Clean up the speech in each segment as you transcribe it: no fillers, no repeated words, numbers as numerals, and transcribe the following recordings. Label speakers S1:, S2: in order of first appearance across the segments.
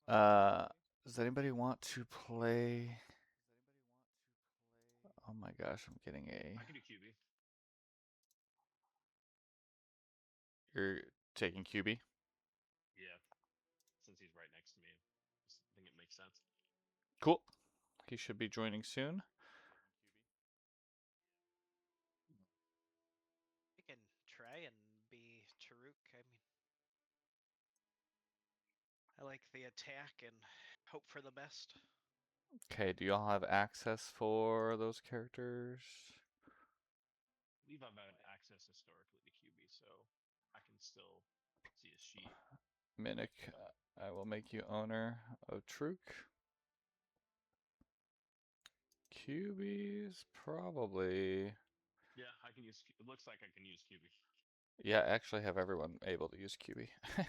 S1: Uh, does anybody want to play? Oh my gosh, I'm getting a.
S2: I can do QB.
S1: You're taking QB?
S2: Yeah, since he's right next to me, I think it makes sense.
S1: Cool. He should be joining soon.
S3: We can try and be Taruk. I mean, I like the attack and hope for the best.
S1: Okay, do y'all have access for those characters?
S2: I believe I've had access historically to QB, so I can still see his sheet.
S1: Minnick, I will make you owner of Truk. QB's probably.
S2: Yeah, I can use. It looks like I can use QB.
S1: Yeah, I actually have everyone able to use QB.
S2: Heck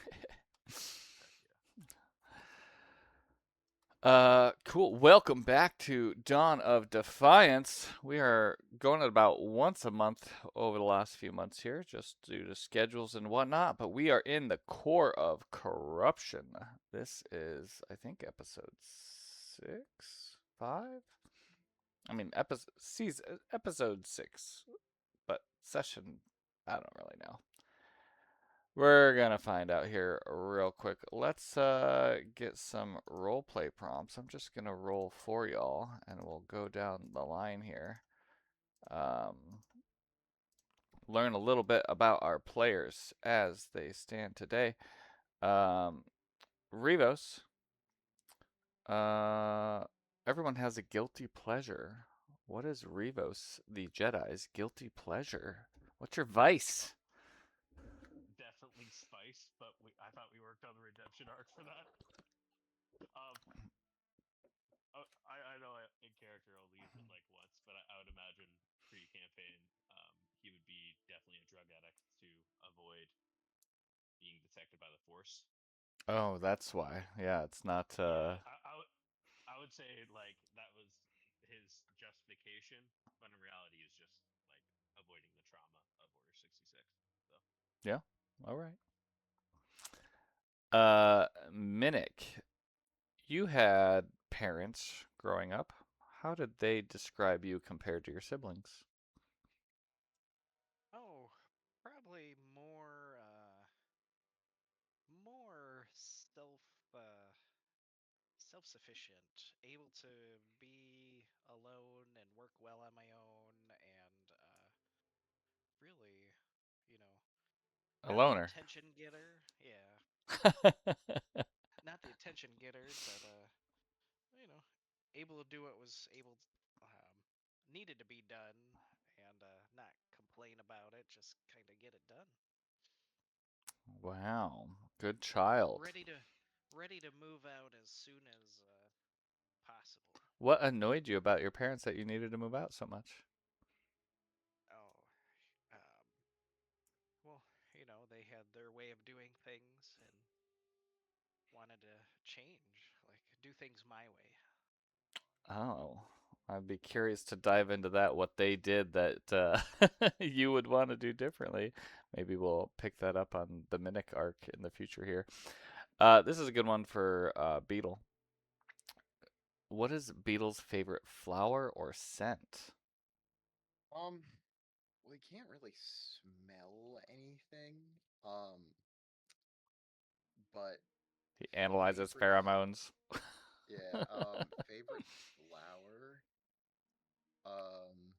S2: yeah.
S1: Cool. Welcome back to Dawn of Defiance. We are going at about once a month over the last few months here, just due to schedules and whatnot. But we are in the core of corruption. This is, I think, episode 5. I mean, episode 6, but session, I don't really know. We're gonna find out here real quick. Let's get some roleplay prompts. I'm just gonna roll for y'all, and we'll go down the line here. Learn a little bit about our players as they stand today. Rivos. Everyone has a guilty pleasure. What is Rivos the Jedi's guilty pleasure? What's your vice?
S2: Definitely spice, but I thought we worked on the redemption arc for that. I know in character I'll use it like once, but I would imagine pre-campaign he would be definitely a drug addict to avoid being detected by the Force.
S1: Oh, that's why. Yeah, it's not.
S2: Yeah, I would say like that was his justification, but in reality, is just like avoiding the trauma of Order 66. So
S1: Yeah. All right. Minnick, you had parents growing up. How did they describe you compared to your siblings?
S3: Oh, probably more self-sufficient, able to be alone and work well on my own, and really, you know,
S1: A
S3: not the
S1: loner.
S3: attention getter. Yeah, not the attention getter, but you know, able to do what was needed to be done, and not complain about it. Just kind of get it done.
S1: Wow. Good child.
S3: Ready to move out as soon as possible.
S1: What annoyed you about your parents that you needed to move out so much?
S3: Oh, um, well, they had their way of doing things and wanted to change, like do things my way.
S1: Oh, I'd be curious to dive into that, what they did that you would want to do differently. Maybe we'll pick that up on the Minnick arc in the future here. This is a good one for Beetle. What is Beetle's favorite flower or scent?
S4: Um, well, you can't really smell anything. But
S1: He analyzes
S4: favorite,
S1: pheromones.
S4: yeah, favorite flower. Um,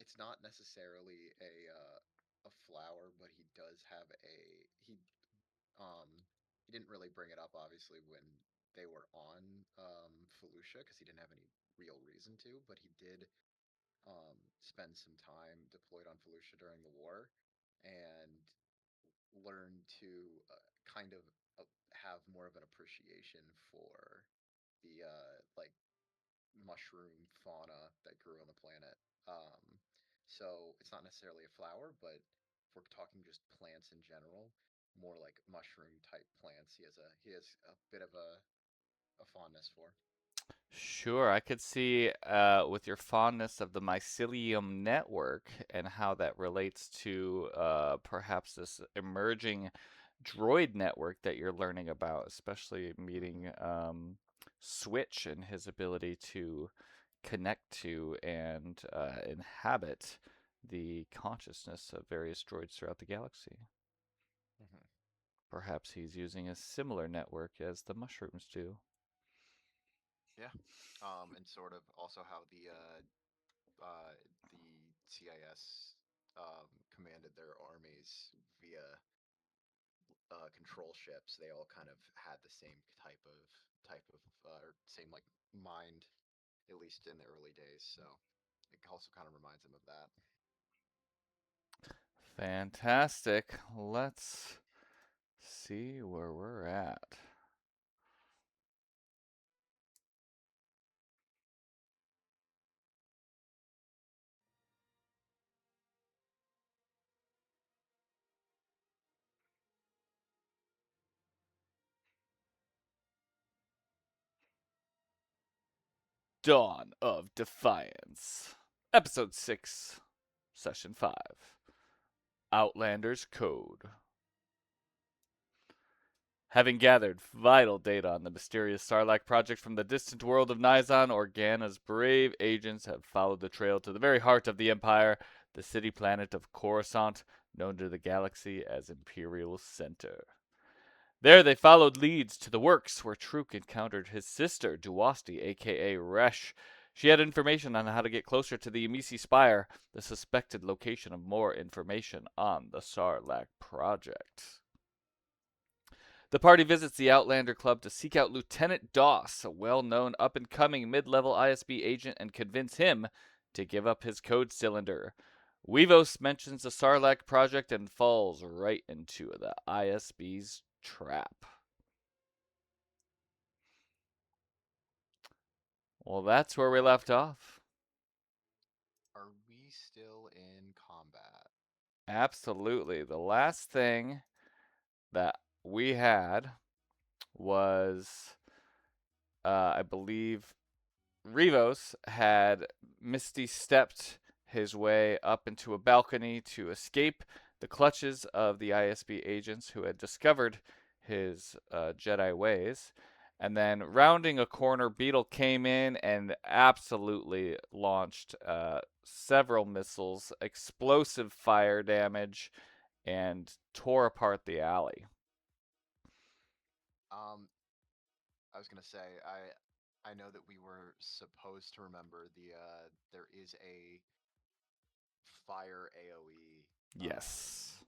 S4: it's not necessarily a flower, but he does have um he didn't really bring it up obviously when they were on Felucia because he didn't have any real reason to, but he did spend some time deployed on Felucia during the war and learn to kind of have more of an appreciation for the like mushroom fauna that grew on the planet. So it's not necessarily a flower, but if we're talking just plants in general, more like mushroom type plants, he has a bit of a fondness for.
S1: Sure, I could see with your fondness of the mycelium network and how that relates to perhaps this emerging droid network that you're learning about, especially meeting Switch and his ability to connect to and inhabit the consciousness of various droids throughout the galaxy.
S4: Hmm.
S1: Perhaps he's using a similar network as the mushrooms do.
S4: Yeah. And sort of also how the CIS commanded their armies via control ships. They all kind of had the same or same like mind, at least in the early days. So it also kind of reminds him of that.
S1: Fantastic. Let's see where we're at. Dawn of Defiance. Episode 6, Session 5. Outlander's Code. Having gathered vital data on the mysterious Sarlacc project from the distant world of Nizon, Organa's brave agents have followed the trail to the very heart of the Empire, the city planet of Coruscant, known to the galaxy as Imperial Center. There they followed leads to the works where Truk encountered his sister, Duwasti, aka Resh. She had information on how to get closer to the Emisi Spire, the suspected location of more information on the Sarlacc project. The party visits the Outlander Club to seek out Lieutenant Doss, a well-known up-and-coming mid-level ISB agent, and convince him to give up his code cylinder. Weavos mentions the Sarlacc project and falls right into the ISB's trap. Well, that's where we left off.
S4: Are we still in combat?
S1: Absolutely. The last thing that we had was, I believe, Rivos had Misty stepped his way up into a balcony to escape the clutches of the ISB agents who had discovered his Jedi ways. And then, rounding a corner, Beetle came in and absolutely launched several missiles, explosive fire damage, and tore apart the alley.
S4: Um, I was gonna say I know that we were supposed to remember there is a fire AOE.
S1: Yes.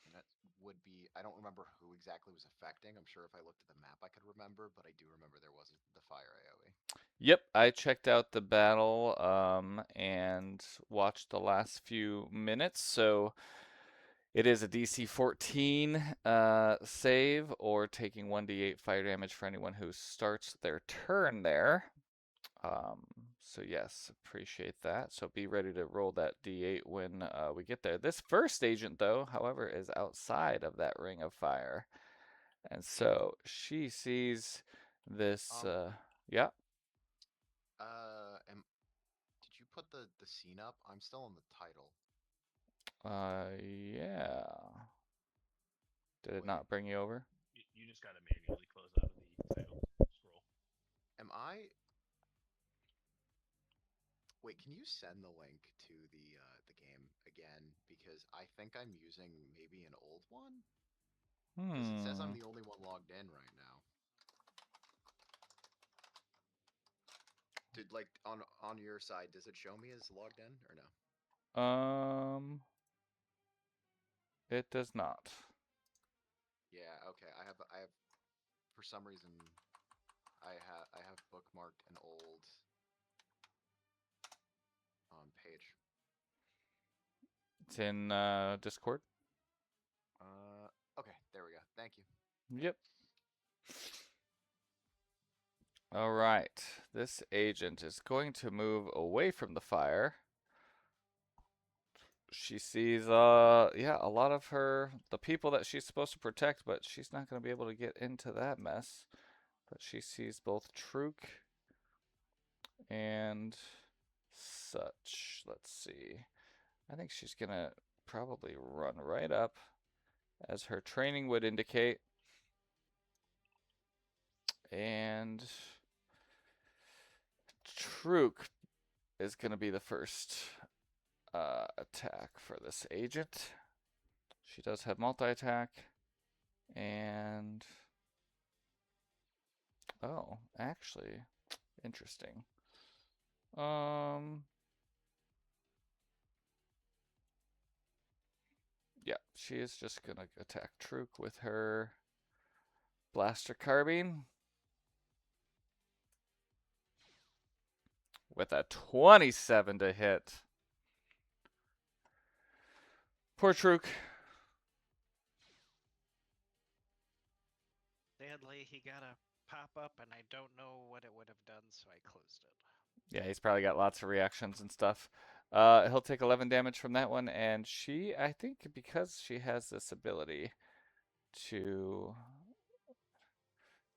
S4: And that would be, I don't remember who exactly was affecting. I'm sure if I looked at the map I could remember, but I do remember there was the fire AOE.
S1: Yep, I checked out the battle and watched the last few minutes. So it is a DC 14 save or taking 1d8 fire damage for anyone who starts their turn there. Um, so yes, appreciate that. So be ready to roll that d8 when we get there. This first agent, though, however, is outside of that ring of fire. And so she sees this,
S4: Um,
S1: yeah.
S4: did you put the scene up? I'm still on the title.
S1: Yeah. Did it
S4: Wait,
S1: not bring you over?
S2: You just gotta manually close out of the title scroll.
S4: am I? Wait, can you send the link to the game again? Because I think I'm using maybe an old one. Because it says I'm
S1: Hmm.
S4: the only one logged in right now. Did like on your side, does it show me as logged in or no?
S1: Um, it does not.
S4: Yeah, okay. I have for some reason I have bookmarked an old page.
S1: It's in Discord.
S4: Okay, there we go. Thank you.
S1: Yep. All right. This agent is going to move away from the fire. She sees yeah, a lot of the people that she's supposed to protect, but she's not going to be able to get into that mess. But she sees both Truk and such. Let's see. I think she's gonna probably run right up as her training would indicate. And Truk is going to be the first attack for this agent. She does have multi-attack. And oh, actually, interesting. Yeah, she is just gonna attack Truk with her blaster carbine with a 27 to hit. Poor Truk.
S3: Sadly, he got a pop up, and I don't know what it would have done, so I closed it.
S1: Yeah, he's probably got lots of reactions and stuff. He'll take 11 damage from that one, and she, I think, because she has this ability to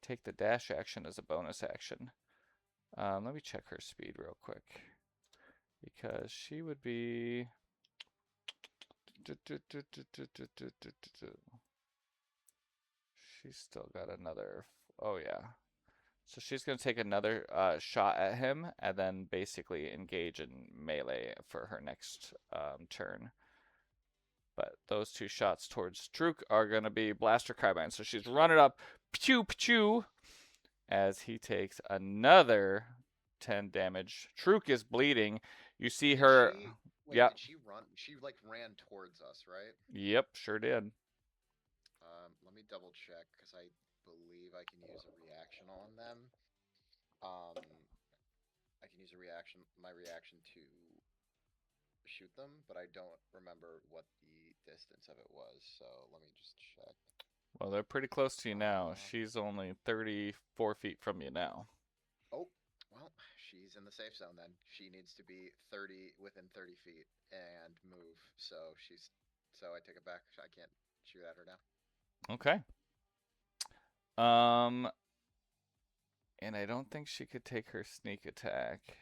S1: take the dash action as a bonus action. Let me check her speed real quick, because she would be. She's still got another. Oh yeah. So she's going to take another shot at him and then basically engage in melee for her next turn. But those two shots towards Truk are going to be blaster carbine. So she's running up, pew pew, as he takes another 10 damage. Truk is bleeding. You see her.
S4: Wait, did she run? She like ran towards us, right?
S1: Yep, sure did.
S4: Let me double check because I believe I can use a reaction on them. I can use my reaction to shoot them, but I don't remember what the distance of it was. So let me just check.
S1: Well, they're pretty close to you now. She's only 34 feet from you now.
S4: Oh, well, she's in the safe zone then. She needs to be within 30 feet and move. So I take it back. I can't shoot at her now.
S1: Okay. And I don't think she could take her sneak attack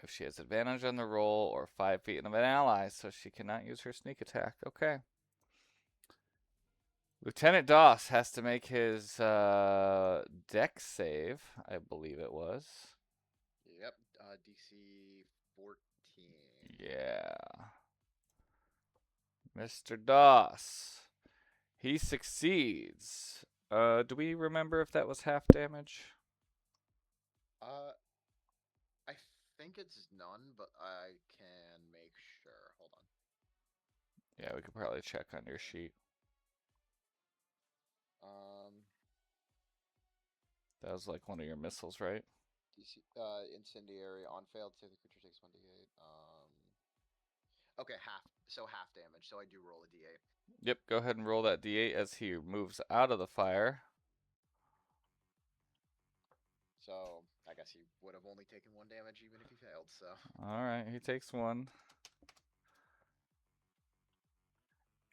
S1: if she has advantage on the roll or 5 feet of an ally, so she cannot use her sneak attack. Okay. Lieutenant Doss has to make his dex save, I believe it was.
S4: Yep, DC 14.
S1: Yeah. Mr. Doss. He succeeds. Do we remember if that was half damage?
S4: I think it's none, but I can make sure. Hold on.
S1: Yeah, we could probably check on your sheet. That was like one of your missiles, right?
S4: DC, incendiary on failed save, the creature takes 1d8. Okay, half damage. So I do roll a d8.
S1: Yep, go ahead and roll that d8 as he moves out of the fire.
S4: So I guess he would have only taken 1 damage even if he failed. So.
S1: All right, he takes 1.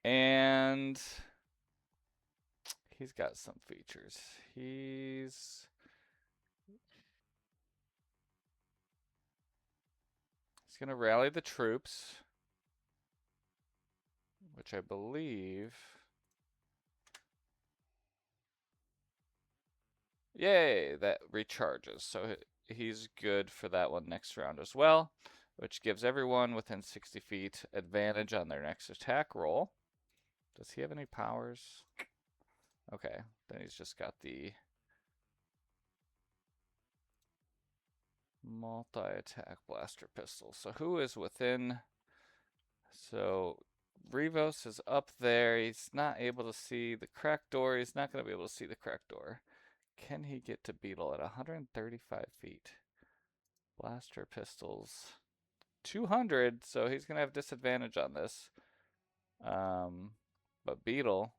S1: And he's got some features. He's going to rally the troops, which I believe. Yay, that recharges. So he's good for that one next round as well, which gives everyone within 60 feet advantage on their next attack roll. Does he have any powers? Okay, then he's just got the multi-attack blaster pistol. So who is within? So Rivos is up there. He's not able to see the cracked door. He's not going to be able to see the cracked door. Can he get to Beetle at 135 feet? Blaster pistols. 200, so he's going to have disadvantage on this. But Beetle,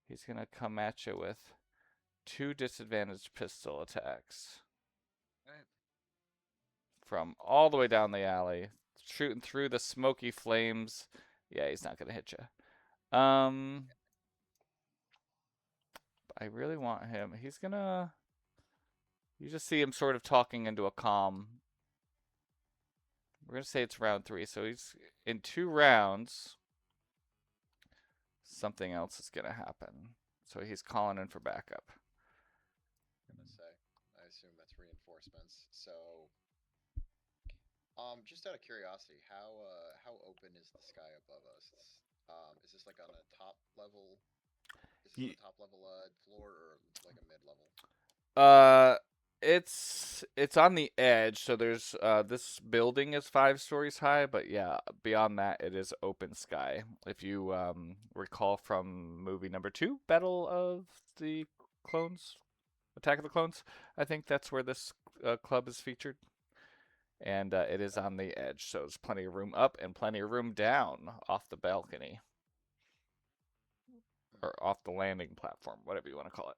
S1: he's going to come at you with 2 disadvantaged pistol attacks.
S4: Alright.
S1: From all the way down the alley, shooting through the smoky flames. Yeah, he's not going to hit you. I really want him. He's going to... You just see him sort of talking into a comm. We're going to say it's round 3. So he's in 2 rounds. something else is gonna happen. So he's calling in for backup.
S4: I'm gonna say. I assume that's reinforcements. So, just out of curiosity, how open is the sky above us? Is this like on a top level? Is this on a top level floor or like a mid level?
S1: Uh, it's on the edge. So there's this building is 5 stories high, but yeah, beyond that it is open sky. If you recall from movie number 2, Battle of the Clones, Attack of the Clones, I think that's where this club is featured. And it is
S4: Okay.
S1: on the edge, so there's plenty of room up and plenty of room down off the balcony
S4: Hmm.
S1: or off the landing platform, whatever you want to call it.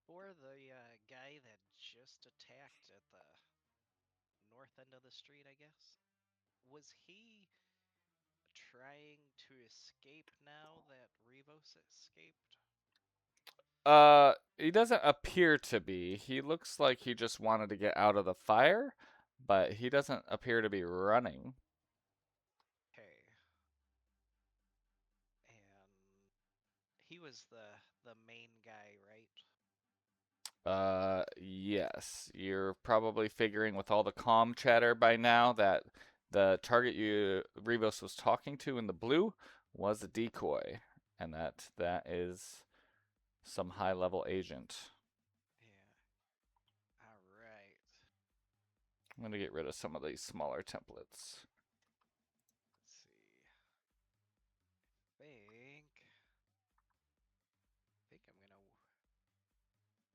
S3: Or the guy that just attacked at the north end of the street, I guess. Was he trying to escape now that Rivos escaped?
S1: He doesn't appear to be. He looks like he just wanted to get out of the fire, but he doesn't appear to be running.
S3: Okay. And he was the main guy, right?
S1: Yes. You're probably figuring with all the comm chatter by now that the target Rivos was talking to in the blue was a decoy, and that is some high-level agent.
S3: Yeah. All right.
S1: I'm gonna get rid of some of these smaller templates.
S3: Let's see. Think I'm gonna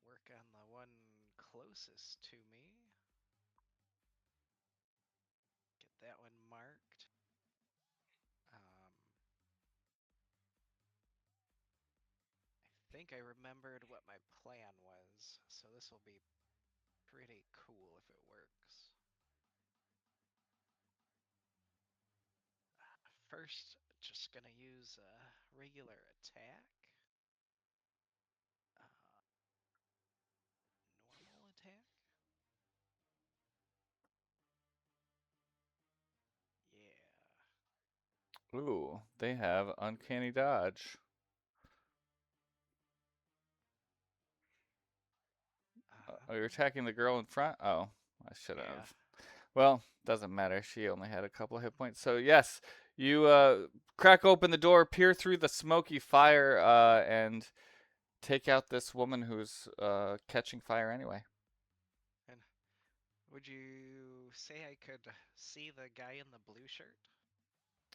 S3: work on the one closest to me. Get that one marked. I think I remembered what my plan was, so this will be pretty cool if it works. First, just gonna use a regular attack. Normal attack. Yeah.
S1: Ooh, they have uncanny dodge. Oh, you're attacking the girl in front? Oh, I should
S3: Yeah.
S1: have. Well, doesn't matter. She only had a couple of hit points. So yes, you crack open the door, peer through the smoky fire, and take out this woman who's catching fire anyway.
S3: And would you say I could see the guy in the blue shirt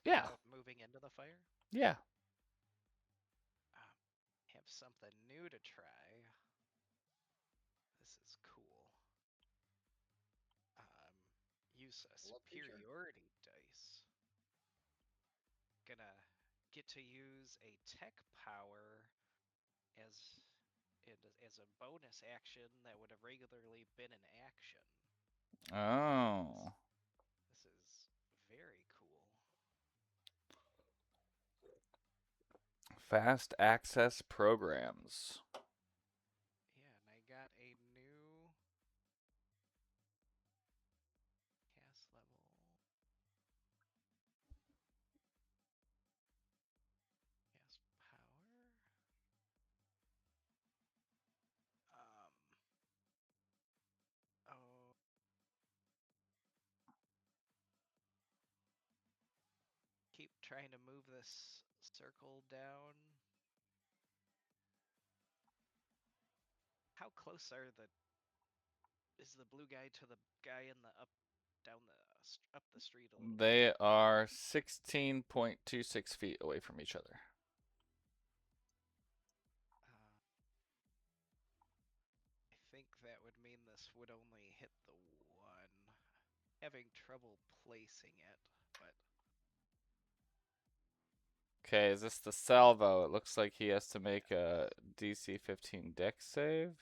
S1: Yeah,
S3: without moving into the fire?
S1: yeah.
S3: Um, have something new to try. This is cool. Use a
S4: I love feature.
S3: superiority dice. Gonna get to use a tech power as as a bonus action that would have regularly been an action.
S1: Oh,
S3: This is very cool.
S1: fast access programs.
S3: Yeah, and I got a new cast level. Cast power. Oh, keep trying to move this circle down. How close is the blue guy to the guy in the up the street a little bit?
S1: They are 16.26 feet away from each other.
S3: I think that would mean this would only hit the one. Having trouble placing it, but
S1: Okay, is this the salvo? It looks like he has to make a DC 15 dex save.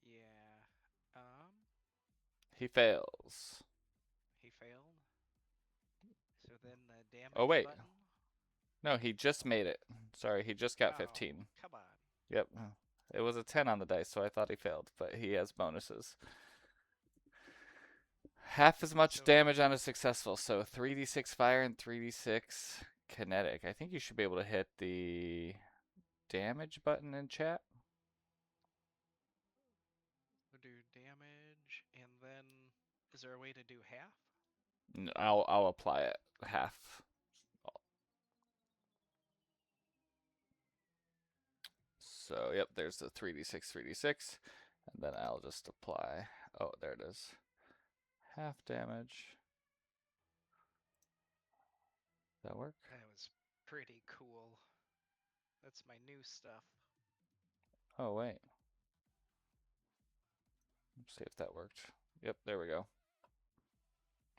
S3: yeah.
S1: He fails.
S3: He failed. So then the
S1: Oh,
S3: damage
S1: wait.
S3: button.
S1: No, he just made it. Sorry, he just got
S3: Oh,
S1: 15.
S3: come on.
S1: Yep. It was a 10 on the dice, so I thought he failed, but he has bonuses. Half as much
S3: So
S1: damage on a successful. So 3d6 fire and 3d6 kinetic. I think you should be able to hit the damage button in chat.
S3: we'll do damage, and then is there a way to do half?
S1: I'll apply it half. So yep, there's the 3d6, 3d6, and then I'll just apply. Oh, there it is. Half damage. Does that work?
S3: That was pretty cool. That's my new stuff.
S1: Oh wait. Let's see if that worked. Yep, there we go.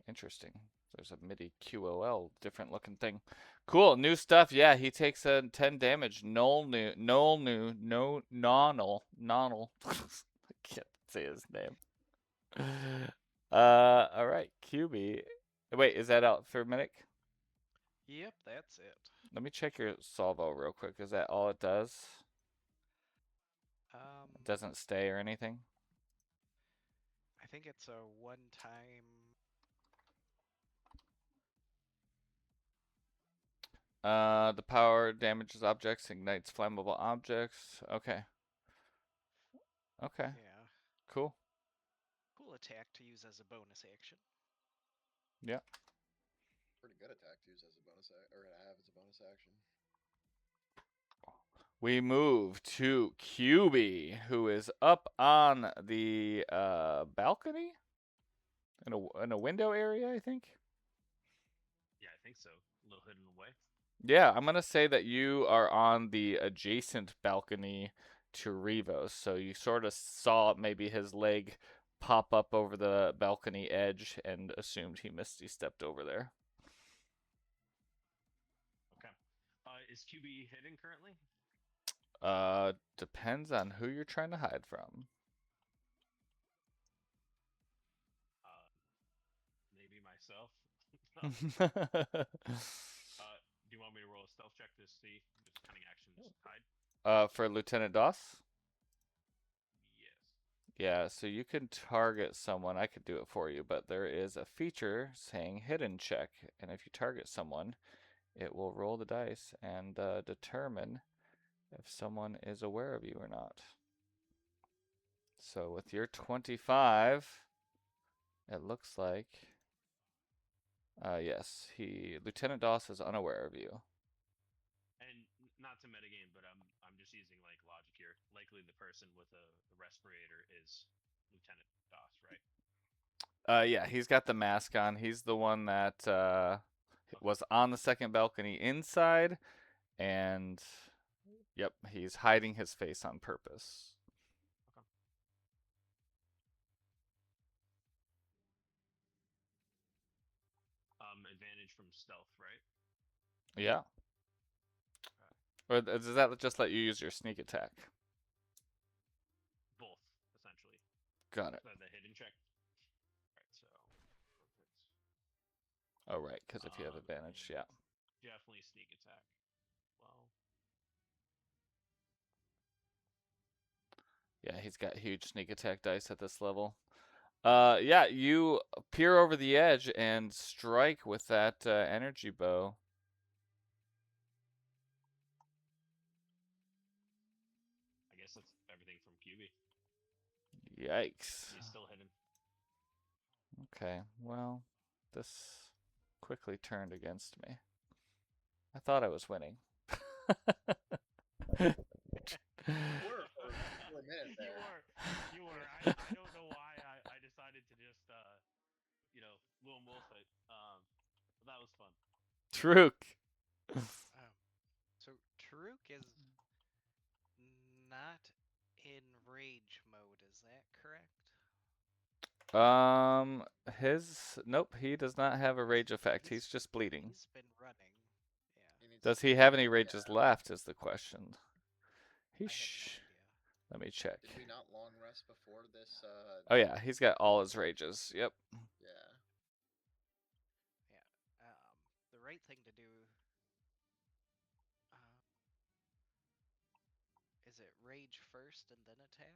S1: Interesting. There's a MIDI QOL, different looking thing. Cool, new stuff. Yeah, he takes a 10 damage. Nonal. I can't say his name. All right, QB. Wait, is that out for Minute?
S3: Yep, that's it.
S1: Let me check your salvo real quick. Is that all it does? It doesn't stay or anything?
S3: I think it's a one-time.
S1: The power damages objects, ignites flammable objects. Okay. Okay.
S3: Yeah.
S1: Cool.
S3: Cool attack to use as a bonus action.
S1: Yeah.
S4: Pretty good attack to use as a bonus or to have as a bonus action.
S1: We move to QB, who is up on the balcony in a window area, I think.
S2: Yeah, I think so. A little hidden away.
S1: Yeah, I'm gonna say that you are on the adjacent balcony to Rivos, so you sort of saw maybe his leg pop up over the balcony edge and assumed he misty stepped over there.
S2: Okay. Is QB hidden currently?
S1: Depends on who you're trying to hide from.
S2: Maybe myself. Do you want me to roll a stealth check to see? Just cunning actions hide?
S1: For Lieutenant Doss?
S2: Yes.
S1: Yeah, so you can target someone. I could do it for you, but there is a feature saying hidden check, and if you target someone, it will roll the dice and determine if someone is aware of you or not. So with your 25, it looks like yes, Lieutenant Doss is unaware of you.
S2: And not to metagame, but I'm just using like logic here. Likely the person with the respirator is Lieutenant Doss, right?
S1: Yeah, he's got the mask on. He's the one that was on the second balcony inside, and yep, he's hiding his face on purpose.
S2: Okay. Advantage from stealth, right?
S1: Yeah. Or does that just let you use your sneak attack?
S2: Both, essentially.
S1: Got it.
S2: So the hidden check. Right, so.
S1: Oh, right, because if you have advantage, yeah.
S2: Definitely sneak attack. Well.
S1: Yeah, he's got huge sneak attack dice at this level. Yeah, you peer over the edge and strike with that energy bow.
S2: I guess that's everything from QB.
S1: Yikes.
S2: He's still hidden.
S1: Okay, well, this quickly turned against me. I thought I was winning.
S4: You were for a minute there.
S2: You were. I don't know why I decided to just, Lone Wolf it. But that was fun.
S1: Truk.
S3: So Taruk is not in rage mode, is that correct?
S1: Nope, he does not have a rage effect. He's just bleeding.
S3: He's been running. Yeah.
S1: Does he have any rages left is the question.
S3: I have no idea.
S1: Let me check.
S4: Did we not long rest before this?
S1: Oh yeah, he's got all his rages. Yep.
S4: Yeah.
S3: Yeah. The right thing to do. Is it rage first and then attack?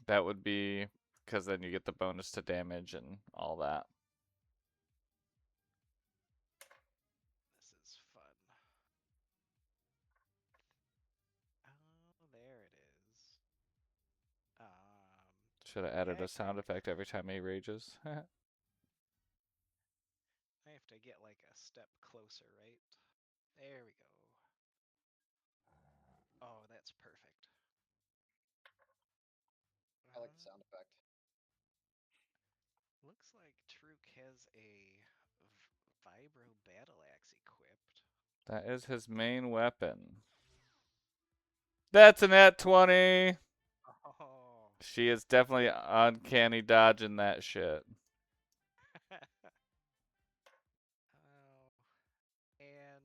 S1: That would be because then you get the bonus to damage and all that.
S3: This is fun. Oh, there it is.
S1: Should have added a
S3: heck,
S1: sound effect every time he rages.
S3: I have to get like a step closer, right? There we go. Oh, that's perfect.
S4: I like the sound effect.
S3: Looks like Truk has a Vibro Battle Axe equipped.
S1: That is his main weapon. That's an at 20.
S3: Oh.
S1: She is definitely uncanny dodging that shit.
S3: Oh. And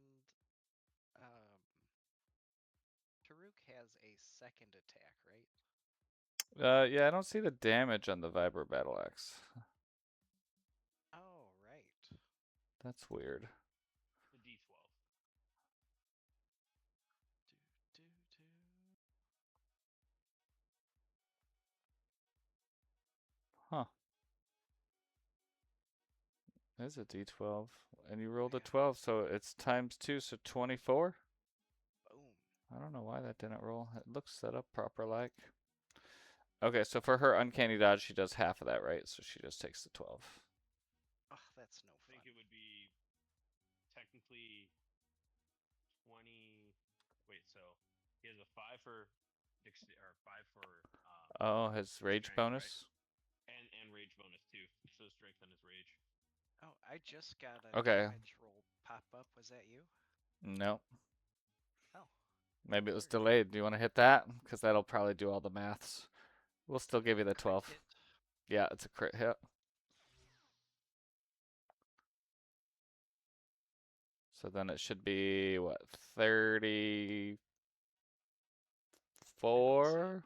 S3: Truk has a second attack, right?
S1: Yeah, I don't see the damage on the Vibro Battle Axe.
S3: Oh, right.
S1: That's weird.
S2: The D12.
S3: Do, do, do.
S1: Huh. There's a D12. And you rolled a
S3: Yeah.
S1: 12, so it's times 2, so 24?
S3: Boom.
S1: I don't know why that didn't roll. It looks set up proper like. Okay, so for her uncanny dodge, she does half of that, right? So she just takes the 12.
S3: Oh, that's no
S2: I
S3: fun.
S2: think it would be technically 20. Wait, so he has a 5 for or 5 for
S1: Oh, his rage
S2: strength,
S1: bonus?
S2: right? And rage bonus too. So strength and his rage.
S3: Oh, I just got a
S1: Okay.
S3: damage roll pop up. Was that you?
S1: No.
S3: Oh.
S1: Maybe it was
S3: Weird.
S1: delayed. Do you want to hit that? Because that'll probably do all the maths. We'll still give you the
S3: Crit
S1: 12.
S3: hit.
S1: Yeah, it's a crit hit. So then it should be, what, 34?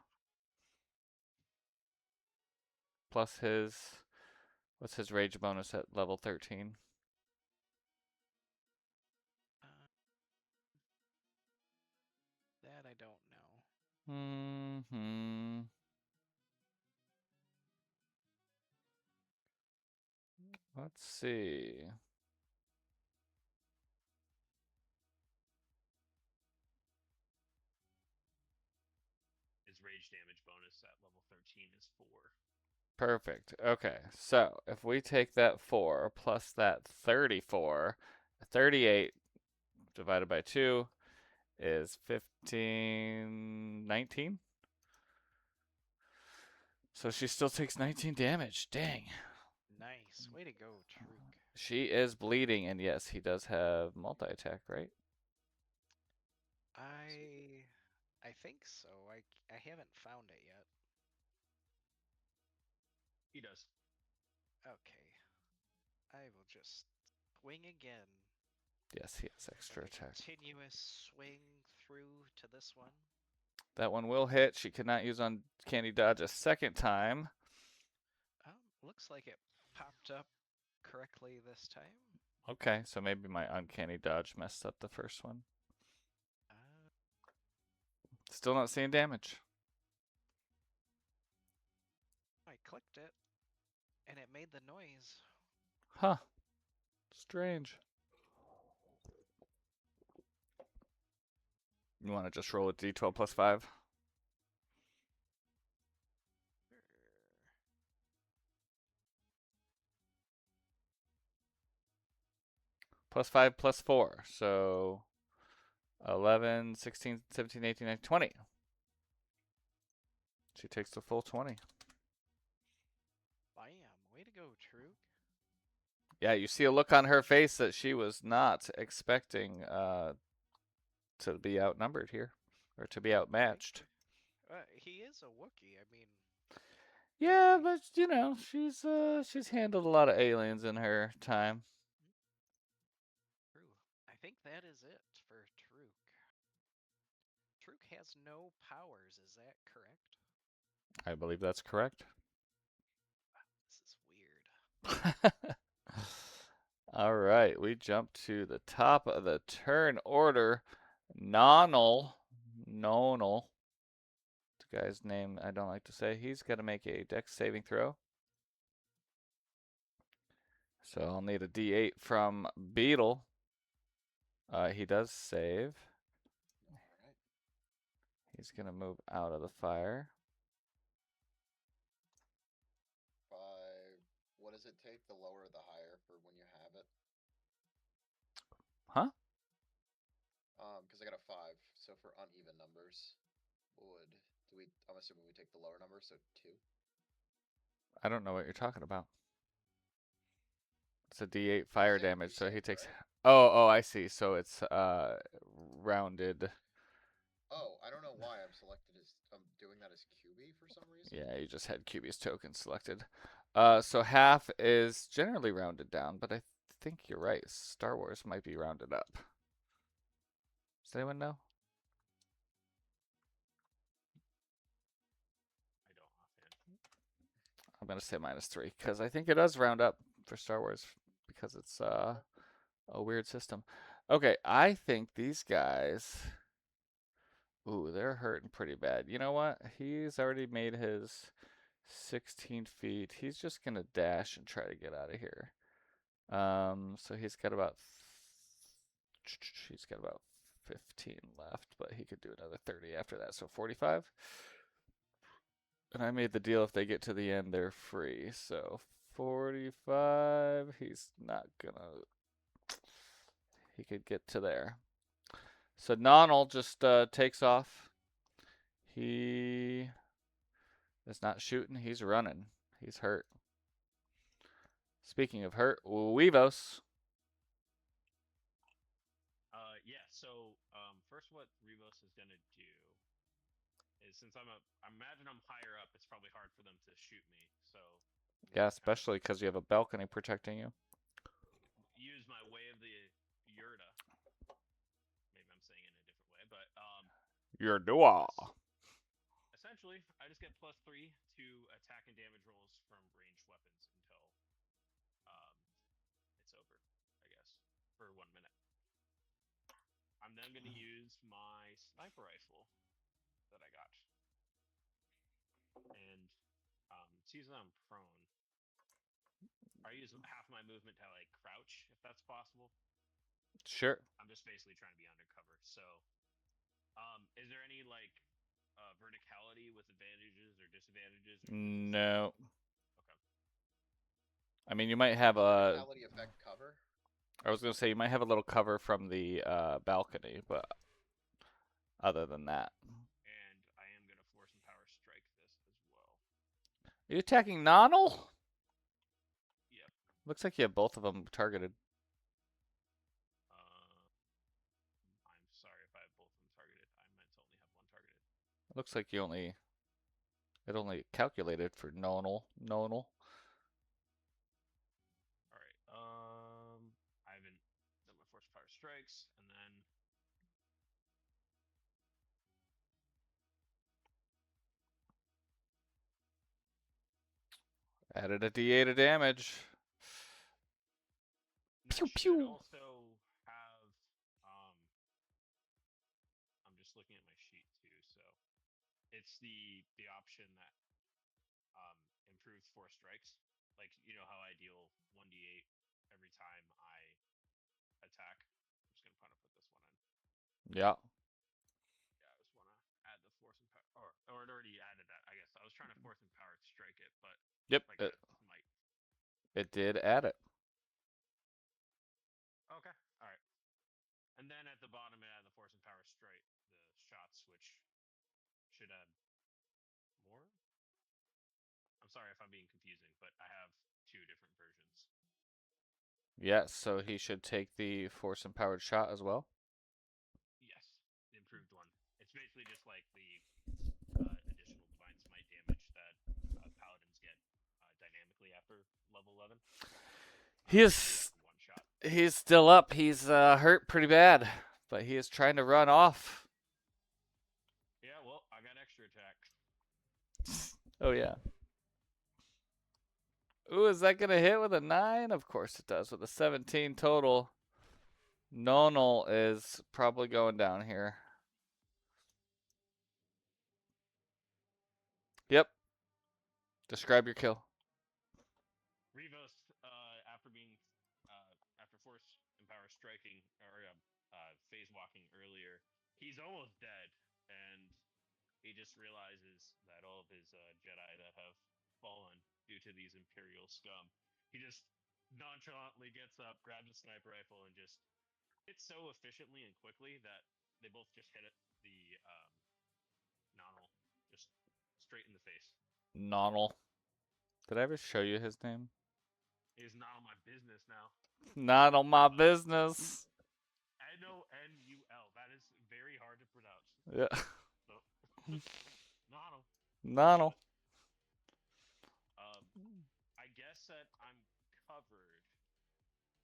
S1: Plus his, what's his rage bonus at level 13?
S3: That I don't know.
S1: Hmm. Let's see.
S2: His rage damage bonus at level 13 is 4.
S1: Perfect. Okay, so if we take that 4 plus that 34, 38 divided by 2 is 15, 19. So she still takes 19 damage. Dang.
S3: Nice. Way to go, Truk.
S1: She is bleeding, and yes, he does have multi-attack, right?
S3: I think so. I haven't found it yet.
S2: He does.
S3: Okay. I will just swing again.
S1: Yes, he has extra
S3: Like a
S1: attack.
S3: continuous swing through to this one.
S1: That one will hit. She cannot use uncanny dodge a second time.
S3: Looks like it popped up correctly this time.
S1: Okay, so maybe my uncanny dodge messed up the first one. Still not seeing damage.
S3: I clicked it, and it made the noise.
S1: Huh. Strange. You want to just roll a d12 plus 5? Plus 5 plus 4. So 11, 16, 17, 18, 19, 20. She takes the full 20.
S3: Bam. Way to go, Truk.
S1: Yeah, you see a look on her face that she was not expecting to be outnumbered here, or to be outmatched.
S3: He is a Wookiee. I mean,
S1: Yeah, but you know, she's handled a lot of aliens in her time.
S3: true. I think that is it for Truk. Truk has no powers. Is that correct?
S1: I believe that's correct.
S3: This is weird.
S1: All right, we jump to the top of the turn order. Nonal. guy's name I don't like to say. He's got to make a dex saving throw. So I'll need a D8 from Beetle. He does save.
S4: Alright.
S1: He's going to move out of the fire.
S4: 5. What does it take? The lower or the higher for when you have it?
S1: Huh?
S4: Because I got a 5. So for uneven numbers, I'm assuming we take the lower number, so 2.
S1: I don't know what you're talking about. It's a D8 fire
S4: Same
S1: damage, so he
S4: precinct,
S1: takes.
S4: right?
S1: Oh, I see. So it's rounded.
S4: Oh, I don't know why I'm doing that as QB for some reason.
S1: Yeah, you just had QB's token selected. So half is generally rounded down, but I think you're right. Star Wars might be rounded up. Does anyone know?
S2: I don't offhand.
S1: I'm gonna say -3 because I think it does round up for Star Wars because it's a weird system. Okay, I think these guys. Ooh, they're hurting pretty bad. You know what? He's already made his 16 feet. He's just gonna dash and try to get out of here. So he's got about 15 left, but he could do another 30 after that. So 45. And I made the deal if they get to the end, they're free. So 45. He's not gonna. He could get to there. So Nonal just takes off. He is not shooting. He's running. He's hurt. Speaking of hurt, Weavos.
S2: Yeah. So first, what Revos is gonna do is, since I imagine I'm higher up, it's probably hard for them to shoot me. So
S1: Yeah, especially because you have a balcony protecting you.
S2: use my way of the Yurta. Maybe I'm saying it in a different way, but
S1: Your Dua.
S2: essentially, I just get +3 to attack and damage rolls from ranged weapons until it's over, I guess, for 1 minute. I'm then going to use my sniper rifle that I got, and seeing that I'm prone, I use half my movement to like crouch, if that's possible.
S1: Sure.
S2: I'm just basically trying to be undercover. So, is there any like verticality with advantages or disadvantages? Or
S1: No.
S2: Okay.
S1: I mean, you might have a.
S4: Verticality affect cover?
S1: I was gonna say you might have a little cover from the balcony, but other than that.
S2: And I am going to force and power strike this as well.
S1: Are you attacking Nonal?
S2: Yep.
S1: Looks like you have both of them targeted.
S2: I'm sorry if I have both of them targeted. I meant to only have one targeted.
S1: It looks like you only. It only calculated for Nonal.
S2: All right. I haven't done my force and power strikes, and then
S1: Added a D8 of damage.
S2: that
S1: Pew
S2: should
S1: pew.
S2: also have. I'm just looking at my sheet too, so it's the option that improves 4 strikes. Like, you know how I deal 1d8 every time I attack. I'm just gonna put this one in.
S1: Yeah.
S2: Yeah, I just want to add the force and power, or it already added that. I guess I was trying to force and power to strike it, but
S1: Yep.
S2: like that might.
S1: It did add it.
S2: Okay. All right. And then at the bottom, it add the force and power strike, the shots, which should add more. I'm sorry if I'm being confusing, but I have 2 different versions.
S1: Yes, so he should take the force empowered shot as well.
S2: Yes, the improved one. It's basically just like the additional divine smite damage that paladins get dynamically after level 11.
S1: He is.
S2: One shot.
S1: He's still up. He's hurt pretty bad, but he is trying to run off.
S2: Yeah, well, I got extra attack.
S1: Oh yeah. Ooh, is that gonna hit with a 9? Of course it does. With a 17 total. Nonal is probably going down here. Describe your kill.
S2: Rivos, after being after force and power striking or phase walking earlier, he's almost dead, and he just realizes that all of his Jedi that have fallen due to these Imperial scum, he just nonchalantly gets up, grabs a sniper rifle, and just hits so efficiently and quickly that they both just hit it the nozzle just straight in the face.
S1: Nonal. Did I ever show you his name?
S2: It is not on my business now.
S1: Not on my business.
S2: Nonul. That is very hard to pronounce.
S1: Yeah.
S2: So, Nonul.
S1: Nonal.
S2: I guess that I'm covered.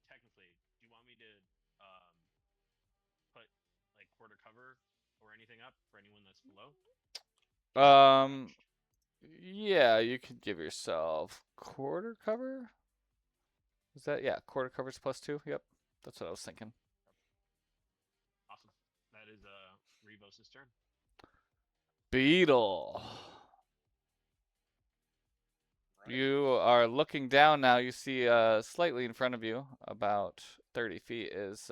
S2: Technically, do you want me to put like quarter cover or anything up for anyone that's below?
S1: Yeah, you could give yourself quarter cover. Is that, yeah, quarter cover's +2? Yep, that's what I was thinking.
S2: Awesome. That is Revos' turn.
S1: Beetle.
S4: Right.
S1: You are looking down now. You see slightly in front of you, about 30 feet, is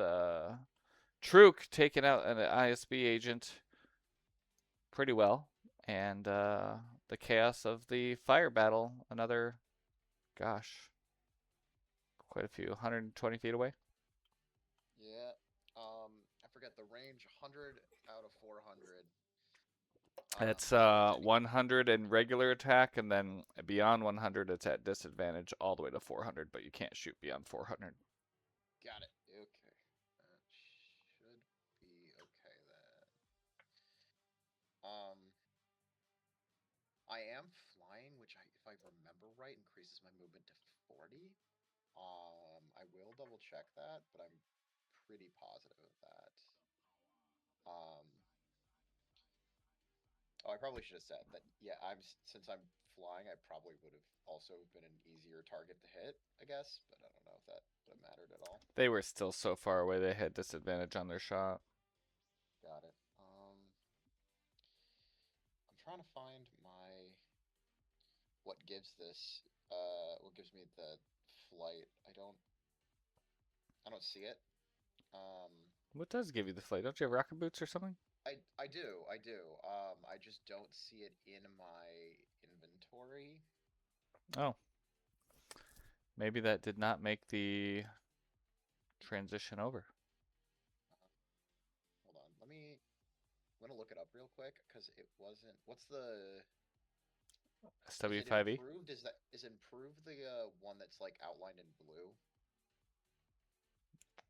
S1: Truk taking out an ISB agent pretty well. And the chaos of the fire battle, another, gosh, quite a few, 120 feet away.
S4: Yeah. I forget the range. 100 out of 400.
S1: It's
S4: Did he-
S1: 100 in regular attack, and then beyond 100, it's at disadvantage all the way to 400, but you can't shoot beyond 400.
S4: Got it. Okay. That should be okay then. I am flying, which if I remember right, increases my movement to 40. I will double check that, but I'm pretty positive of that. Oh, I probably should have said that. Yeah, since I'm flying, I probably would have also been an easier target to hit, I guess, but I don't know if that would have mattered at all.
S1: They were still so far away, they had disadvantage on their shot.
S4: Got it. I'm trying to find what gives what gives me the flight. I don't see it.
S1: What does give you the flight? Don't you have rocket boots or something?
S4: I do. I just don't see it in my inventory.
S1: Oh. Maybe that did not make the transition over.
S4: Hold on. I'm gonna look it up real quick because it wasn't. What's the
S1: SW5e?
S4: improved? Is improved the one that's like outlined in blue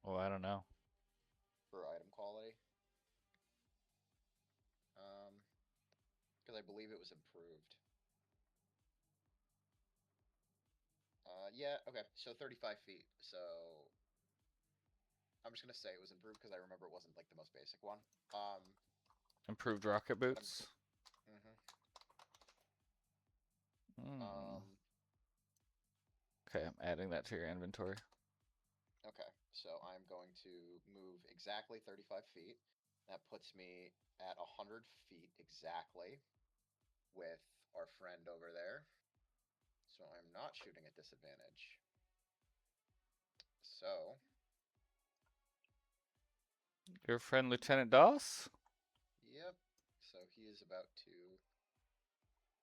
S1: Oh, I don't know.
S4: for item quality? Because I believe it was improved. Yeah. Okay. So 35 feet. So I'm just gonna say it was improved because I remember it wasn't like the most basic one.
S1: Improved rocket boots?
S4: Mhm.
S1: Okay, I'm adding that to your inventory.
S4: Okay, so I'm going to move exactly 35 feet. That puts me at 100 feet exactly with our friend over there. So I'm not shooting at disadvantage. So,
S1: Your friend Lieutenant Doss?
S4: yep. So he is about to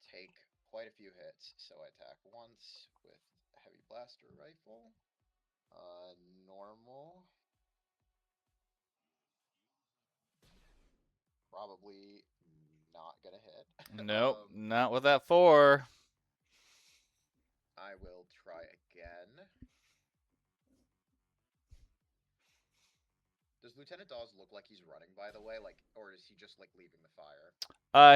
S4: take quite a few hits. So I attack once with a heavy blaster rifle. Normal. Probably not gonna hit.
S1: Nope, not with that 4.
S4: I will try again. Does Lieutenant Dawes look like he's running, by the way? Or is he just like leaving the fire?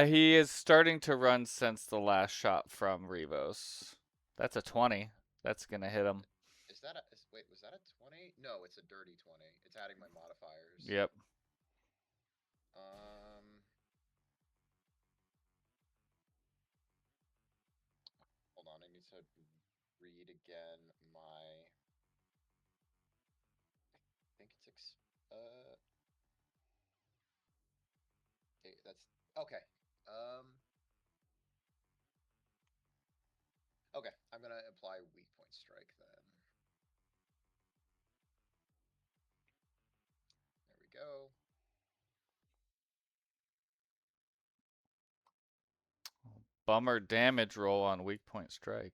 S1: He is starting to run since the last shot from Rivos. That's a 20. That's gonna hit him.
S4: Wait, was that a 20? No, it's a dirty 20. It's adding my modifiers.
S1: Yep.
S4: Hold on, I need to read again my. I think it's that's okay. gonna apply weak point strike then. There we go.
S1: Bummer damage roll on weak point strike.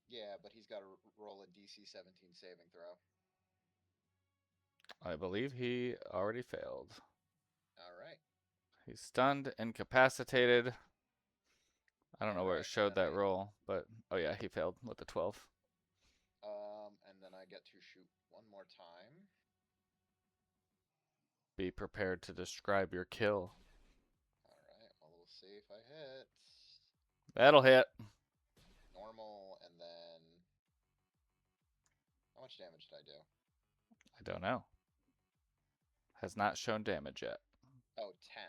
S4: Yeah, but he's got to roll a DC 17 saving throw.
S1: I believe he already failed.
S4: All right.
S1: He's stunned, incapacitated. I don't know where it
S4: Alright,
S1: showed
S4: then
S1: that roll, but oh yeah, he failed with the 12.
S4: and then I get to shoot one more time.
S1: Be prepared to describe your kill.
S4: Alright, well, we'll see if I hit.
S1: That'll hit.
S4: Normal, and then... How much damage did I do?
S1: I don't know. Has not shown damage yet.
S4: Oh, 10.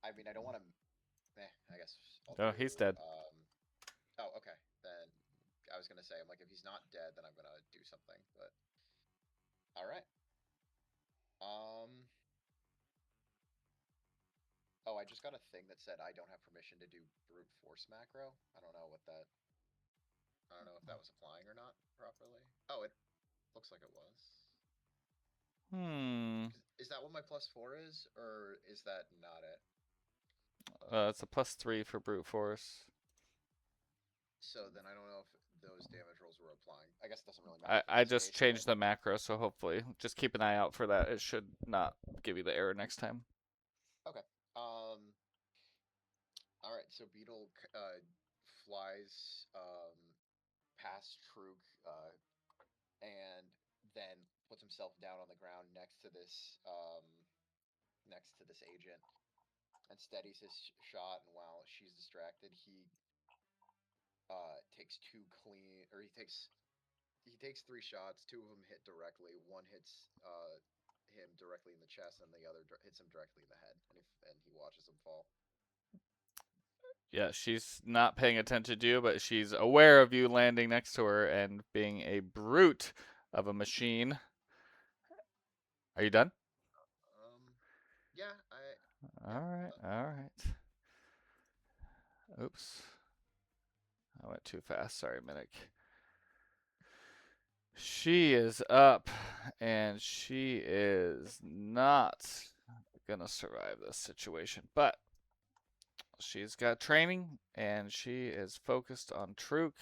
S4: I mean, I don't want to... I guess
S1: Oh, he's dead.
S4: Oh, okay. Then I was going to say, I'm like, if he's not dead, then I'm going to do something, but... Alright. Oh, I just got a thing that said I don't have permission to do brute force macro. I don't know what that... I don't know if that was applying or not properly. Oh, it looks like it was. Is that what my +4 is, or is that not it?
S1: It's a +3 for brute force.
S4: So then I don't know if those damage rolls were applying. I guess it doesn't really matter.
S1: I just changed the macro, so hopefully just keep an eye out for that. It should not give you the error next time.
S4: Okay. All right. So Beetle flies past Truk and then puts himself down on the ground next to this agent and steadies his shot. And while she's distracted, he takes he takes 3 shots. 2 of them hit directly. One hits him directly in the chest, and the other hits him directly in the head. And he watches him fall.
S1: Yeah, she's not paying attention to you, but she's aware of you landing next to her and being a brute of a machine. Are you done?
S4: Yeah,
S1: All right. Oops. I went too fast. Sorry, Minnick. She is up, and she is not gonna survive this situation, but she's got training, and she is focused on Truk,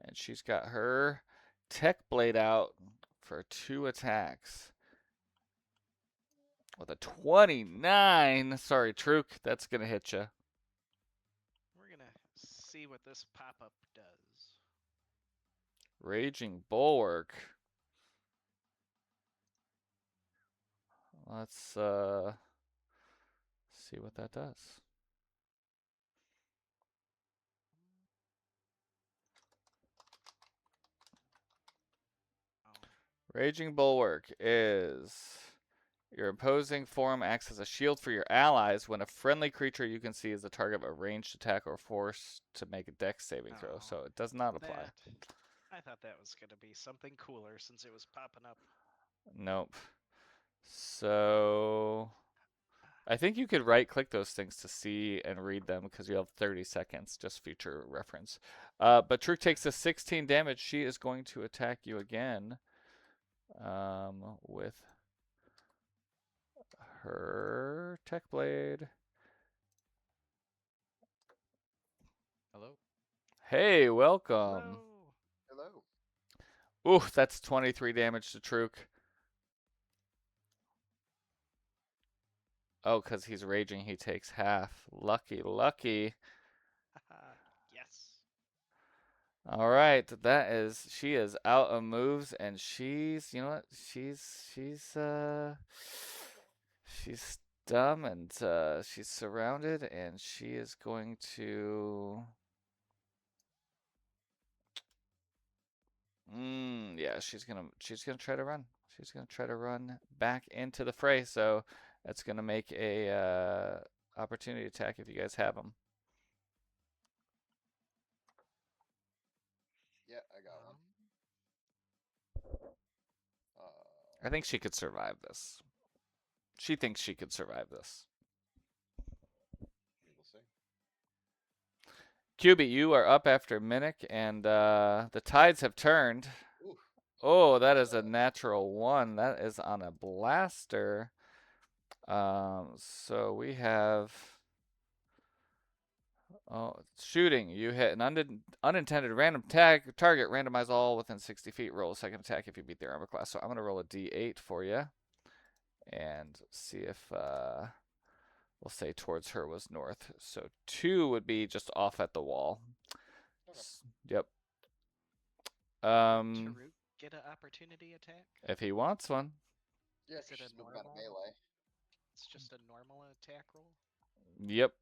S1: and she's got her tech blade out for 2 attacks. With a 29, sorry, Truk, that's gonna hit you.
S3: We're gonna see what this pop-up does.
S1: Raging Bulwark. Let's see what that does. Raging Bulwark is your imposing form acts as a shield for your allies when a friendly creature you can see is the target of a ranged attack or force to make a dex saving throw. So it does not apply.
S3: I thought that was going to be something cooler since it was popping up.
S1: Nope. So I think you could right click those things to see and read them because you have 30 seconds, just future reference. But Truk takes a 16 damage. She is going to attack you again with her tech blade.
S3: Hello.
S1: Hey, welcome.
S4: Hello.
S1: Ooh, that's 23 damage to Truk. Oh, because he's raging, he takes half. Lucky, lucky.
S3: Yes.
S1: All right, she is out of moves, and she's, you know what? She's dumb, and she's surrounded, and she is going to. Yeah, she's gonna try to run. She's gonna try to run back into the fray. So that's gonna make a opportunity attack if you guys have them.
S4: Yeah, I got one.
S1: I think she could survive this. She thinks she could survive this.
S4: We will see.
S1: QB, you are up after Minnick, and the tides have turned.
S4: Ooh,
S1: Oh, that is a natural one. That is on a blaster. So we have shooting. You hit an unintended random target. Randomize all within 60 feet. Roll a second attack if you beat their armor class. So I'm gonna roll a D8 for you, and see if we'll say towards her was north. So 2 would be just off at the wall.
S4: okay.
S1: Yep.
S3: Taruk get an opportunity attack?
S1: If he wants one.
S4: Yeah,
S3: Is it
S4: she's
S3: a
S4: moving out of
S3: normal?
S4: melee.
S3: It's just a normal attack roll?
S1: Yep.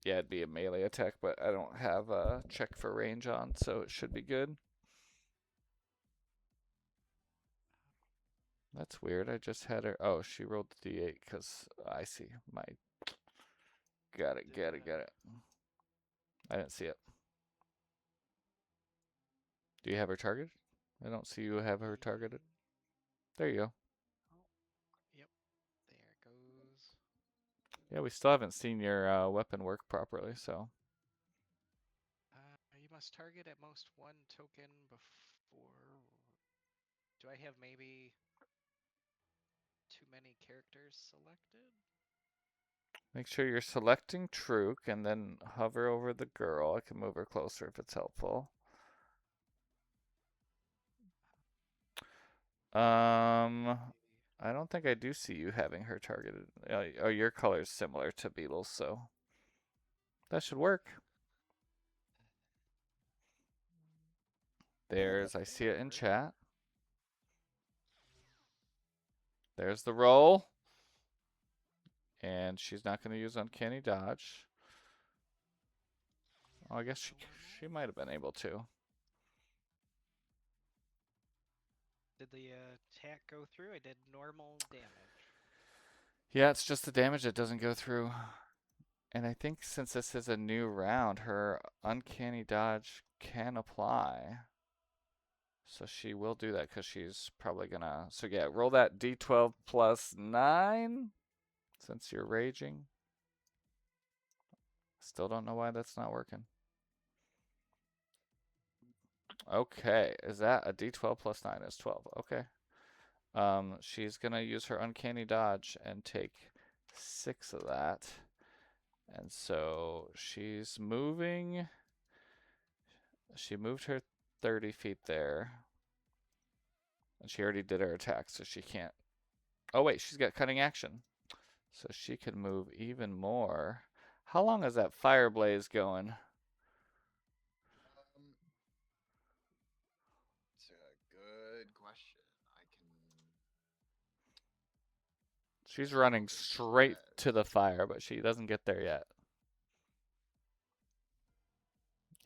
S1: Yeah, it'd be a melee attack, but I don't have a check for range on, so it should be good. That's weird. I just had her. Oh, she rolled the D8 because I see. Got it. I didn't see it. Do you have her targeted? I don't see you have her targeted. There you go.
S3: Oh, yep. There it goes.
S1: Yeah, we still haven't seen your weapon work properly, so.
S3: You must target at most one token before. Do I have maybe too many characters selected?
S1: Make sure you're selecting Truk and then hover over the girl. I can move her closer if it's helpful. I don't think I do see you having her targeted. Oh, your color is similar to Beetle's, so that should work. There's, I see it in chat. There's the roll. And she's not going to use Uncanny Dodge. Oh, I guess she might have been able to.
S3: Did the attack go through? I did normal damage.
S1: Yeah, it's just the damage that doesn't go through. And I think since this is a new round, her Uncanny Dodge can apply. So she will do that because she's probably gonna. So yeah, roll that D12 plus 9 since you're raging. Still don't know why that's not working. Okay, is that a D12 plus 9 is 12? Okay. She's gonna use her Uncanny Dodge and take 6 of that. And so she's moving. She moved her 30 feet there. And she already did her attack, so she can't. Oh, wait, she's got cutting action. So she can move even more. How long is that fire blaze going?
S4: It's a good question. I can.
S1: She's
S4: I don't
S1: running
S4: think she
S1: straight
S4: says.
S1: to the fire, but she doesn't get there yet.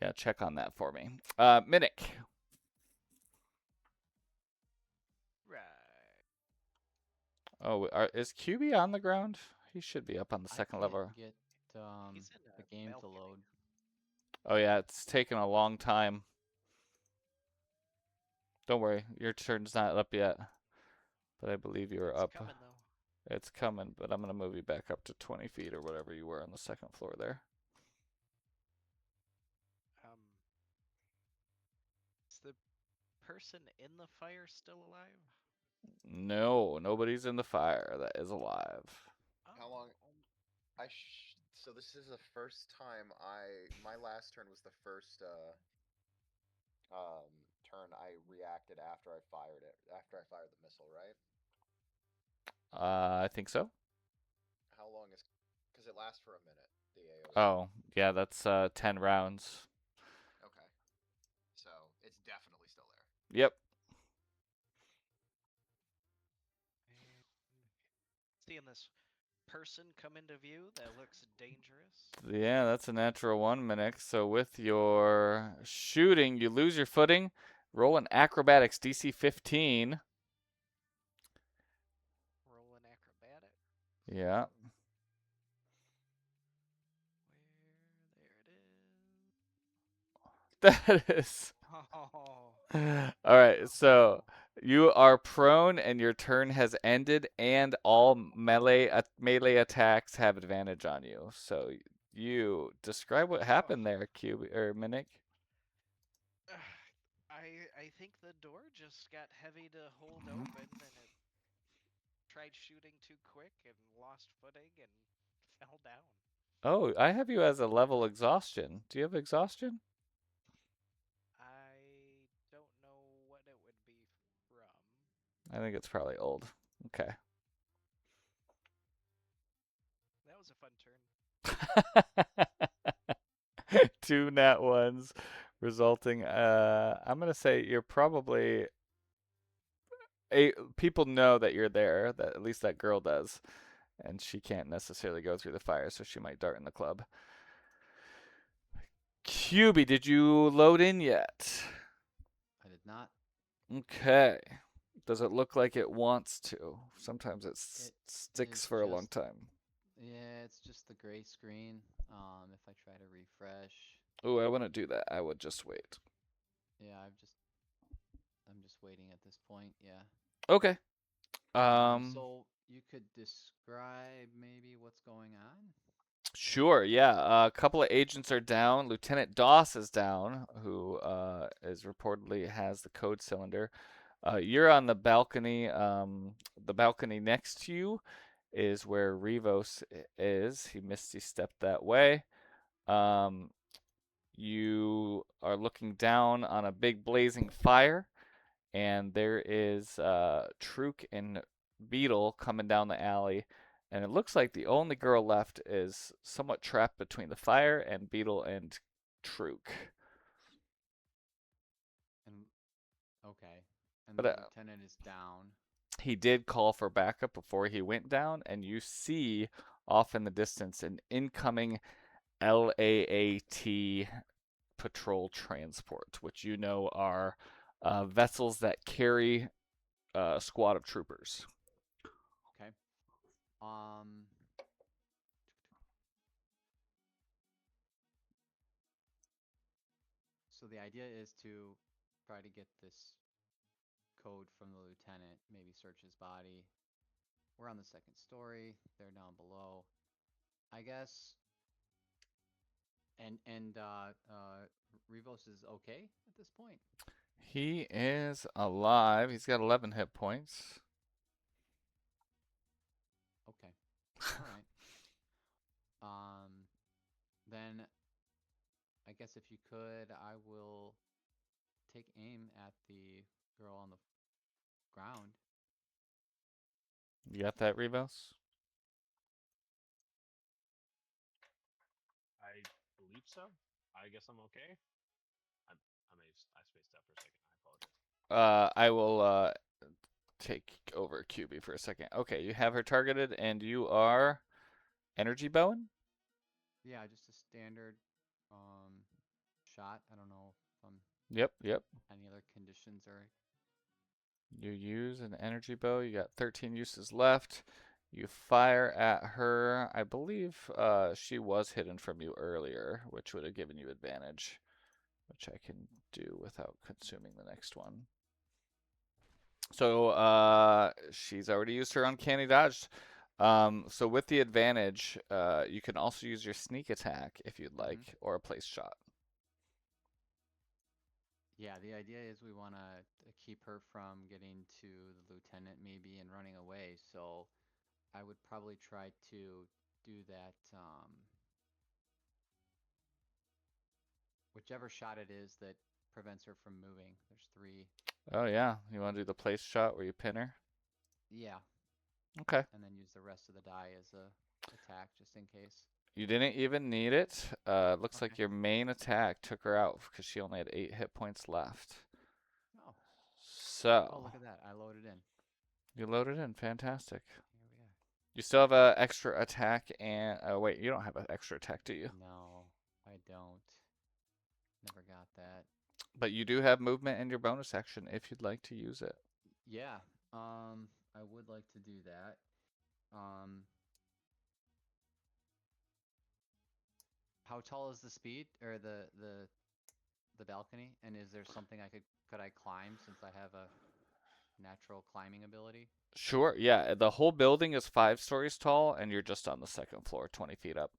S1: Yeah, check on that for me. Minnick.
S3: Right.
S1: Oh, is QB on the ground? He should be up on the second level.
S5: Get
S3: He's in
S5: the
S3: a
S5: game to
S3: balcony.
S5: load.
S1: Oh yeah, it's taken a long time. Don't worry, your turn's not up yet. But I believe you were
S3: It's
S1: up.
S3: coming though.
S1: It's coming, but I'm gonna move you back up to 20 feet or whatever you were on the second floor there.
S3: Is the person in the fire still alive?
S1: No, nobody's in the fire that is alive.
S4: How long? So this is the first time my last turn was the first turn I reacted after I fired the missile, right?
S1: I think so.
S4: How long is? Because it lasts for a minute. The AOE.
S1: Oh, yeah, that's 10 rounds.
S4: Okay. So it's definitely still there.
S1: Yep.
S3: Seeing this person come into view, that looks dangerous.
S1: Yeah, that's a natural 1, Minnick. So with your shooting, you lose your footing. Roll an acrobatics DC 15.
S3: Roll an acrobatic.
S1: Yeah.
S3: There it is.
S1: That is.
S3: Oh.
S1: All right, so you are prone and your turn has ended, and all melee attacks have advantage on you. So you. Describe what happened there, Cube or Minik.
S3: I think the door just got heavy to hold open, and it tried shooting too quick and lost footing and fell down.
S1: Oh, I have you as a level exhaustion. Do you have exhaustion?
S3: I don't know what it would be from.
S1: I think it's probably old. Okay.
S3: That was a fun turn.
S1: 2 nat ones resulting I'm gonna say you're probably people know that you're there, that at least that girl does, and she can't necessarily go through the fire, so she might dart in the club. QB, did you load in yet?
S5: I did not.
S1: Okay. Does it look like it wants to? Sometimes it sticks
S5: is
S1: for a long
S5: just
S1: time.
S5: Yeah, it's just the gray screen. If I try to refresh,
S1: Oh, I wouldn't do that. I would just wait.
S5: yeah, I'm just waiting at this point. Yeah.
S1: Okay.
S5: So you could describe maybe what's going on?
S1: Sure, yeah. A couple of agents are down. Lieutenant Doss is down, who is reportedly has the code cylinder. You're on the balcony. The balcony next to you is where Rivos is. He misty stepped that way. Um, you are looking down on a big blazing fire, and there is Truk and Beetle coming down the alley. And it looks like the only girl left is somewhat trapped between the fire and Beetle and Truk.
S5: And okay. And
S1: But
S5: the lieutenant is down.
S1: he did call for backup before he went down, and you see off in the distance an incoming LAAT patrol transport, which you know are vessels that carry a squad of troopers.
S5: Okay. Um. So the idea is to try to get this code from the lieutenant, maybe search his body. We're on the second story. They're down below. I guess. And Rivos is okay at this point.
S1: He is alive. He's got 11 hit points.
S5: Okay. All right. Then I guess if you could, I will take aim at the girl on the ground.
S1: You got that, Rivos?
S2: I believe so. I guess I'm okay. I spaced out for a second. I apologize.
S1: I will take over QB for a second. Okay, you have her targeted, and you are energy bowing?
S5: Yeah, just a standard shot. I don't know if
S1: Yep, yep.
S5: any other conditions are.
S1: You use an energy bow. You got 13 uses left. You fire at her. I believe she was hidden from you earlier, which would have given you advantage, which I can do without consuming the next one. So she's already used her uncanny dodge. So with the advantage, you can also use your sneak attack if you'd like, or a place shot.
S5: Yeah, the idea is we want to keep her from getting to the lieutenant maybe and running away. So I would probably try to do that. Whichever shot it is that prevents her from moving. There's 3.
S1: Oh yeah, you want to do the place shot where you pin her?
S5: Yeah.
S1: Okay.
S5: And then use the rest of the die as a attack just in case.
S1: You didn't even need it. Looks like your main attack took her out because she only had 8 hit points left.
S5: Oh.
S1: So.
S5: Oh, look at that. I loaded in.
S1: You loaded in. Fantastic.
S5: Here we are.
S1: You still have an extra attack and... wait, you don't have an extra attack, do you?
S5: No, I don't. Never got that.
S1: But you do have movement in your bonus action if you'd like to use it.
S5: Yeah, I would like to do that. How tall is the speed or the balcony? And is there something could I climb since I have a natural climbing ability?
S1: Sure, yeah. The whole building is 5 stories tall, and you're just on the second floor, 20 feet up.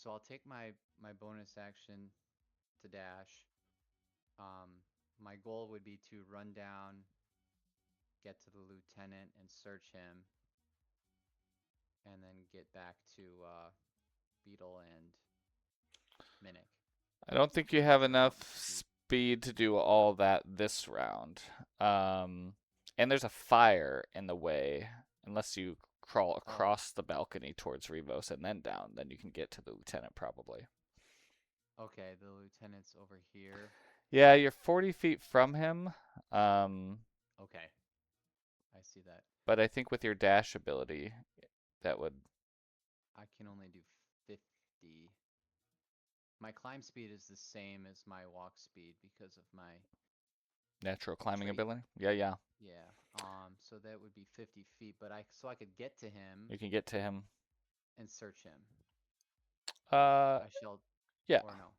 S5: So I'll take my bonus action to dash. My goal would be to run down, get to the lieutenant, and search him, and then get back to Beetle and Mimic.
S1: I don't think you have enough speed to do all that this round. And there's a fire in the way. Unless you crawl across the balcony towards Revos and then down, then you can get to the lieutenant probably.
S5: Okay, the lieutenant's over here.
S1: Yeah, you're 40 feet from him.
S5: Okay, I see that.
S1: But I think with your dash ability, that would.
S5: I can only do 50. My climb speed is the same as my walk speed because of my
S1: Natural climbing
S5: trait.
S1: ability? Yeah, yeah.
S5: Yeah. So that would be 50 feet, but I could get to him
S1: You can get to him.
S5: and search him.
S1: Uh,
S5: I shall.
S1: yeah.
S5: Or no.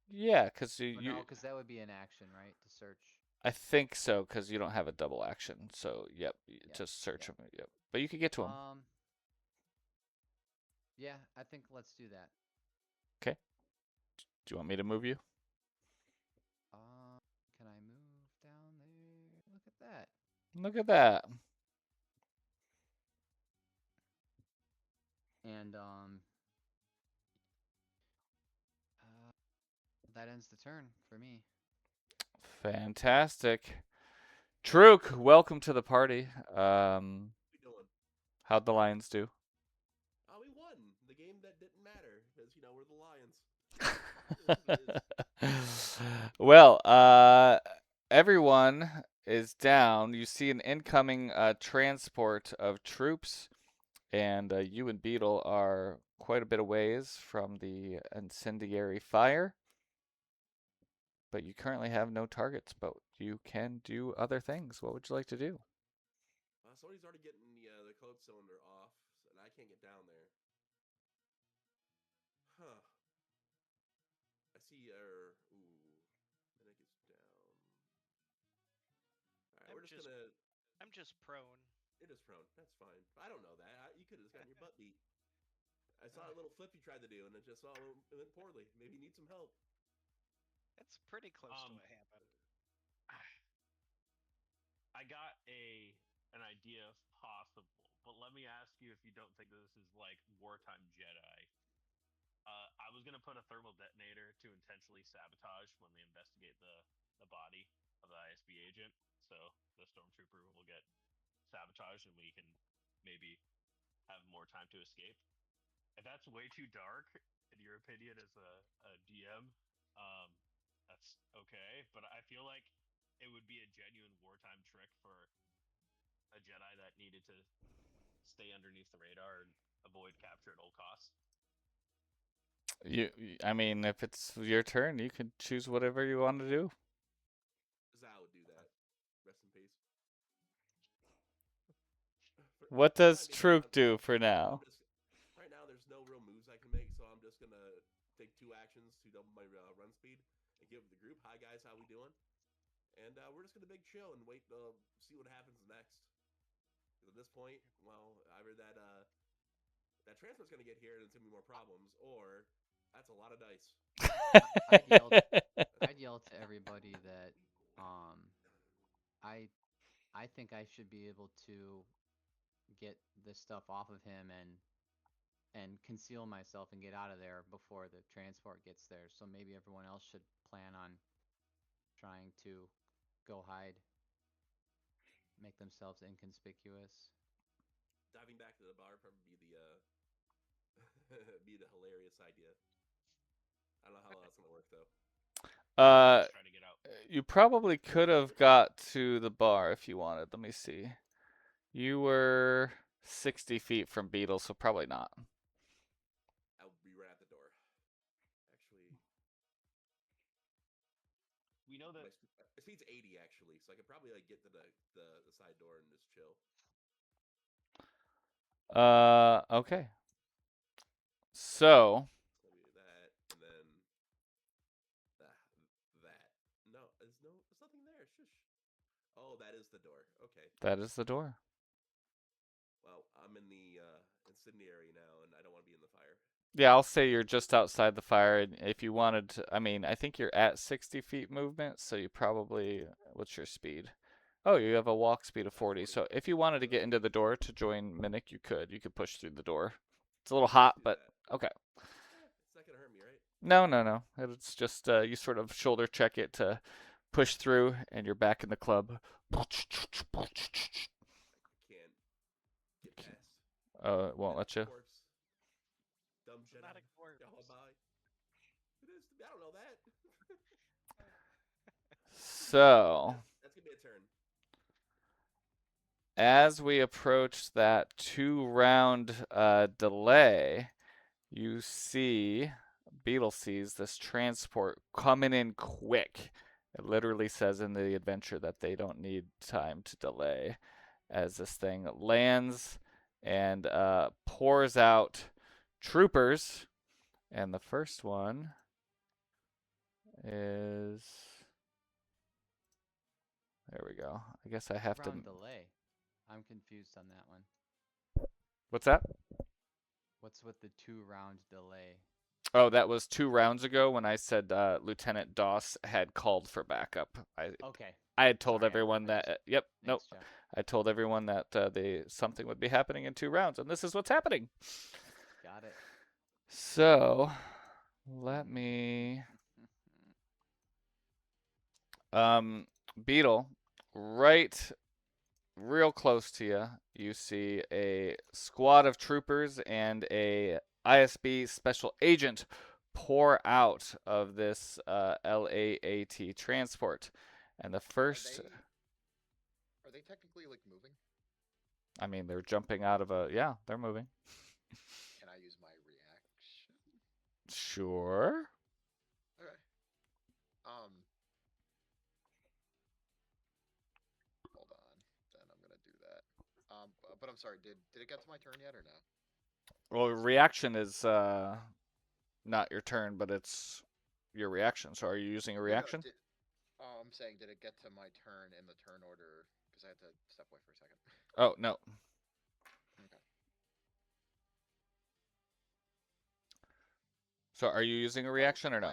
S1: Yeah, because
S5: Or
S1: you.
S5: no, because that would be an action, right? To search.
S1: I think so, because you don't have a double action. So, yep,
S5: Yep,
S1: just search
S5: yep.
S1: him. Yep. But you can get to him.
S5: Yeah, I think let's do that.
S1: Okay. Do you want me to move you?
S5: Can I move down there? Look at that.
S1: Look at that.
S5: And that ends the turn for me.
S1: Fantastic. Truk, welcome to the party.
S6: How we doing?
S1: How'd the Lions do?
S6: We won the game that didn't matter because we're the Lions.
S1: Well, everyone is down. You see an incoming transport of troops, and you and Beetle are quite a bit a ways from the incendiary fire. But you currently have no targets, but you can do other things. What would you like to do?
S6: Somebody's already getting the code cylinder off, and I can't get down there. Huh. I see Mimic is down. Alright, we're just gonna...
S3: I'm just prone.
S6: It is prone. That's fine. I don't know that. You could have just gotten your butt beat. I saw a little flip you tried to do, and it just it went poorly. Maybe you need some help.
S3: That's pretty close to what happened.
S2: I got an idea if possible, but let me ask you if you don't think this is like wartime Jedi. I was gonna put a thermal detonator to intentionally sabotage when they investigate the body of the ISB agent, so the stormtrooper will get sabotaged and we can maybe have more time to escape. If that's way too dark, in your opinion, as a DM, that's okay. But I feel like it would be a genuine wartime trick for a Jedi that needed to stay underneath the radar and avoid capture at all costs.
S1: I mean, if it's your turn, you can choose whatever you want to do.
S6: Zao would do that. Rest in peace.
S1: What does Truk do for now?
S6: Right now, there's no real moves I can make, so I'm just gonna take 2 actions to double my run speed and give the group, "Hi guys, how we doing?" And we're just gonna big chill and wait to see what happens next. Because at this point, well, either that transport's gonna get here and it's gonna be more problems, or that's a lot of dice.
S5: I'd yell to everybody that I think I should be able to get this stuff off of him and conceal myself and get out of there before the transport gets there. So maybe everyone else should plan on trying to go hide, make themselves inconspicuous.
S6: Diving back to the bar probably be the be the hilarious idea. I don't know how that's gonna work though.
S2: Try to get out.
S1: You probably could have got to the bar if you wanted. Let me see. You were 60 feet from Beetle, so probably not.
S6: I'll be right at the door. Actually,
S2: We know that
S6: my speed's 80 actually, so I could probably like get to the side door and just chill.
S1: Okay. So.
S6: Let me do that, and then that. No, there's nothing there. Shush. Oh, that is the door. Okay.
S1: That is the door.
S6: Well, I'm in the incendiary now, and I don't want to be in the fire.
S1: Yeah, I'll say you're just outside the fire, and if you wanted to, I mean, I think you're at 60 feet movement, so you probably, what's your speed? Oh, you have a walk speed of 40,
S6: 40.
S1: so if you wanted to get into the door to join Mimic, you could. You could push through the door. It's a little
S6: Yeah,
S1: hot,
S6: let's do
S1: but
S6: that.
S1: okay.
S6: It's not gonna hurt me, right?
S1: No, no, no. It's just you sort of shoulder check it to push through, and you're back in the club.
S6: I can't get past.
S1: It won't let you.
S6: Corpse. Dumb
S3: It's
S6: Jedi.
S3: not a corpse.
S6: Yalabai. It is. I don't know that.
S1: So,
S6: That's gonna be a turn.
S1: as we approach that 2 round delay, you see, Beetle sees this transport coming in quick. It literally says in the adventure that they don't need time to delay as this thing lands and pours out troopers. And the first one is. There we go. I guess I have to.
S5: Round delay. I'm confused on that one.
S1: What's that?
S5: What's with the 2 round delay?
S1: Oh, that was 2 rounds ago when I said Lieutenant Doss had called for backup.
S5: Okay.
S1: I had told
S5: Sorry,
S1: everyone that.
S5: thanks.
S1: Yep. Nope.
S5: Thanks, Jeff.
S1: I told everyone that something would be happening in 2 rounds, and this is what's happening.
S5: Got it.
S1: So, let me. Beetle, right, real close to you, you see a squad of troopers and a ISB special agent pour out of this LAAT transport. And the first,
S4: Are they technically like moving?
S1: I mean, they're jumping out of a, yeah, they're moving.
S4: Can I use my reaction?
S1: Sure.
S4: Okay. Hold on. Then I'm gonna do that. But I'm sorry. Did it get to my turn yet or no?
S1: Well, reaction is not your turn, but it's your reaction. So are you using a reaction?
S4: I'm saying, did it get to my turn in the turn order? Because I had to step away for a second.
S1: Oh, no.
S4: Okay.
S1: So are you using a reaction or no?
S4: I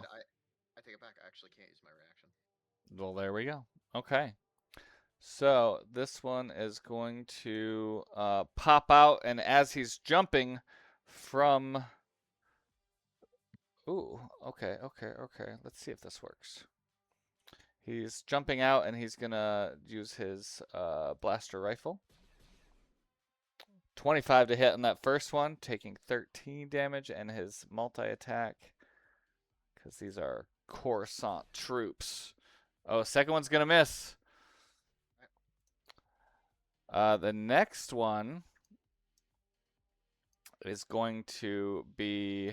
S4: take it back. I actually can't use my reaction.
S1: Well, there we go. Okay. So this one is going to pop out, and as he's jumping from... Ooh, okay. Let's see if this works. He's jumping out, and he's going to use his blaster rifle. 25 to hit on that first one, taking 13 damage, and his multi-attack, because these are Coruscant troops. Oh, second one's going to miss. The next one is going to be...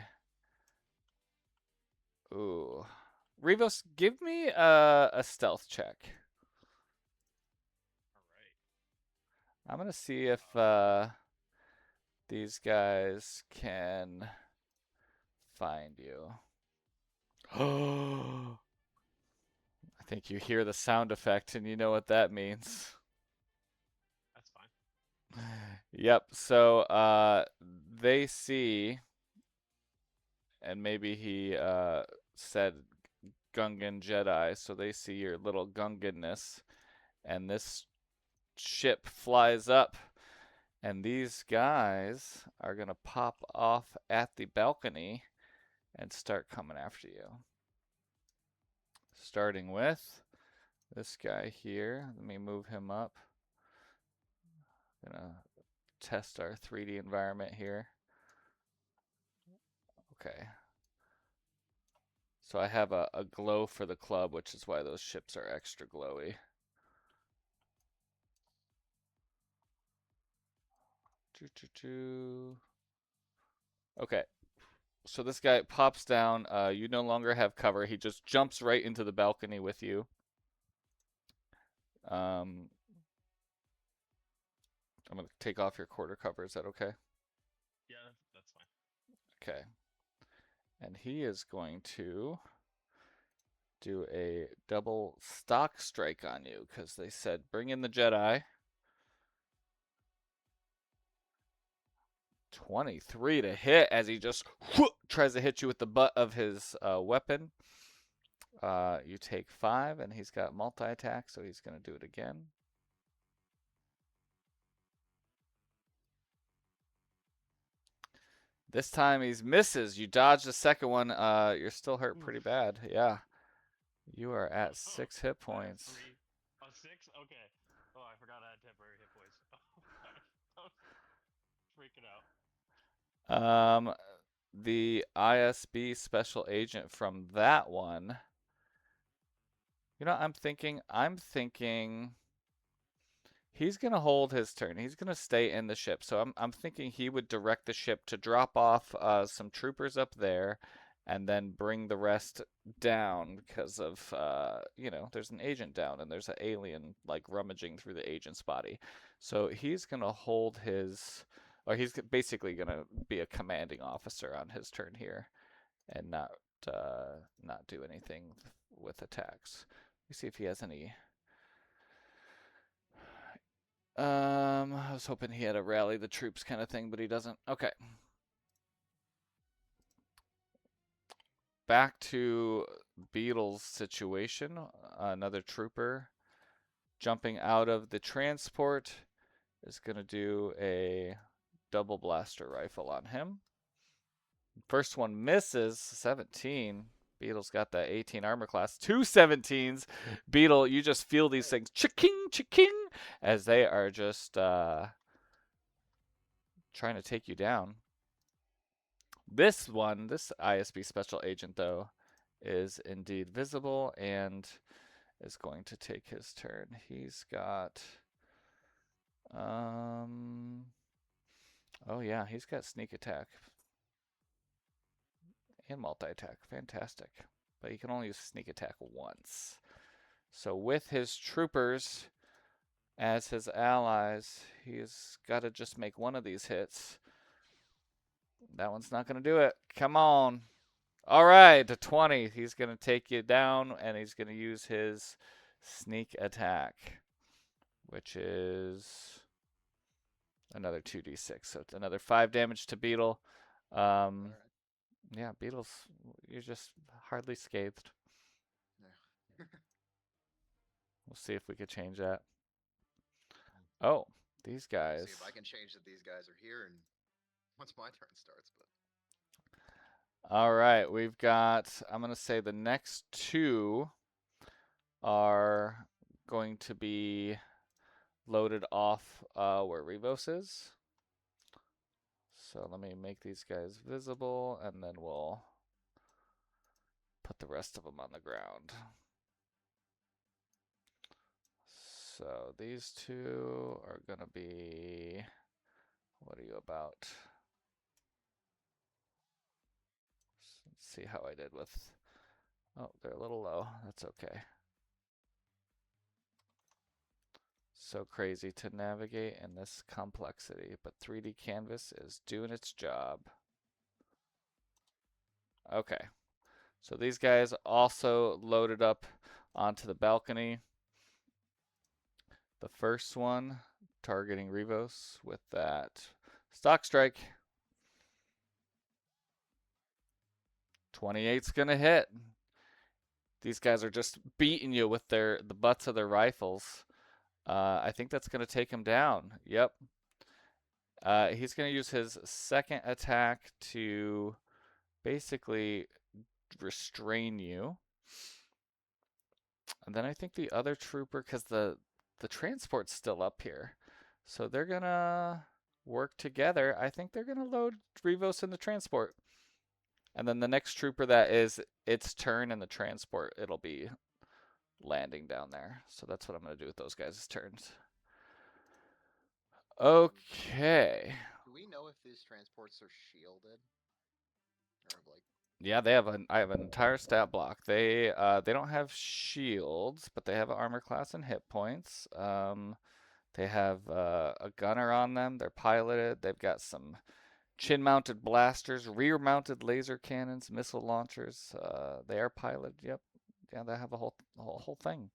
S1: Ooh. Rivos, give me a stealth check.
S2: All right.
S1: I'm going to see if these guys can find you. I think you hear the sound effect and you know what that means.
S2: That's fine.
S1: Yep, so they see, and maybe he said Gungan Jedi, so they see your little Gunganness, and this ship flies up, and these guys are going to pop off at the balcony and start coming after you. Starting with this guy here. Let me move him up. Gonna test our 3D environment here. Okay. So I have a glow for the club, which is why those ships are extra glowy. Okay. So this guy pops down. You no longer have cover. He just jumps right into the balcony with you. I'm going to take off your quarter cover. Is that okay?
S2: Yeah, that's fine.
S1: Okay. And he is going to do a double stock strike on you because they said bring in the Jedi. 23 to hit as he just tries to hit you with the butt of his weapon. You take 5, and he's got multi-attack, so he's going to do it again. This time he misses. You dodge the second one. You're still hurt pretty bad. Yeah. You are at 6 hit points.
S2: 3. Oh, 6? Okay. Oh, I forgot I had temporary hit points. I was freaking out.
S1: The ISB special agent from that one. You know, I'm thinking he's gonna hold his turn. He's gonna stay in the ship. So I'm thinking he would direct the ship to drop off some troopers up there, and then bring the rest down because of you know, there's an agent down and there's an alien like rummaging through the agent's body. So he's gonna hold his, or he's basically gonna be a commanding officer on his turn here, and not do anything with attacks. Let me see if he has any. I was hoping he had a rally the troops kind of thing, but he doesn't. Okay. Back to Beetle's situation. Another trooper jumping out of the transport is going to do a double blaster rifle on him. First one misses, 17. Beetle's got that 18 armor class. 2 17s. Beetle, you just feel these things chiking, chiking, as they are just trying to take you down. This one, this ISB special agent, though, is indeed visible and is going to take his turn. He's got, oh yeah, he's got sneak attack and multi-attack. Fantastic. But he can only use sneak attack once. So with his troopers as his allies, he's got to just make one of these hits. That one's not going to do it. Come on. All right, to 20. He's going to take you down, and he's going to use his sneak attack, which is another 2d6. So it's another 5 damage to Beetle. Yeah, Beetle's, you're just hardly scathed.
S4: Yeah.
S1: We'll see if we could change that. Oh, these guys.
S4: See if I can change that these guys are here, and once my turn starts. But
S1: all right, we've got, I'm going to say the next 2 are going to be loaded off where Revos is. So let me make these guys visible, and then we'll put the rest of them on the ground. So these 2 are going to be, what are you about? Let's see how I did with, oh, they're a little low. That's okay. So crazy to navigate in this complexity, but 3DCanvas is doing its job. Okay, so these guys also loaded up onto the balcony. The first one targeting Revos with that stock strike. 28's gonna hit. These guys are just beating you with the butts of their rifles. I think that's going to take him down. Yep. He's going to use his second attack to basically restrain you. And then I think the other trooper, because the transport's still up here, so they're going to work together. I think they're going to load Revos in the transport. And then the next trooper that is its turn in the transport, it'll be landing down there. So that's what I'm going to do with those guys' turns. Okay.
S4: do we know if these transports are shielded? Or like?
S1: Yeah, I have an entire stat block. They don't have shields, but they have armor class and hit points. They have a gunner on them. They're piloted. They've got some chin-mounted blasters, rear-mounted laser cannons, missile launchers. They are piloted. Yep. Yeah, they have a whole thing.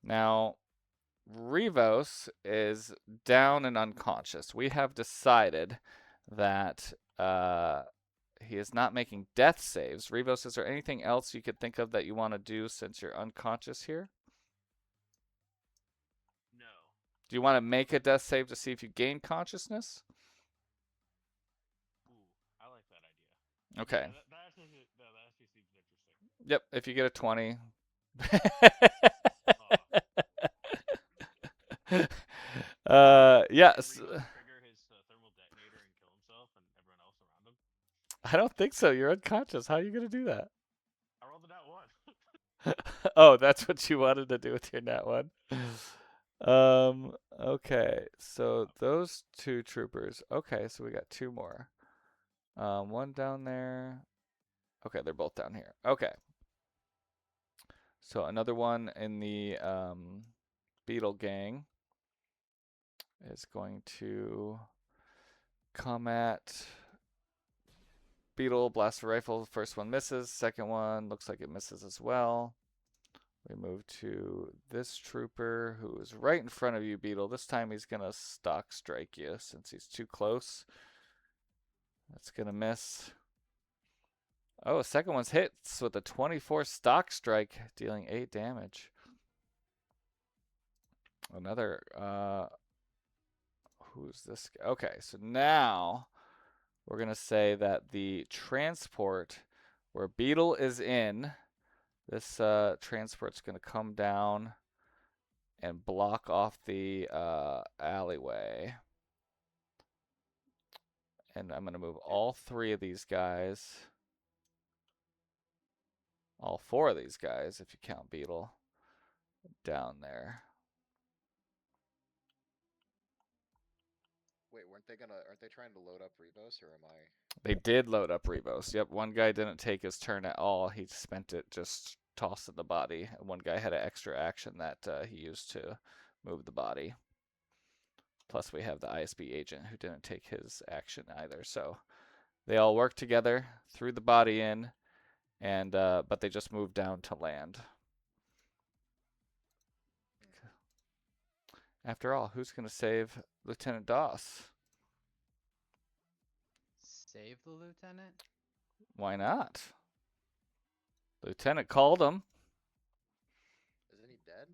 S1: Now, Revos is down and unconscious. We have decided that he is not making death saves. Revos, is there anything else you could think of that you want to do since you're unconscious here?
S2: No.
S1: Do you want to make a death save to see if you gain consciousness?
S2: Ooh, I like that idea.
S1: Okay.
S2: Yeah, that actually seems interesting.
S1: Yep, if you get a 20. Yes.
S2: Trigger his thermal detonator and kill himself and everyone else around him.
S1: I don't think so. You're unconscious. How are you going to do that?
S2: I rolled a nat 1.
S1: Oh, that's what you wanted to do with your nat 1. Okay. So those 2 troopers. Okay, so we got 2 more. One down there. Okay, they're both down here. Okay. So another one in the Beetle gang is going to come at Beetle, blaster rifle. First one misses. Second one looks like it misses as well. We move to this trooper who is right in front of you, Beetle. This time he's going to stock strike you since he's too close. That's going to miss. Oh, second one's hits with a 24 stock strike, dealing 8 damage. Another, who's this guy? Okay, so now we're going to say that the transport where Beetle is in, this transport's going to come down and block off the alleyway. And I'm going to move all 3 of these guys, all 4 of these guys, if you count Beetle, down there.
S4: Wait, aren't they trying to load up Revos, or am I?
S1: They did load up Revos. Yep, one guy didn't take his turn at all. He spent it just tossing the body. One guy had an extra action that he used to move the body. Plus, we have the ISB agent who didn't take his action either. So they all worked together, threw the body in, and but they just moved down to land. After all, who's going to save Lieutenant Doss?
S5: Save the lieutenant?
S1: Why not? Lieutenant called him.
S4: Isn't he dead?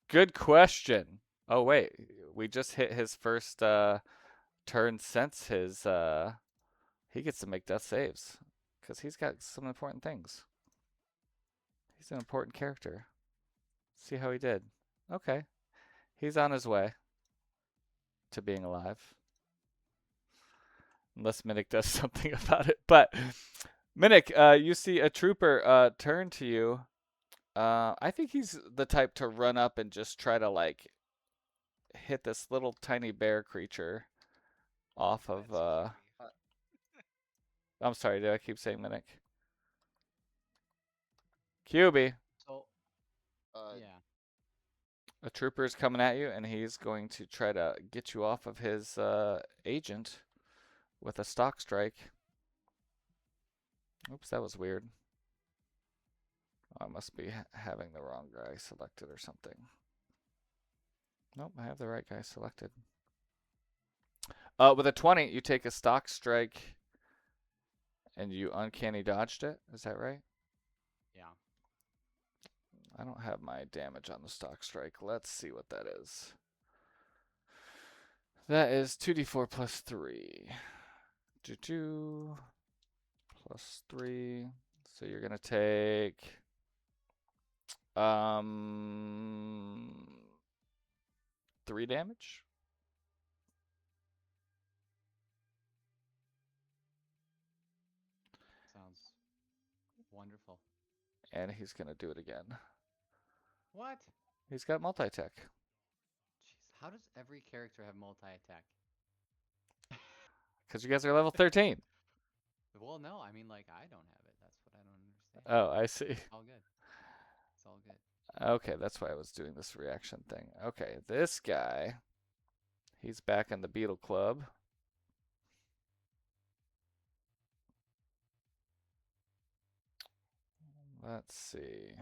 S1: Good question. Oh, wait. We just hit his first turn since his... he gets to make death saves. Because he's got some important things. He's an important character. See how he did. Okay. He's on his way to being alive. Unless Minnick does something about it. But, Minnick, you see a trooper turn to you. I think he's the type to run up and just try to, like, hit this little tiny bear creature off of, I'm sorry, did I keep saying Minnick? QB.
S5: So,
S4: Uh,
S5: yeah.
S1: A trooper is coming at you, and he's going to try to get you off of his agent with a stock strike. Oops, that was weird. Oh, I must be having the wrong guy selected or something. Nope, I have the right guy selected. With a 20, you take a stock strike, and you uncanny dodged it. Is that right?
S5: Yeah.
S1: I don't have my damage on the stock strike. Let's see what that is. That is 2d4 plus 3. 2 plus 3. So you're going to take 3 damage.
S5: Sounds wonderful.
S1: And he's going to do it again.
S5: What?
S1: He's got multi-tech.
S5: Jeez, how does every character have multi-attack?
S1: Because you guys are level 13.
S5: Well, no, I mean, like, I don't have it. That's what I don't understand.
S1: Oh, I see.
S5: It's all good. It's all good.
S1: Okay, that's why I was doing this reaction thing. Okay, this guy, he's back in the Beetle Club. Let's see.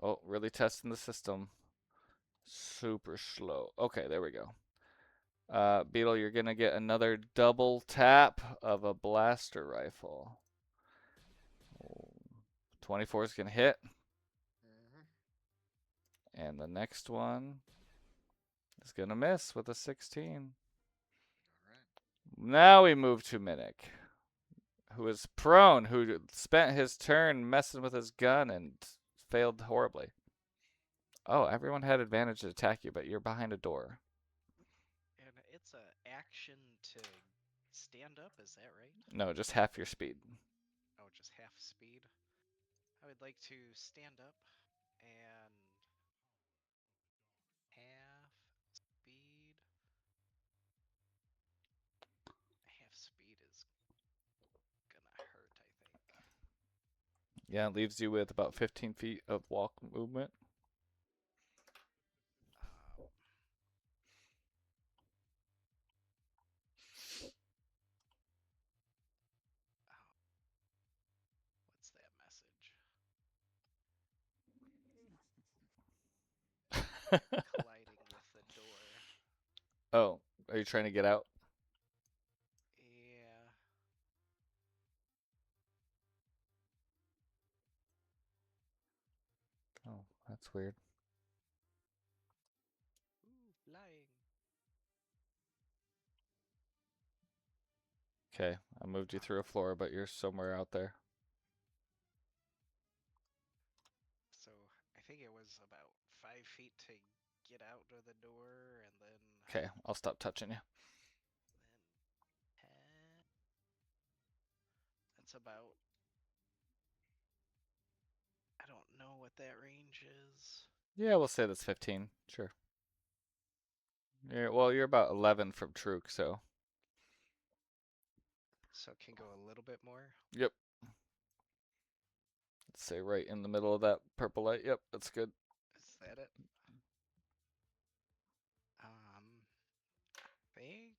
S1: Oh, really testing the system. Super slow. Okay, there we go. Beetle, you're gonna get another double tap of a blaster rifle. 24 is gonna hit. And the next one is gonna miss with a 16.
S4: All right.
S1: Now we move to Minnick, who is prone, who spent his turn messing with his gun and failed horribly. Oh, everyone had advantage to attack you, but you're behind a door.
S3: And it's a action to stand up, is that right?
S1: No, just half your speed.
S3: Oh, just half speed. I would like to stand up and half speed. Half speed is gonna hurt, I think.
S1: Yeah, it leaves you with about 15 feet of walk movement.
S3: What's that message? Colliding with the door.
S1: Oh, are you trying to get out?
S3: Yeah.
S1: Oh, that's weird.
S3: Ooh, flying.
S1: Okay, I moved you through a floor, but you're somewhere out there.
S3: So I think it was about 5 feet to get out of the door, and then
S1: Okay, I'll stop touching you.
S3: then 10. That's about. I don't know what that range is.
S1: Yeah, we'll say that's 15. Sure. Well, you're about 11 from Truk, so.
S3: So it can go a little bit more.
S1: Yep. Let's say right in the middle of that purple light. Yep, that's good.
S3: Is that it? Think.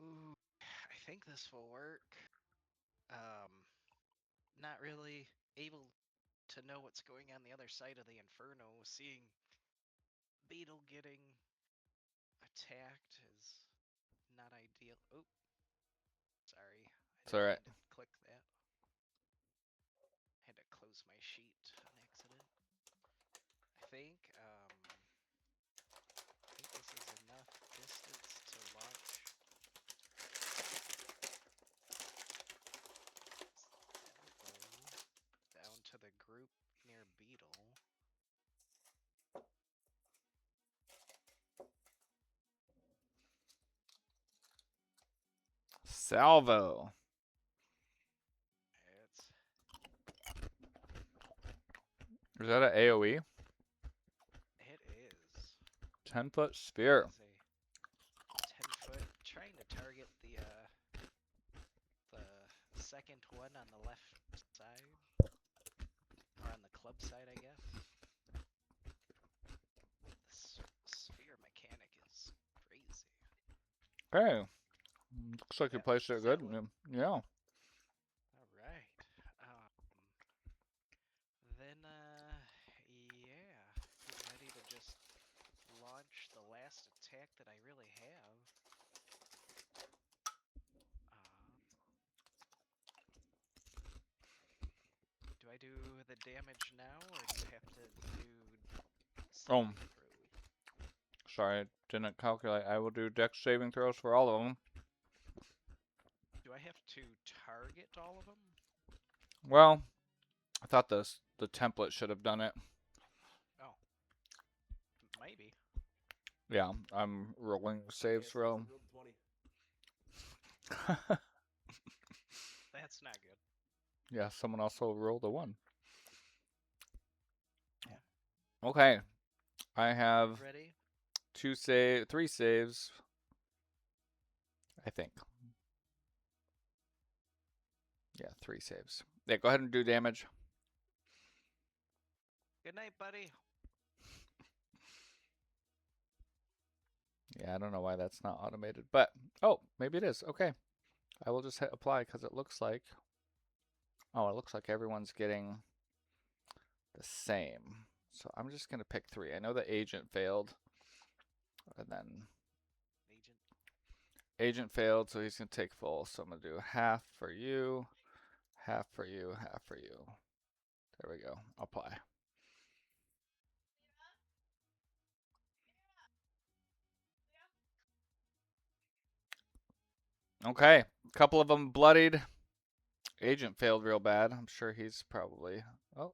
S3: Ooh, I think this will work. Not really able to know what's going on the other side of the inferno. Seeing Beetle getting attacked is not ideal. Oh, sorry.
S1: It's all right.
S3: Mean to click that. Had to close my sheet on accident. I think this is enough distance to launch. Down to the group near Beetle.
S1: Salvo.
S3: It's
S1: Is that an AoE?
S3: It is.
S1: 10-foot spear.
S3: It is a 10-foot, trying to target the second one on the left side, or on the club side, I guess. This sphere mechanic is crazy.
S1: Okay. Looks like you
S3: Yeah,
S1: placed it
S3: does
S1: good.
S3: that work?
S1: Yeah.
S3: All right. Then, yeah, getting ready to just launch the last attack that I really have. Do I do the damage now, or do you have to do saving throw?
S1: Sorry, I didn't calculate. I will do dex saving throws for all of them.
S3: Do I have to target all of them?
S1: Well, I thought the template should have done it.
S3: Oh. Maybe.
S1: Yeah, I'm rolling saves for all.
S3: That's not good.
S1: Yeah, someone also rolled a 1.
S3: Yeah.
S1: Okay. I have
S3: Ready?
S1: 3 saves. I think. Yeah, 3 saves. Yeah, go ahead and do damage.
S3: Good night, buddy.
S1: Yeah, I don't know why that's not automated, but oh, maybe it is. Okay. I will just hit apply because it looks like everyone's getting the same. So I'm just going to pick 3. I know the agent failed. And then agent failed, so he's going to take full. So I'm going to do half for you, half for you, half for you. There we go. Apply. Okay, a couple of them bloodied. Agent failed real bad. I'm sure he's probably. Oh,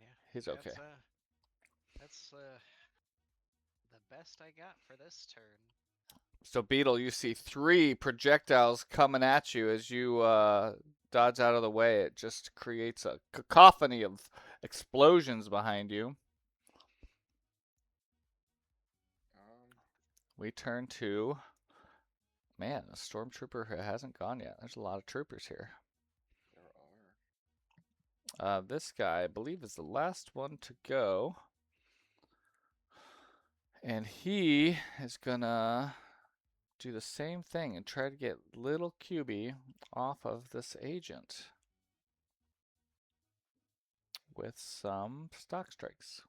S3: Yeah,
S1: he's okay.
S3: That's the best I got for this turn.
S1: So Beetle, you see 3 projectiles coming at you as you dodge out of the way. It just creates a cacophony of explosions behind you. We turn to, man, a stormtrooper who hasn't gone yet. There's a lot of troopers here.
S4: There are.
S1: This guy, I believe, is the last one to go. And he is gonna do the same thing and try to get little QB off of this agent with some stock strikes.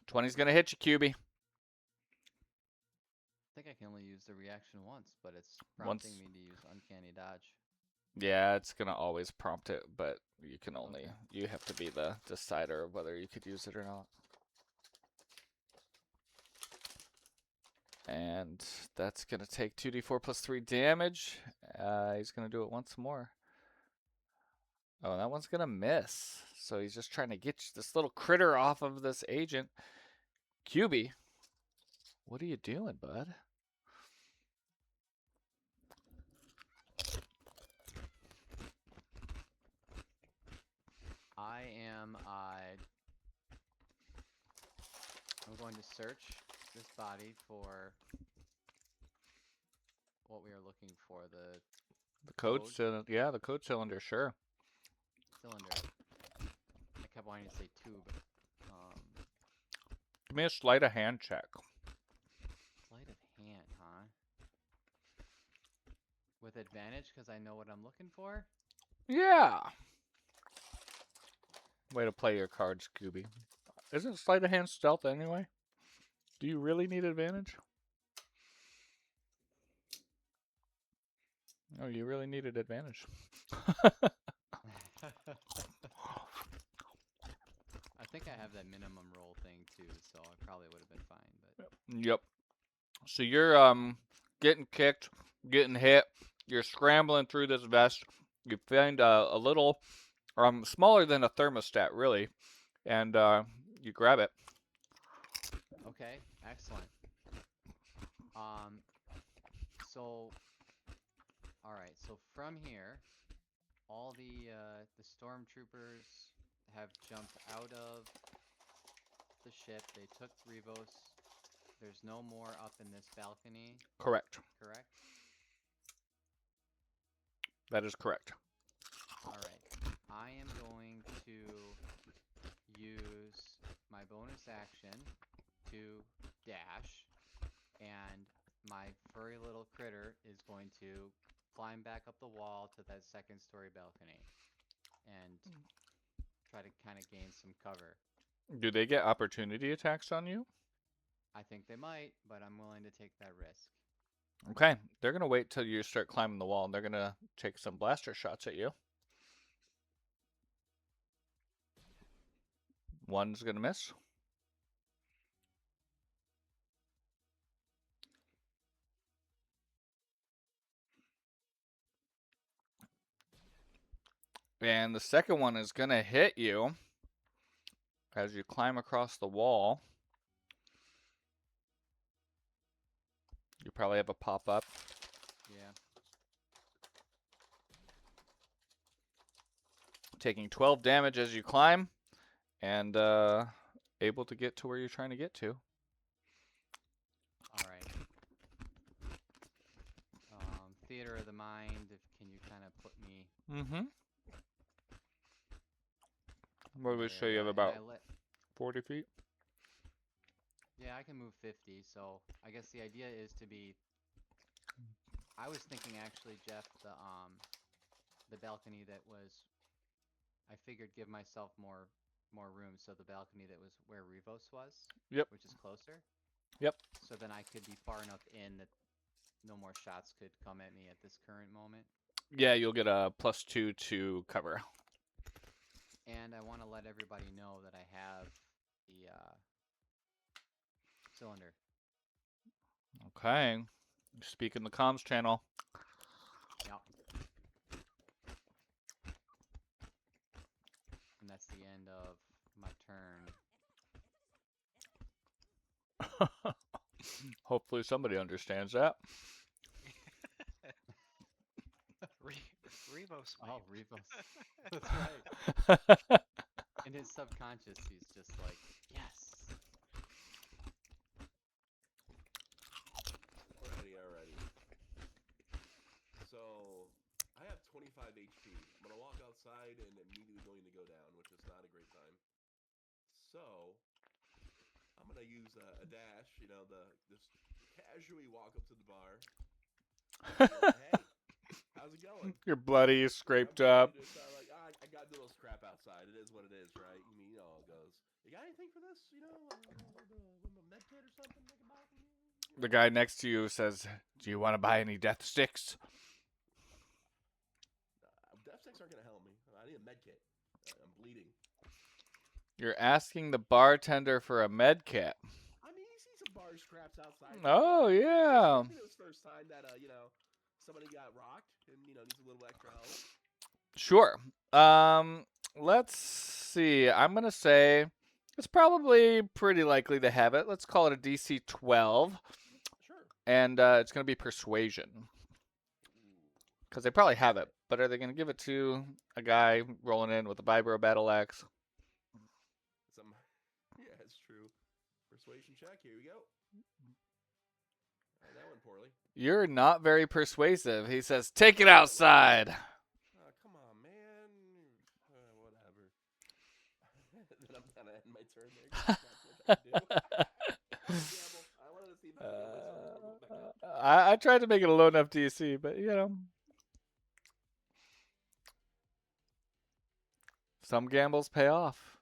S1: 20's gonna hit you, QB.
S5: I think I can only use the reaction once, but it's prompting me to use uncanny dodge.
S1: Yeah, it's gonna always prompt it, but you can only you have to be the decider of whether you could use it or not. And that's gonna take 2d4 plus 3 damage. He's gonna do it once more. Oh, that one's gonna miss. So he's just trying to get this little critter off of this agent. QB, what are you doing, bud?
S5: I'm going to search this body for what we are looking for.
S1: The code cylinder. Yeah, the code cylinder. Sure.
S5: Cylinder. I kept wanting to say 2, but
S1: give me a sleight of hand check.
S5: Sleight of hand, huh? With advantage because I know what I'm looking for?
S1: Yeah. Way to play your cards, Scooby. Isn't sleight of hand stealth anyway? Do you really need advantage? Oh, you really needed advantage.
S5: I think I have that minimum roll thing too, so I probably would have been fine. But
S1: Yep. So you're getting kicked, getting hit. You're scrambling through this vest. You find a little smaller than a thermostat, really, and you grab it.
S5: okay, excellent. So, all right. So from here, all the stormtroopers have jumped out of the ship. They took Revos. There's no more up in this balcony.
S1: Correct.
S5: Correct?
S1: That is correct.
S5: All right. I am going to use my bonus action to dash, and my furry little critter is going to climb back up the wall to that second-story balcony and try to kind of gain some cover.
S1: Do they get opportunity attacks on you?
S5: I think they might, but I'm willing to take that risk.
S1: Okay, they're going to wait till you start climbing the wall, and they're going to take some blaster shots at you. One's going to miss. And the second one is going to hit you as you climb across the wall. You probably have a pop-up.
S5: Yeah.
S1: Taking 12 damage as you climb, and able to get to where you're trying to get to.
S5: All right. Theater of the mind, can you kind of put me...
S1: Mm-hmm. What do we say? You have about 40 feet?
S5: Yeah, I can move 50, so I guess the idea is to be... I was thinking actually, Jeff, the balcony that was, I figured give myself more room, so the balcony that was where Revos was,
S1: Yep.
S5: which is closer.
S1: Yep.
S5: So then I could be far enough in that no more shots could come at me at this current moment.
S1: Yeah, you'll get a +2 to cover.
S5: And I want to let everybody know that I have the cylinder.
S1: Okay. Speaking the comms channel.
S5: Yep. And that's the end of my turn.
S1: Hopefully somebody understands that.
S3: Revos.
S5: Oh, Revos. That's right. In his subconscious, he's just like, yes.
S6: Alrighty. So, I have 25 HP. I'm going to walk outside and immediately going to go down, which is not a great time. So, I'm going to use a dash, just casually walk up to the bar. Hey, how's it going?
S1: You're bloody, scraped
S6: I'm
S1: up.
S6: just I got to do a little scrap outside. It is what it is, right? I mean, you know how it goes. You got anything for this? With a med kit or something? They can buy from you?
S1: The guy next to you says, "Do you want to buy any death sticks?"
S6: Death sticks aren't gonna help me. I need a med kit. I'm bleeding.
S1: You're asking the bartender for a med kit.
S6: I mean, he sees some bar scraps outside.
S1: Oh, yeah.
S6: It was first time that somebody got rocked and needs a little extra help.
S1: Sure. Let's see. I'm going to say it's probably pretty likely to have it. Let's call it a DC 12.
S6: Sure.
S1: And it's going to be persuasion. Because they probably have it. But are they going to give it to a guy rolling in with a vibro battle axe?
S6: Yeah, it's true. Persuasion check. Here we go. That went poorly.
S1: You're not very persuasive. He says, "Take it outside."
S6: Come on, man. Whatever. Then I'm gonna end my turn there. Not much I can do. I wanted to see if
S1: I tried to make it a low enough DC, but some gambles pay off.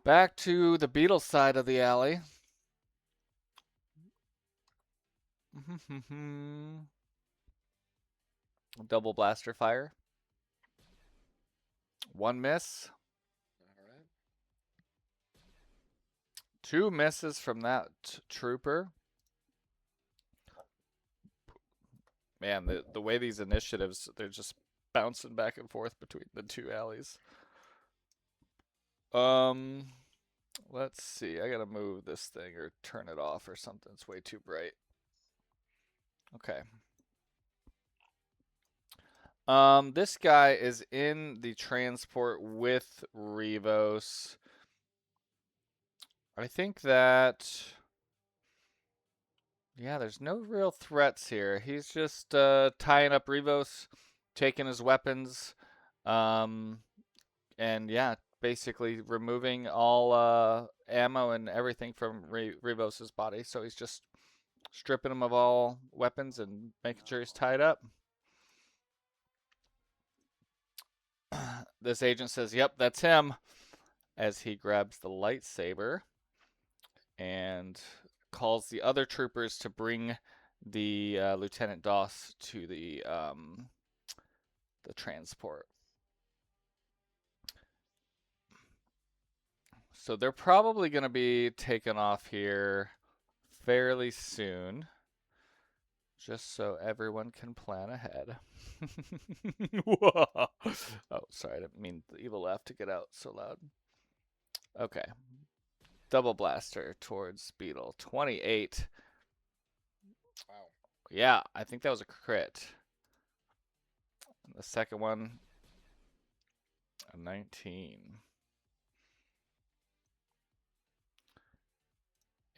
S1: Back to the Beetle side of the alley. Double blaster fire. One miss.
S4: All right.
S1: Two misses from that trooper. Man, the way these initiatives, they're just bouncing back and forth between the two alleys. Let's see. I gotta move this thing or turn it off or something. It's way too bright. Okay. This guy is in the transport with Revos. I think that, yeah, there's no real threats here. He's just tying up Revos, taking his weapons, and yeah, basically removing all ammo and everything from Revos' body. So he's just stripping him of all weapons and making sure he's tied up. This agent says, "Yep, that's him," as he grabs the lightsaber and calls the other troopers to bring the Lieutenant Doss to the transport. So they're probably going to be taken off here fairly soon, just so everyone can plan ahead. Oh, sorry, I didn't mean the evil laugh to get out so loud. Okay. Double blaster towards Beetle. 28.
S4: Wow.
S1: Yeah, I think that was a crit. The second one, a 19.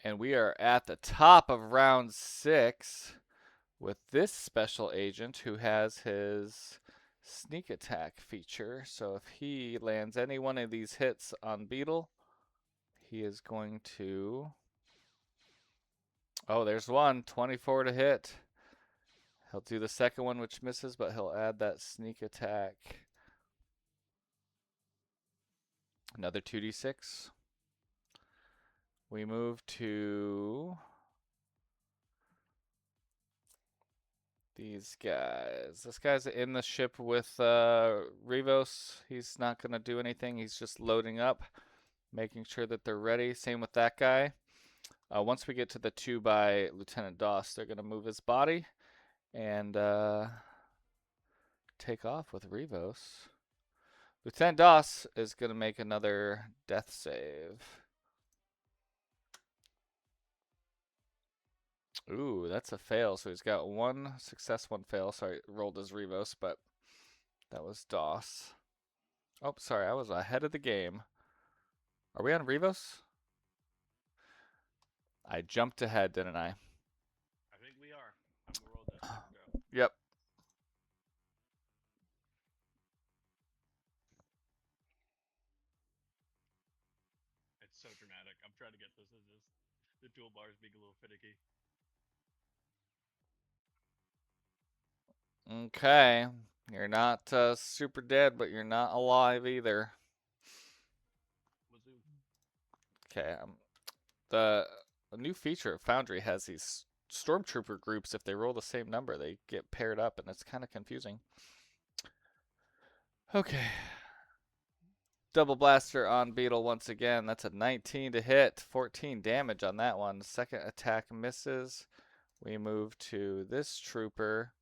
S1: And we are at the top of round 6 with this special agent who has his sneak attack feature. So if he lands any one of these hits on Beetle, he is going to Oh, there's one. 24 to hit. He'll do the second one, which misses, but he'll add that sneak attack. Another 2d6. We move to these guys. This guy's in the ship with Rivos. He's not going to do anything. He's just loading up, making sure that they're ready. Same with that guy. Once we get to the 2 by Lieutenant Doss, they're going to move his body and take off with Rivos. Lieutenant Doss is going to make another death save. Ooh, that's a fail. So he's got 1 success, 1 fail. Sorry, rolled as Rivos, but that was Doss. Oh, sorry, I was ahead of the game. Are we on Rivos? I jumped ahead, didn't I?
S2: I think we are. I'm gonna roll that. Go.
S1: Yep.
S2: It's so dramatic. I'm trying to get this as just the toolbars being a little finicky.
S1: Okay. You're not super dead, but you're not alive either.
S2: Wazoo.
S1: Okay. The new feature of Foundry has these stormtrooper groups. If they roll the same number, they get paired up, and it's kind of confusing. Okay. Double blaster on Beetle once again. That's a 19 to hit. 14 damage on that one. Second attack misses. We move to this trooper.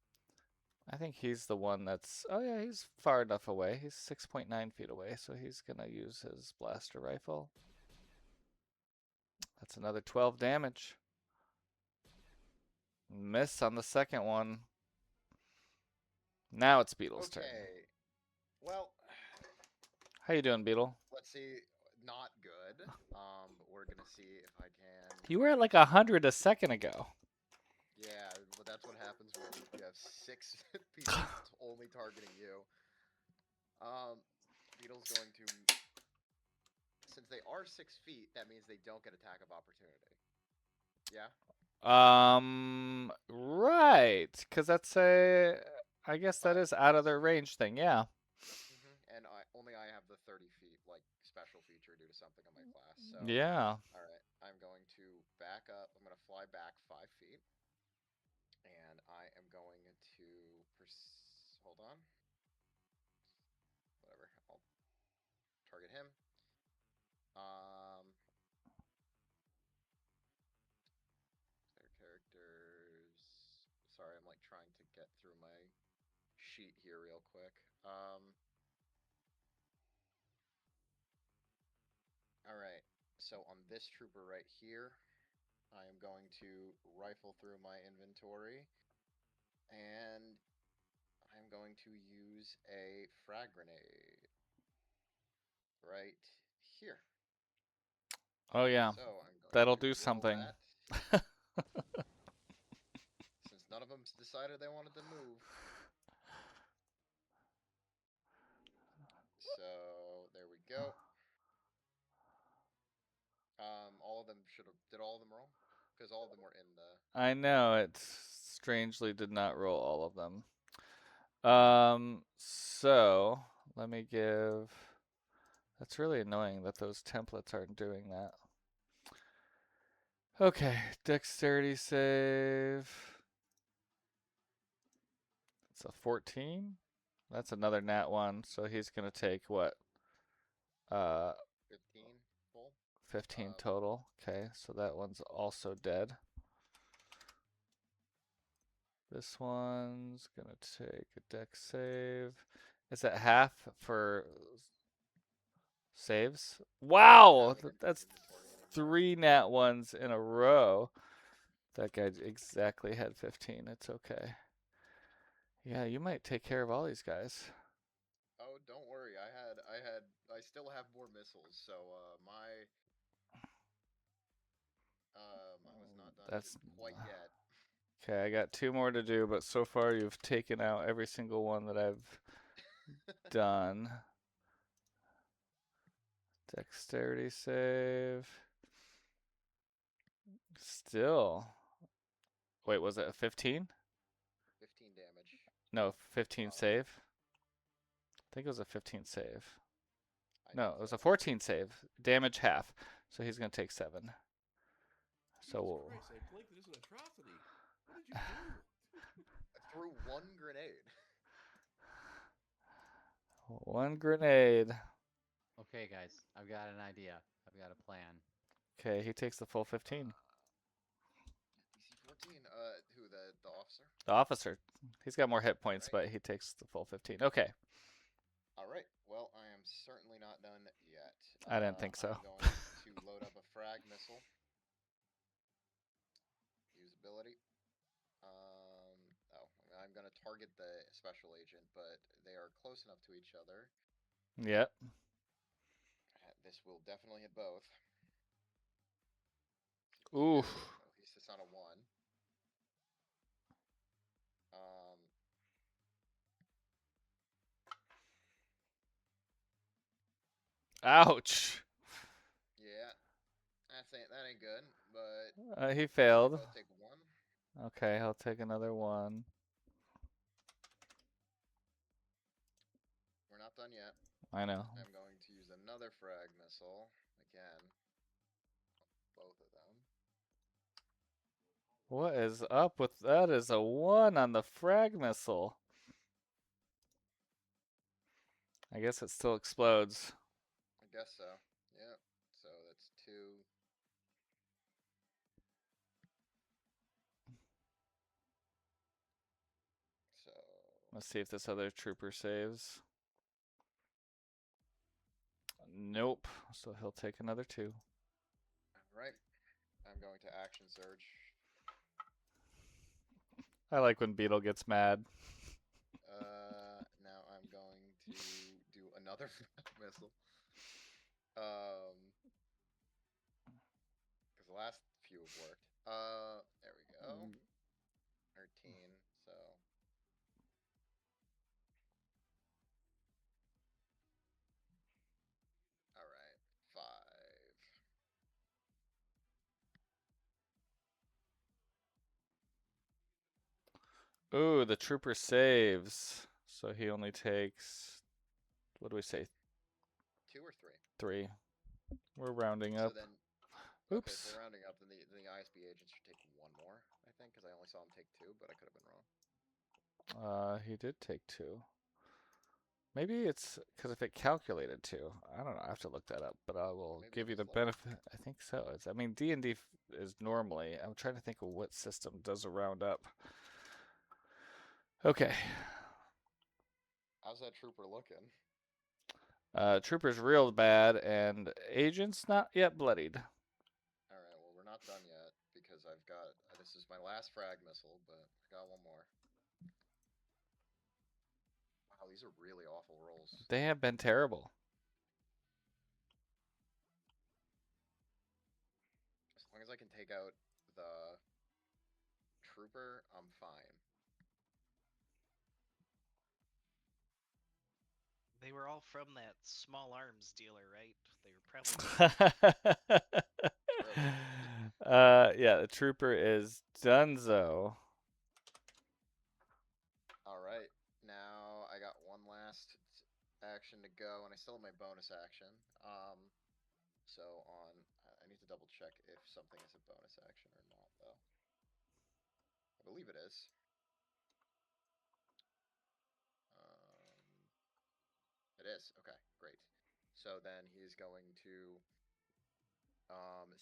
S1: I think he's the one that's... Oh, yeah, he's far enough away. He's 6.9 feet away, so he's going to use his blaster rifle. That's another 12 damage. Miss on the second one. Now it's Beetle's turn.
S4: Okay. Well,
S1: How you doing, Beetle?
S4: let's see. Not good. But we're gonna see if I can.
S1: You were at like 100 a second ago.
S4: Yeah, but that's what happens when you have 6 people only targeting you. Beetle's going to. Since they are 6 feet, that means they don't get attack of opportunity. Yeah.
S1: Right, because that's a... I guess that is out of their range thing, yeah.
S4: And only I have the 30 feet like special feature due to something on my class. So
S1: Yeah.
S4: all right, I'm going to back up. I'm going to fly back 5 feet, and I am going to hold on. Whatever. I'll target him. Their characters. Sorry, I'm like trying to get through my sheet here real quick. All right. So on this trooper right here, I am going to rifle through my inventory, and I'm going to use a frag grenade right here.
S1: Oh, yeah.
S4: So I'm going
S1: That'll
S4: to
S1: do
S4: roll
S1: something.
S4: that, since none of them decided they wanted to move. So there we go. All of them should have. Did all of them roll? Because all of them were in the.
S1: I know, it strangely did not roll all of them. So, let me give... That's really annoying that those templates aren't doing that. Okay, dexterity save. It's a 14. That's another nat 1, so he's going to take what?
S4: 15 full.
S1: 15 total. Okay, so that one's also dead. This one's going to take a dex save. Is it half for saves? Wow! That's 3 nat 1s in a row. That guy exactly had 15. It's okay. Yeah, you might take care of all these guys.
S4: Oh, don't worry. I still have more missiles. So I was not done
S1: That's
S4: quite yet.
S1: okay. I got 2 more to do, but so far you've taken out every single one that I've done. Dexterity save. Still Wait, was it a 15?
S4: 15 damage.
S1: No, 15
S4: Uh,
S1: save. I think it was a 15 save.
S4: I
S1: No,
S4: don't
S1: it was a
S4: know.
S1: 14 save. Damage half. So he's going to take 7. So
S6: Jesus
S1: we'll...
S6: Christ, I blinked. It is an atrocity. What did you do?
S4: I threw one grenade.
S1: One grenade.
S5: Okay, guys, I've got an idea. I've got a plan.
S1: Okay, he takes the full 15.
S4: DC 14. Who the officer?
S1: The officer, he's got more hit points,
S4: Right.
S1: but he takes the full 15. Okay,
S4: All right. Well, I am certainly not done yet.
S1: I didn't think so.
S4: I'm going to load up a frag missile. Usability. Oh, I'm going to target the special agent, but they are close enough to each other.
S1: Yep.
S4: This will definitely hit both.
S1: Ooh.
S4: At least it's not a 1.
S1: Ouch.
S4: Yeah, that ain't good, but
S1: He
S4: they
S1: failed.
S4: both take 1.
S1: Okay, he'll take another 1.
S4: We're not done yet.
S1: I know.
S4: I'm going to use another frag missile again. Both of them.
S1: What is up with that? Is a 1 on the frag missile. I guess it still explodes.
S4: I guess so. Yep. So that's 2. So
S1: Let's see if this other trooper saves. Nope. So he'll take another 2.
S4: all right. I'm going to action surge.
S1: I like when Beetle gets mad.
S4: Now I'm going to do another missile. Because the last few have worked. There we go. 13. So all right. 5.
S1: Ooh, the trooper saves. So he only takes, what do we say?
S4: 2 or 3.
S1: 3. We're rounding up.
S4: So then,
S1: Oops.
S4: okay, so we're rounding up. Then the ISB agent should take 1 more, I think, because I only saw him take 2, but I could have been wrong.
S1: He did take 2. Maybe it's because if it calculated 2, I don't know. I have to look that up, but I will
S4: Maybe
S1: give
S4: it
S1: you the
S4: was lower.
S1: benefit. I think so. I mean, D&D is normally. I'm trying to think of what system does a round up. Okay.
S4: How's that trooper looking?
S1: Trooper's real bad, and agent's not yet bloodied.
S4: All right, well, we're not done yet because I've got this is my last frag missile, but I got 1 more. Wow, these are really awful rolls.
S1: They have been terrible.
S4: As long as I can take out the trooper, I'm fine.
S3: They were all from that small arms dealer, right? They were probably.
S1: Yeah, the trooper is Dunzo.
S4: All right, now I got 1 last action to go, and I still have my bonus action. So on, I need to double check if something is a bonus action or not, though. I believe it is. It is. Okay, great. So then he's going to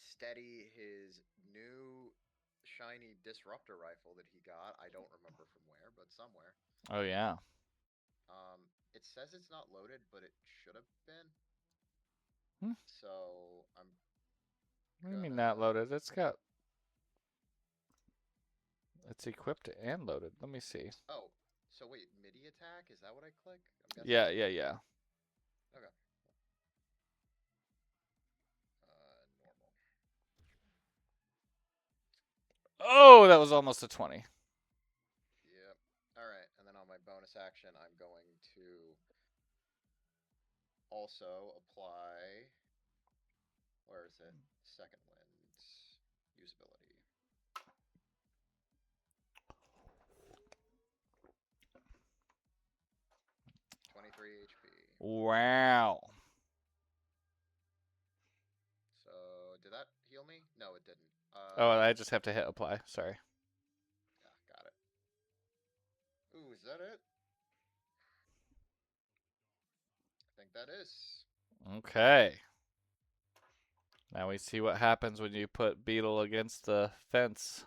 S4: steady his new shiny disruptor rifle that he got. I don't remember from where, but somewhere.
S1: Oh yeah.
S4: It says it's not loaded, but it should have been. So I'm.
S1: What do you mean not loaded? It's equipped and loaded. Let me see.
S4: Oh, so wait, MIDI attack? Is that what I click?
S1: Yeah.
S4: Okay. Normal.
S1: Oh, that was almost a 20.
S4: Yep. All right, and then on my bonus action, I'm going to also apply. Where is it? Second wind usability.
S1: Wow.
S4: So did that heal me? No, it didn't.
S1: Oh, I just have to hit apply. Sorry.
S4: Yeah, got it. Ooh, is that it? I think that is.
S1: Okay. Now we see what happens when you put Beetle against the fence.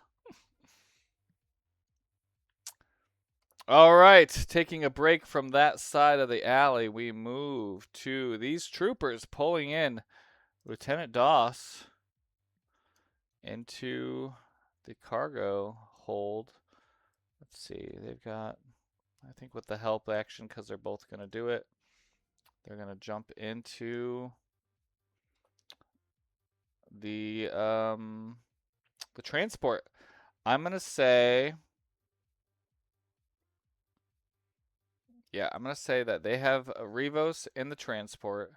S1: All right, taking a break from that side of the alley, we move to these troopers pulling in Lieutenant Doss into the cargo hold. Let's see, they've got, I think with the help action, because they're both going to do it, they're going to jump into the transport. I'm going to say, yeah, I'm going to say that they have a Revos in the transport.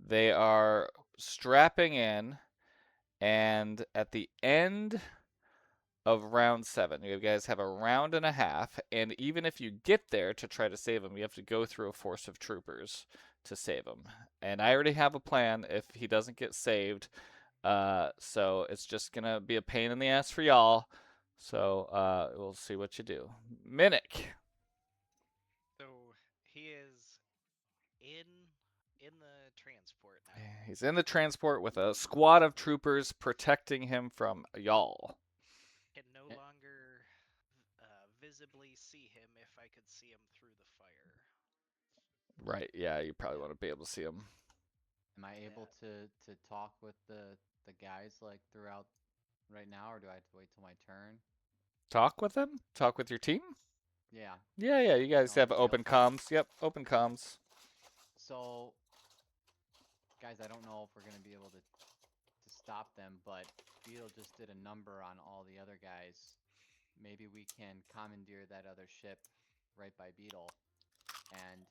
S1: They are strapping in, and at the end of round 7, you guys have a round and a half, and even if you get there to try to save them, you have to go through a force of troopers to save him. And I already have a plan if he doesn't get saved, so it's just gonna be a pain in the ass for y'all. So we'll see what you do. Minnick.
S3: So he is in the transport now.
S1: He's in the transport with a squad of troopers protecting him from y'all.
S3: Can no longer visibly see him if I could see him through the fire.
S1: Right, yeah, you probably want to be able to see him.
S5: Am I able to talk with the guys like throughout right now, or do I have to wait till my turn?
S1: Talk with them? Talk with your team?
S5: Yeah.
S1: Yeah, you guys
S5: No
S1: have
S5: big
S1: open
S5: deal.
S1: comms. Yep, open comms.
S5: So, guys, I don't know if we're gonna be able to stop them, but Beetle just did a number on all the other guys. Maybe we can commandeer that other ship right by Beetle, and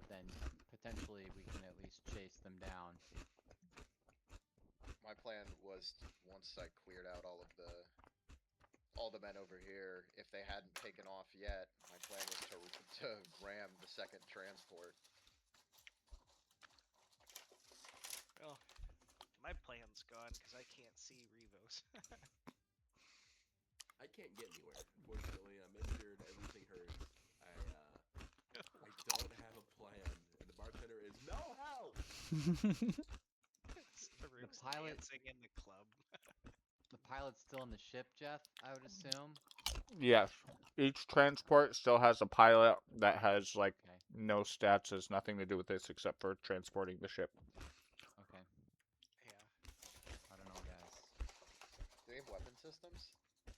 S5: then potentially we can at least chase them down.
S4: My plan was once I cleared out all the men over here, if they hadn't taken off yet, my plan was to ram the second transport.
S3: Well, my plan's gone because I can't see Revos.
S6: I can't get anywhere. Unfortunately, I'm injured. Everything hurts. I don't have a plan, and the bartender is no help.
S3: Staruk's
S5: pilot-
S3: dancing in the club.
S5: The pilot's still in the ship, Jeff, I would assume.
S1: Yes. Each transport still has a pilot that has, like,
S5: Okay.
S1: no stats, has nothing to do with this except for transporting the ship.
S5: Okay.
S3: Yeah.
S5: I don't know, guys.
S4: Do they have weapon systems?
S5: Yeah.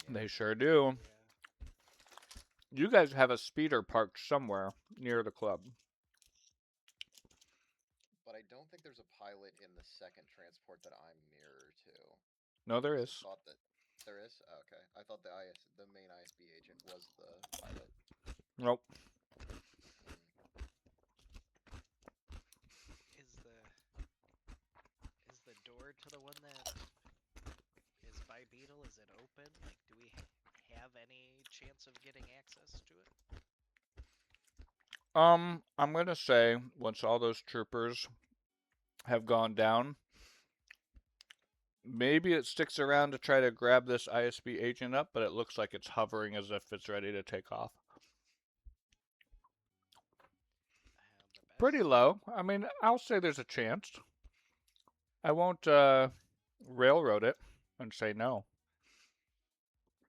S1: They sure do.
S3: Yeah.
S1: You guys have a speeder parked somewhere near the club.
S4: But I don't think there's a pilot in the second transport that I'm nearer to.
S1: No, there
S4: 'Cause
S1: is.
S4: I thought that there is. Oh, okay, I thought the main ISB agent was the pilot.
S1: Nope.
S3: Is the door to the one that is by Beetle? Is it open? Like, do we have any chance of getting access to it?
S1: I'm gonna say once all those troopers have gone down, maybe it sticks around to try to grab this ISB agent up, but it looks like it's hovering as if it's ready to take off. Pretty low. I mean, I'll say there's a chance. I won't railroad it and say no.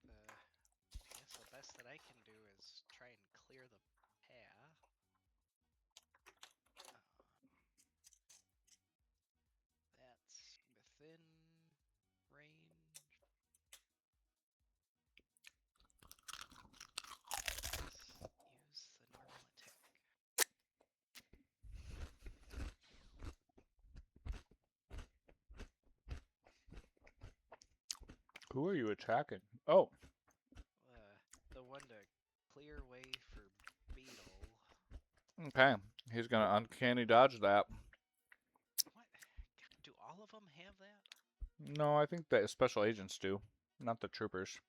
S3: I guess the best that I can do is try and clear the path. That's within range. Use the normal attack.
S1: Who are you attacking? Oh.
S3: The one to clear way for Beetle.
S1: Okay. He's gonna uncanny dodge that.
S3: What? God, do all of them have that?
S1: No, I think the special agents do, not the troopers.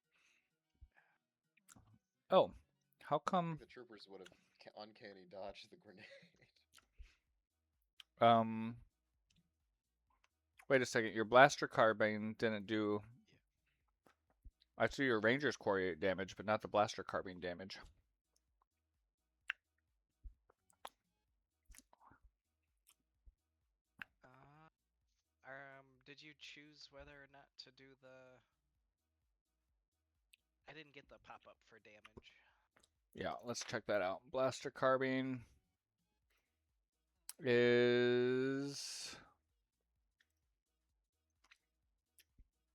S1: Oh, how
S4: I
S1: come?
S4: think the troopers would have uncanny dodged the grenade.
S1: Wait a second. Your blaster carbine didn't do. I see your ranger's core damage, but not the blaster carbine damage.
S3: Did you choose whether or not to do the? I didn't get the pop-up for damage.
S1: Yeah, let's check that out. Blaster carbine is.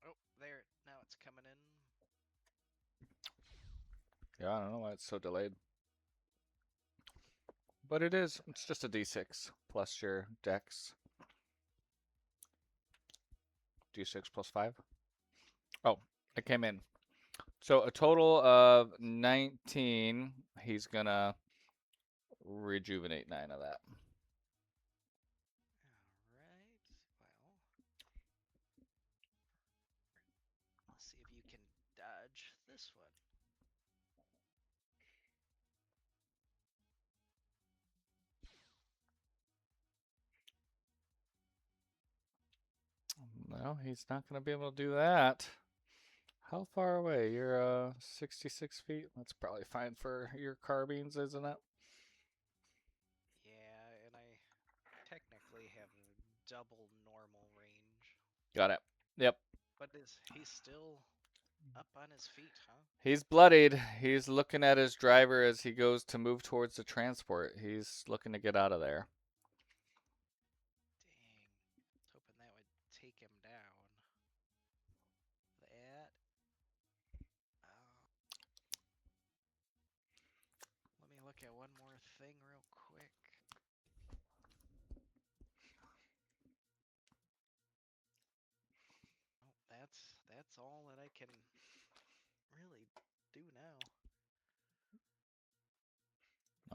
S3: Oh, there. Now it's coming in.
S1: Yeah, I don't know why it's so delayed. But it is. It's just a d6 plus your dex. D6 plus 5. Oh, it came in. So a total of 19. He's going to rejuvenate 9 of that.
S3: Alright. Well. Let's see if you can dodge this one.
S1: No, he's not going to be able to do that. How far away? You're 66 feet. That's probably fine for your carbines, isn't it?
S3: Yeah, and I technically have double normal range.
S1: Got it. Yep.
S3: But he's still up on his feet, huh?
S1: He's bloodied. He's looking at his driver as he goes to move towards the transport. He's looking to get out of there.
S3: Dang. I was hoping that would take him down. That. Let me look at one more thing real quick. Oh, that's all that I can really do now.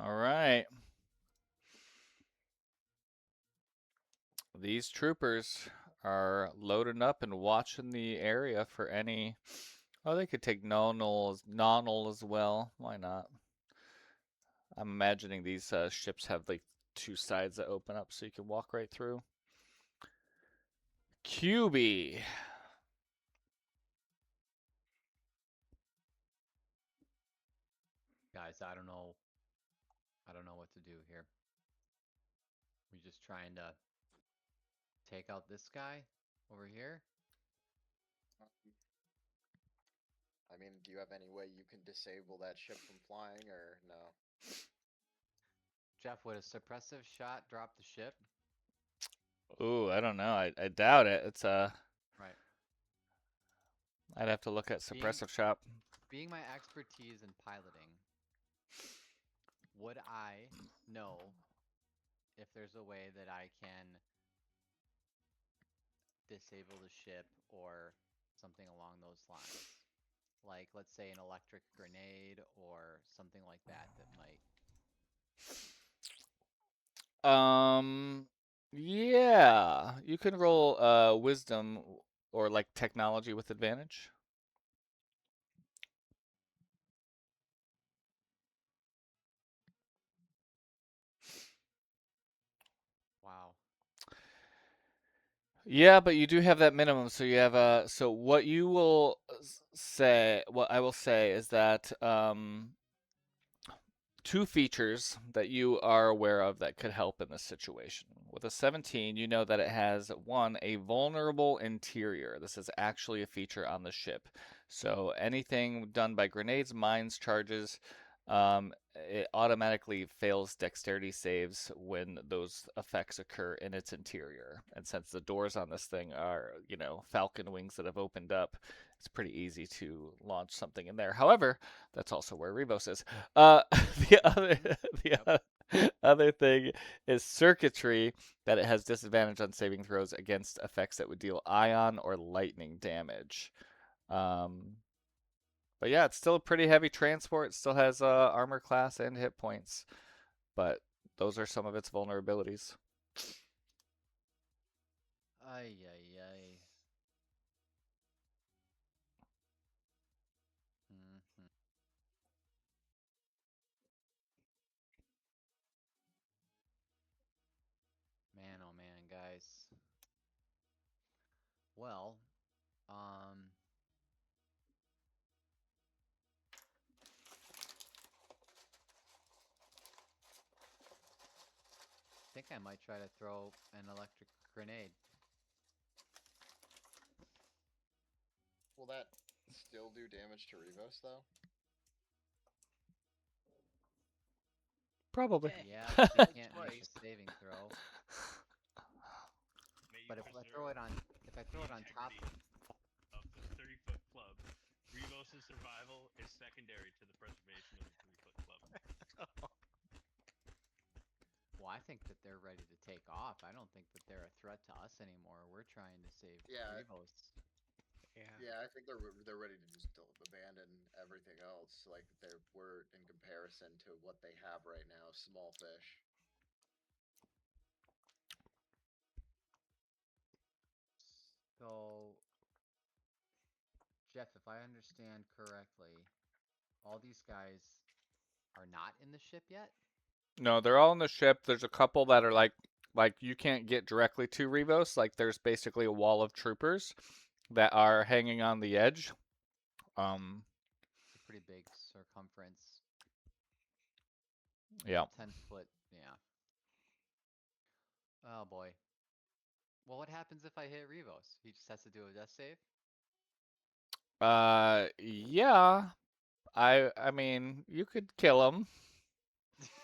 S1: All right. These troopers are loading up and watching the area for any. Oh, they could take nonal as well. Why not? I'm imagining these ships have like 2 sides that open up so you can walk right through. QB.
S5: Guys, I don't know. I don't know what to do here. We just trying to take out this guy over here.
S4: I mean, do you have any way you can disable that ship from flying, or no?
S5: Jeff, would a suppressive shot drop the ship?
S1: Ooh, I don't know. I doubt it. It's
S5: Right.
S1: I'd have to look at suppressive shot.
S5: Being my expertise in piloting, would I know if there's a way that I can disable the ship or something along those lines? Like, let's say an electric grenade or something like that that might.
S1: Yeah, you can roll wisdom or like technology with advantage.
S5: Wow.
S1: Yeah, but you do have that minimum, so you have so what you will say, what I will say is that 2 features that you are aware of that could help in this situation. With a 17, you know that it has 1, a vulnerable interior. This is actually a feature on the ship. So anything done by grenades, mines, charges, it automatically fails dexterity saves when those effects occur in its interior. And since the doors on this thing are, falcon wings that have opened up, it's pretty easy to launch something in there. However, that's also where Rebos is. The other the other thing is circuitry, that it has disadvantage on saving throws against effects that would deal ion or lightning damage. But yeah, it's still a pretty heavy transport. It still has armor class and hit points, but those are some of its vulnerabilities.
S5: Ay, ay, ay. Mm-hmm. Man, Well, I think I might try to throw an electric grenade.
S4: Will that still do damage to Revos though?
S1: Probably.
S5: Yeah, but you can't make a
S3: Twice.
S5: saving throw.
S2: May you
S5: But if I
S2: preserve
S5: throw it on,
S2: the
S5: top,
S2: integrity of the 30-foot club. Revos' survival is secondary to the preservation of the 3-foot club.
S5: well, I think that they're ready to take off. I don't think that they're a threat to us anymore. We're trying to save
S4: Yeah.
S5: Revos.
S3: Yeah.
S4: Yeah, I think they're ready to just abandon everything else. Like we're in comparison to what they have right now, small fish.
S5: So, Jeff, if I understand correctly, all these guys are not in the ship yet?
S1: No, they're all in the ship. There's a couple that are like you can't get directly to Revos. Like there's basically a wall of troopers that are hanging on the edge.
S5: It's a pretty big circumference.
S1: Yeah.
S5: 10-foot, yeah. Oh boy. Well, what happens if I hit Revos? He just has to do a death save?
S1: Yeah. I mean, you could kill him.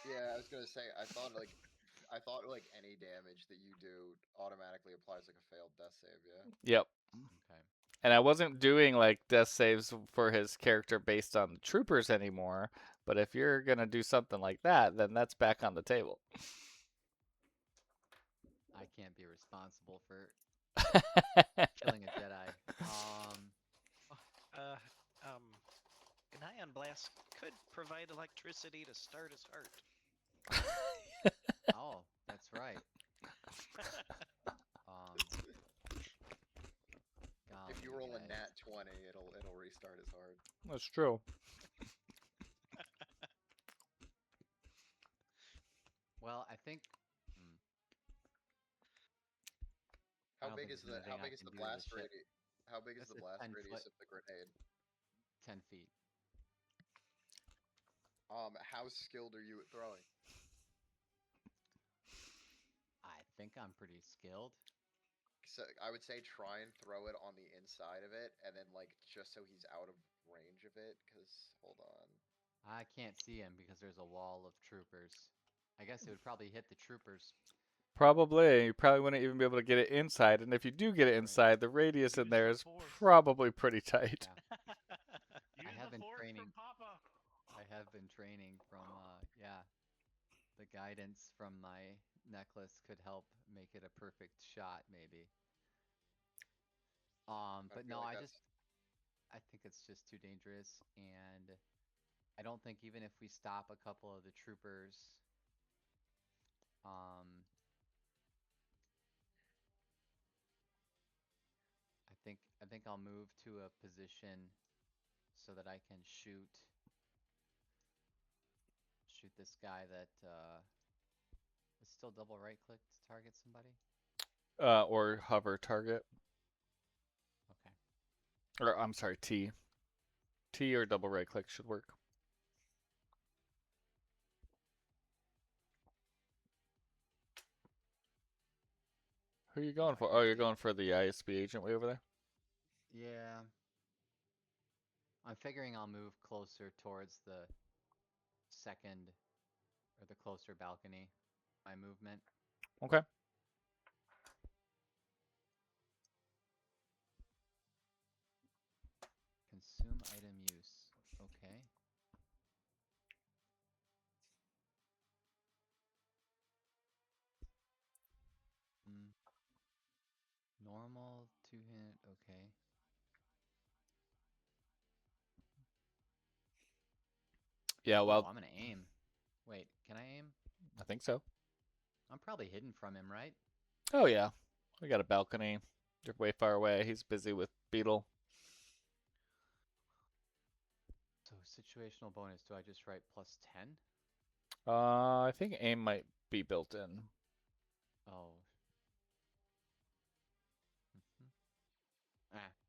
S4: Yeah, I was gonna say I thought like any damage that you do automatically applies like a failed death save. Yeah.
S1: Yep.
S5: Okay.
S1: And I wasn't doing like death saves for his character based on the troopers anymore. But if you're gonna do something like that, then that's back on the table.
S5: I can't be responsible for killing a Jedi.
S3: Uh, um, an ion blast could provide electricity to start his heart.
S5: Oh, that's right.
S4: If you
S5: Golly,
S4: roll a
S5: guys.
S4: nat 20, it'll restart his heart.
S1: That's true.
S5: Well, I think. I don't think there's anything I can do to the ship.
S4: How big is
S5: It's
S4: the
S5: a
S4: blast
S5: 10
S4: radius
S5: foot,
S4: of the grenade?
S5: 10 feet.
S4: How skilled are you at throwing?
S5: I think I'm pretty skilled.
S4: So I would say try and throw it on the inside of it, and then like just so he's out of range of it. Cause hold on.
S5: I can't see him because there's a wall of troopers. I guess it would probably hit the troopers.
S1: Probably. You probably wouldn't even be able to get it inside. And if you do get it inside, the radius in there is probably pretty tight.
S5: Yeah.
S2: Use
S5: I have
S2: the
S5: been
S2: force
S5: training.
S2: from Papa.
S5: I have been training from, yeah. The guidance from my necklace could help make it a perfect shot, maybe. But
S4: feel
S5: no,
S4: like
S5: I think it's just too dangerous, and I don't think even if we stop a couple of the troopers, I think I'll move to a position so that I can shoot this guy that is still double right click to target somebody.
S1: Or hover target.
S5: Okay.
S1: Or I'm sorry, T. T or double right click should work. Who are you going for? Oh, you're going for the ISB agent way over there?
S5: Yeah. I'm figuring I'll move closer towards the second or the closer balcony. My movement.
S1: Okay.
S5: Consume item use. Okay. Normal, two-hit, okay.
S1: Yeah, well,
S5: oh, I'm gonna aim. Wait, can I aim?
S1: I think so.
S5: I'm probably hidden from him, right?
S1: Oh, yeah. We got a balcony. You're way far away. He's busy with Beetle.
S5: So situational bonus, do I just write +10?
S1: I think aim might be built in.
S5: Oh.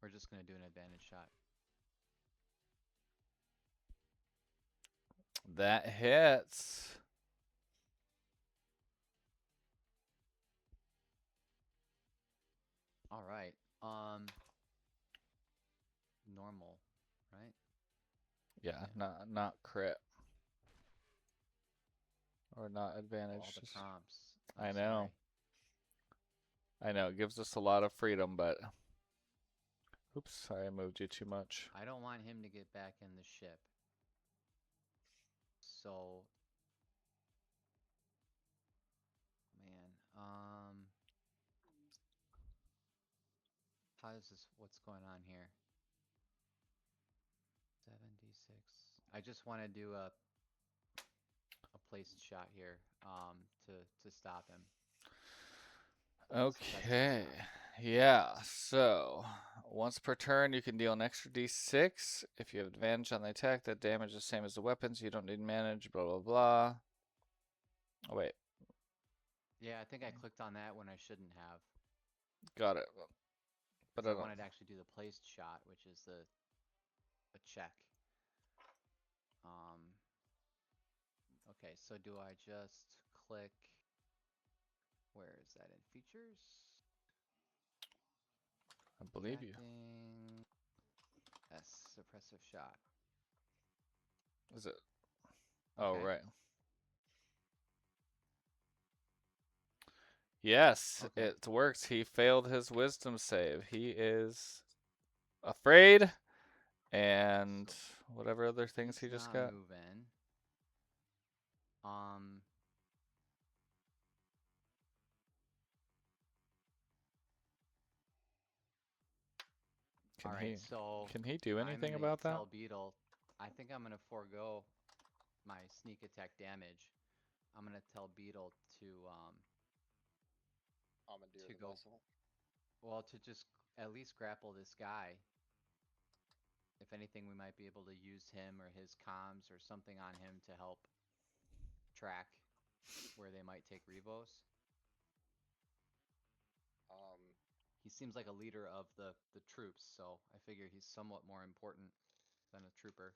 S5: We're just gonna do an advantage shot.
S1: That hits.
S5: All right. Normal, right?
S1: Yeah, not crit. Or not advantage.
S5: All the
S1: just-
S5: prompts.
S1: I
S5: I'm
S1: know.
S5: sorry.
S1: I know, it gives us a lot of freedom, but... Oops, sorry, I moved you too much.
S5: I don't want him to get back in the ship. So, man, how is this? What's going on here? 7d6. I just want to do a placed shot here, to stop him.
S1: Okay. Yeah, so once per turn, you can deal an extra d6. If you have advantage on the attack, that damage is the same as the weapons. You don't need manage, blah, blah, blah. Oh, wait.
S5: Yeah, I think I clicked on that when I shouldn't have.
S1: Got it. But
S5: 'Cause I
S1: don't.
S5: wanted to actually do the placed shot, which is a check. Okay, so do I just click? Where is that in features?
S1: I believe you.
S5: Acting. S, suppressive shot.
S1: Is it? Oh,
S5: Okay.
S1: right. Yes,
S5: Okay.
S1: it works. He failed his wisdom save. He is afraid and
S5: So
S1: whatever other things he
S5: he's
S1: just
S5: not
S1: got.
S5: moving.
S1: Can
S5: All
S1: he
S5: right, so
S1: can he do
S5: I'm
S1: anything
S5: gonna
S1: about that?
S5: tell Beetle. I think I'm gonna forego my sneak attack damage. I'm gonna tell Beetle to
S4: Commandeer
S5: to
S4: the
S5: go.
S4: vessel.
S5: Well, to just at least grapple this guy. If anything, we might be able to use him or his comms or something on him to help track where they might take Revos. He seems like a leader of the troops, so I figure he's somewhat more important than a trooper.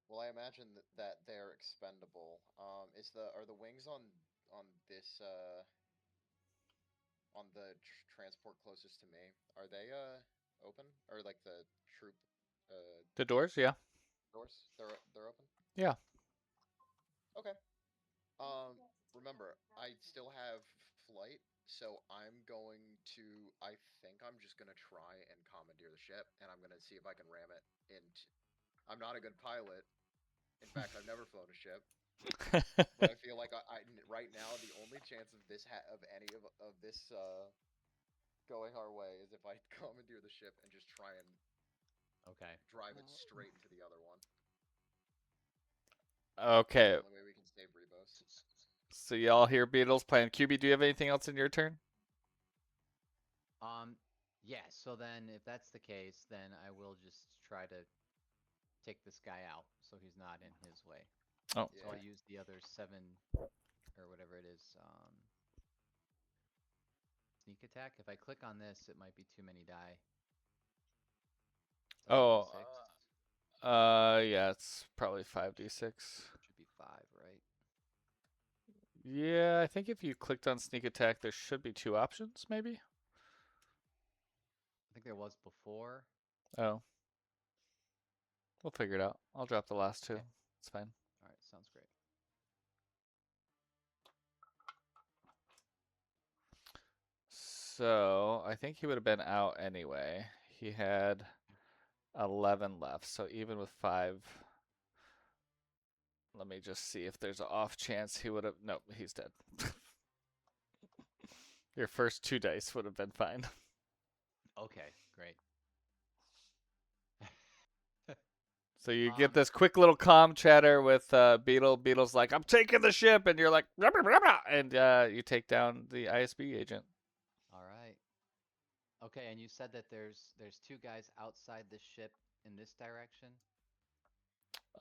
S4: Well, I imagine that they're expendable. Are the wings on this on the transport closest to me? Are they open, or like the troop
S1: The doors, yeah.
S4: doors? They're open.
S1: Yeah.
S4: Okay. Remember, I still have flight, so I'm going to. I think I'm just gonna try and commandeer the ship, and I'm gonna see if I can ram it into. I'm not a good pilot. In fact, I've never flown a ship, but I feel like I right now the only chance of this of any of this going our way is if I commandeer the ship and just try and
S5: Okay.
S4: drive it straight into the other one.
S1: Okay.
S4: The only way we can save Rebos.
S1: So y'all hear Beatles playing. QB, do you have anything else in your turn?
S5: Yeah, so then if that's the case, then I will just try to take this guy out so he's not in his way.
S1: Oh.
S5: So I'll use the other 7 or whatever it is, sneak attack. If I click on this, it might be too many die.
S1: Oh.
S5: 6.
S1: Yeah, it's probably 5d6.
S5: Should be 5, right?
S1: Yeah, I think if you clicked on sneak attack, there should be 2 options, maybe?
S5: I think there was before.
S1: Oh. We'll figure it out. I'll drop the last 2.
S5: Okay.
S1: It's fine.
S5: All right, sounds great.
S1: So, I think he would have been out anyway. He had 11 left, so even with 5... Let me just see if there's an off chance he would have... No, he's dead. Your first 2 dice would have been fine.
S5: Okay, great.
S1: So you get this quick little comm chatter with Beetle. Beetle's like, I'm taking the ship, and you're like, rah, rah, rah, rah, and you take down the ISB agent.
S5: All right. Okay, and you said that there's 2 guys outside the ship in this direction?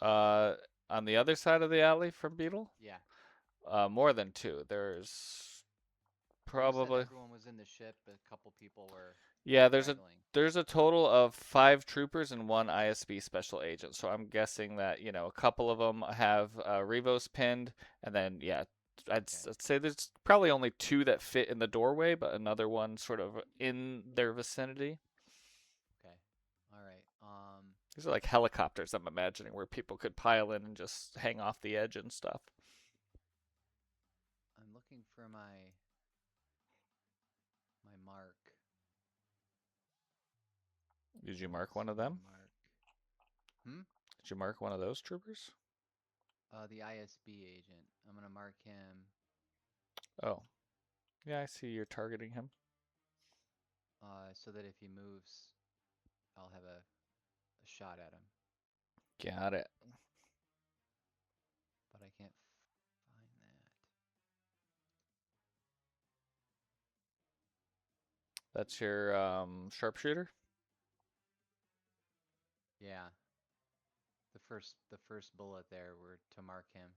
S1: On the other side of the alley from Beetle?
S5: Yeah.
S1: More than 2. There's
S5: You said
S1: probably...
S5: everyone was in the ship, a couple people were...
S1: Yeah,
S5: straggling.
S1: there's a total of 5 troopers and 1 ISB special agent. So I'm guessing that, a couple of them have Revos pinned, and then yeah,
S5: Okay.
S1: I'd say there's probably only 2 that fit in the doorway, but another one sort of in their vicinity.
S5: Okay. All right.
S1: These are like helicopters, I'm imagining, where people could pile in and just hang off the edge and stuff.
S5: I'm looking for my mark.
S1: Did you
S5: I don't
S1: mark one
S5: see
S1: of
S5: my
S1: them?
S5: mark. Hmm?
S1: Did you mark one of those troopers?
S5: The ISB agent. I'm gonna mark him
S1: Oh, yeah, I see you're targeting him.
S5: so that if he moves, I'll have a shot at him.
S1: Got it.
S5: But I can't find that.
S1: That's your sharpshooter?
S5: Yeah. The first bullet there were to mark him.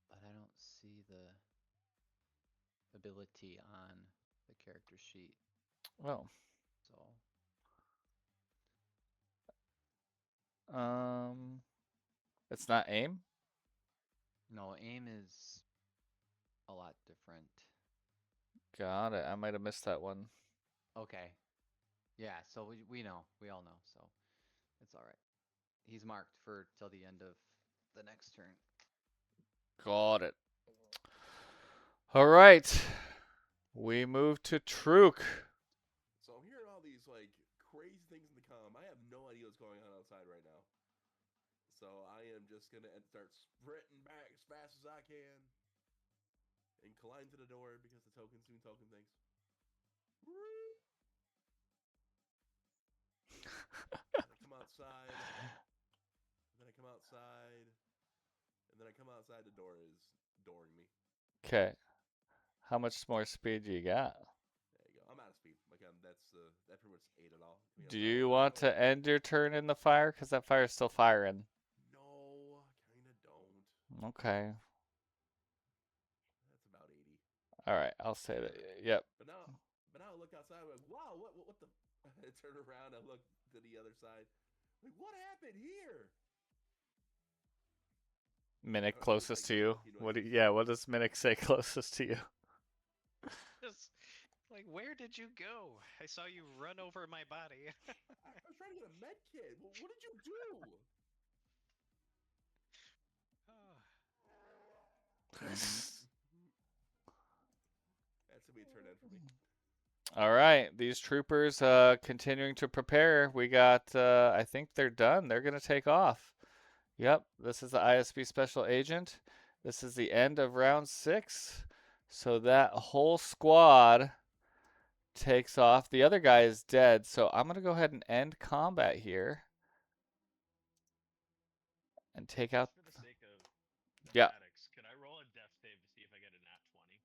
S5: But I don't see the ability on the character sheet.
S1: Oh.
S5: So
S1: It's not aim?
S5: no, aim is a lot different.
S1: Got it. I might have missed that one.
S5: Okay. Yeah, so we know. We all know, so it's all right. He's marked for till the end of the next turn.
S1: Got it. All right. We move to Truk.
S6: So I'm hearing all these like crazy things in the comm. I have no idea what's going on outside right now. So I am just gonna start sprinting back as fast as I can and collide to the door because the token's doing token things. And I come outside, and then I come outside, and then I come outside. The door is dooring me.
S1: Okay. How much more speed do you got?
S6: There you go. I'm out of speed. Like that pretty much ate it all.
S1: Do you want to end your turn in the fire? Because that fire's still firing.
S6: No, kinda don't.
S1: Okay.
S6: That's about 80.
S1: All right. I'll say that. Yep.
S6: But now I look outside. I'm like, wow, what the? I turn around. I look to the other side. Like, what happened here?
S1: Minnick
S6: I always
S1: closest
S6: like
S1: to you.
S6: monkey
S1: What?
S6: noises.
S1: Yeah. What does Minnick say closest to you?
S3: Just like, where did you go? I saw you run over my body.
S6: I was trying to get a med kit. What did you do? That's gonna be a turn in for me.
S1: All right, these troopers continuing to prepare. We got, I think they're done. They're going to take off. Yep, this is the ISB special agent. This is the end of round 6. So that whole squad takes off. The other guy is dead, so I'm going to go ahead and end combat here. And take out.
S2: Just for the sake of
S1: Yeah,
S2: mathematics, can I roll a death save to see if I get a nat 20?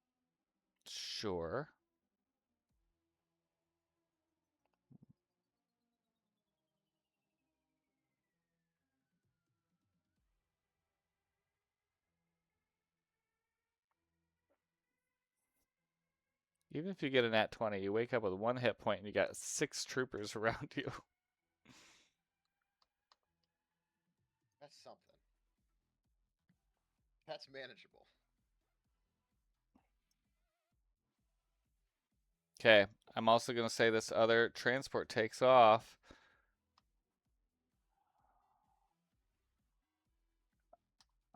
S1: sure. Even if you get a nat 20, you wake up with 1 hit point and you got 6 troopers around you.
S4: That's something. That's manageable.
S1: Okay, I'm also going to say this other transport takes off.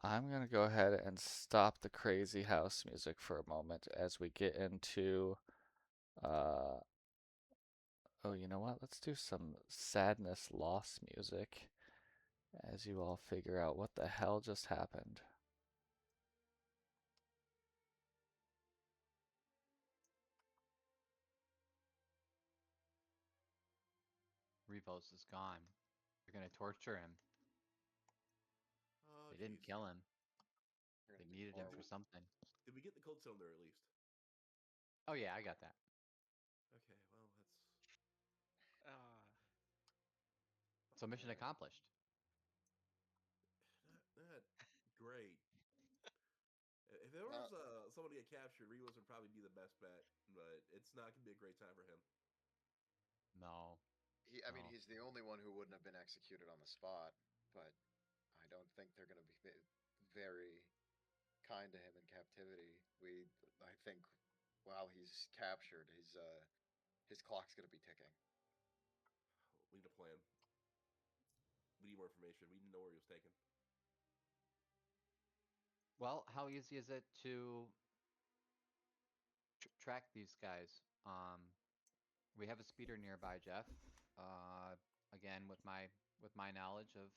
S1: I'm going to go ahead and stop the crazy house music for a moment as we get into, oh, you know what? Let's do some sadness loss music as you all figure out what the hell just happened.
S5: Revos is gone. They're gonna torture him.
S6: Oh,
S5: They didn't
S6: geez.
S5: kill him.
S4: You're
S5: They
S4: gonna do
S5: needed him for
S4: horrible.
S5: something.
S6: Did we get the code cylinder at least?
S5: Oh yeah, I got that.
S6: Okay, well that's
S3: uh,
S5: So mission
S6: yeah,
S5: accomplished.
S6: not great. If there was somebody get captured, Rivas would probably be the best bet. but it's not gonna be a great time for him.
S5: No.
S4: I mean,
S5: No.
S4: he's the only one who wouldn't have been executed on the spot, but I don't think they're going to be very kind to him in captivity. I think, while he's captured, his clock's going to be ticking.
S6: We need a plan. We need more information. We need to know where he was taken.
S5: Well, how easy is it to track these guys? We have a speeder nearby, Jeff. Again, with my knowledge of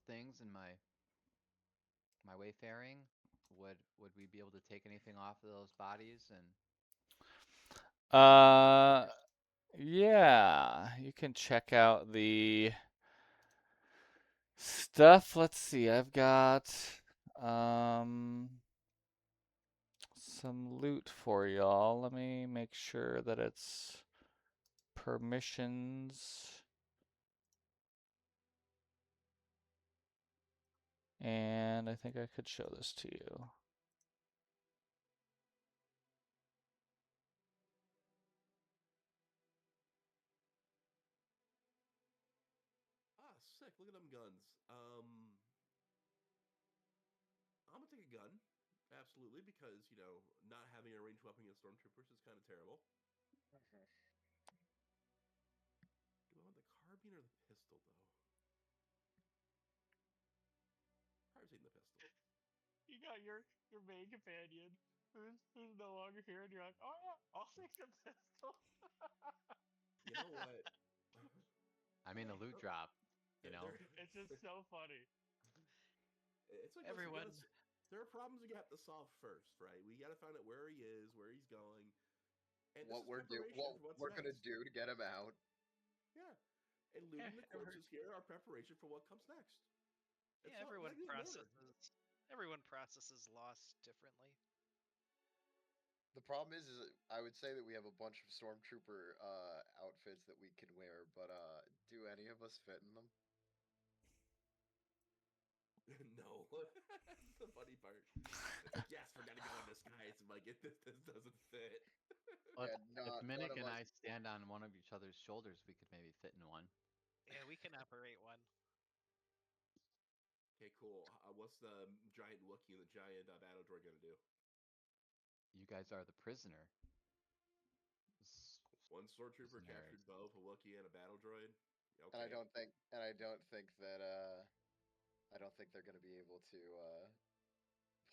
S5: things and my wayfaring, would we be able to take anything off of those bodies? And
S1: Yeah, you can check out the stuff. Let's see. I've got some loot for y'all. Let me make sure that it's permissions. And I think I could show this to you.
S6: Ah, sick. Look at them guns. I'm gonna take a gun. Absolutely, because, not having a ranged weapon against stormtroopers is kind of terrible. Do I want the carbine or the pistol, though? Probably taking the pistol.
S2: You got your main companion who's no longer here, and you're like, oh yeah, I'll take the pistol.
S6: You know what?
S5: I mean, the loot drop. You know.
S2: It's just so funny.
S6: It's like,
S3: Everyone.
S6: there are problems we have to solve first, right? We got to find out where he is, where he's going, and
S4: What we're going to do to get him out.
S6: Yeah, and looting the corpses here are preparation for what comes next.
S3: Yeah, everyone processes loss differently.
S4: The problem is I would say that we have a bunch of stormtrooper outfits that we can wear, but do any of us fit in them?
S6: No. That's the funny part. It's like, yes, we're gonna go in disguise. I'm like, this doesn't fit.
S5: But
S4: Yeah,
S5: if Minnick and
S4: us.
S5: I stand on one of each other's shoulders, we could maybe fit in one.
S3: Yeah, we can operate one.
S6: Okay, cool. What's the giant Wookiee and the giant battle droid gonna do?
S5: You guys are the prisoner.
S6: One stormtrooper captured both a Wookiee and a battle droid. Okay.
S4: And I don't think that I don't think they're going to be able to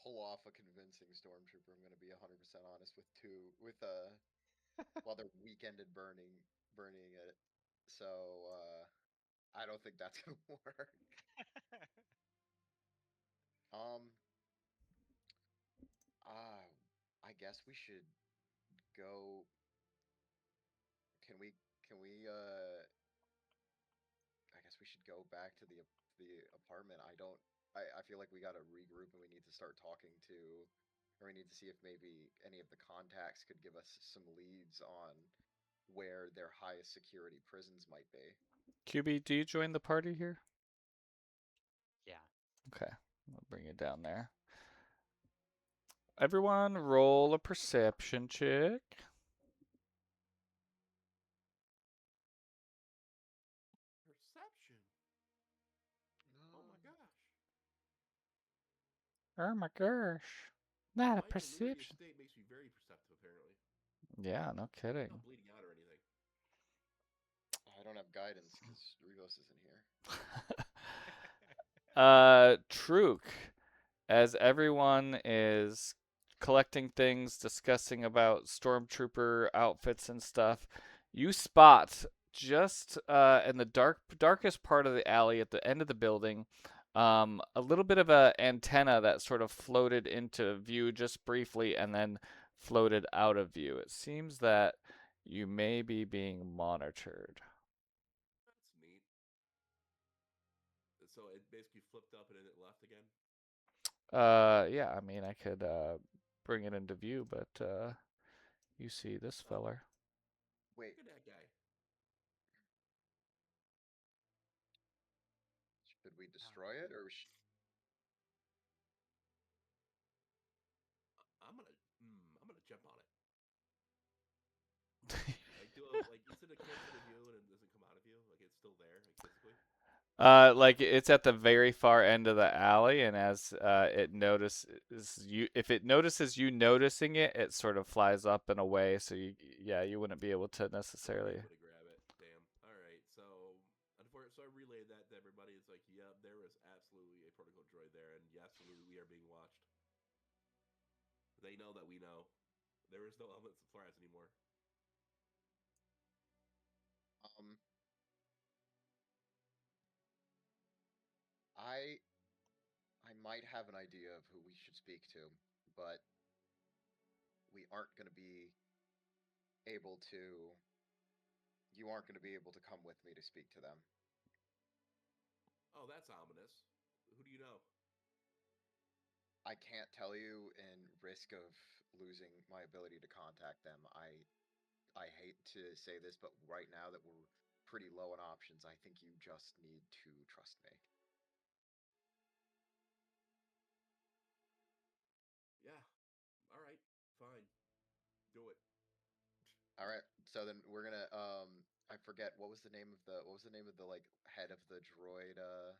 S4: pull off a convincing stormtrooper. I'm going to be 100% honest while they're weekended burning it. So I don't think that's going to work. I guess we should go. I guess we should go back to the apartment. I feel like we got to regroup, and we need to start talking to, or we need to see if maybe any of the contacts could give us some leads on where their highest security prisons might be.
S1: QB, do you join the party here?
S5: Yeah.
S1: Okay, I'll bring you down there. Everyone roll a perception check.
S6: Perception. Oh my gosh.
S1: Oh my gosh. Not a
S6: Mike,
S1: perception.
S6: State makes me very perceptive, apparently.
S1: Yeah, no kidding.
S6: I'm not bleeding out or anything.
S4: I don't have guidance because Rivos isn't here.
S1: Truk, as everyone is collecting things, discussing about stormtrooper outfits and stuff, you spot just in the darkest part of the alley at the end of the building, a little bit of a antenna that sort of floated into view just briefly and then floated out of view. It seems that you may be being monitored.
S6: That's neat. So it basically flipped up and then it left again?
S1: Yeah, I mean, I could bring it into view, but you see this feller.
S4: Wait.
S6: Look at that guy.
S4: Should we destroy it or?
S6: I'm gonna jump on it.
S1: Like it's at the very far end of the alley, and as it notices you, if it notices you noticing it, it sort of flies up and away. So yeah, you wouldn't be able to
S6: Not
S1: necessarily.
S6: able to grab it. Damn. All right. So, so I relayed that to everybody. It's like, yeah, there was absolutely a protocol droid there, and yes, we are being watched. They know that we know. There is no element of surprise anymore.
S4: Um, I might have an idea of who we should speak to, but we aren't going to be able to. You aren't going to be able to come with me to speak to them.
S6: Oh, that's ominous. Who do you know?
S4: I can't tell you in risk of losing my ability to contact them. I hate to say this, but right now that we're pretty low on options, I think you just need to trust me.
S6: Yeah. All right. Fine. Do it.
S4: All right. So then we're gonna I forget what was the name of the like head of the droid the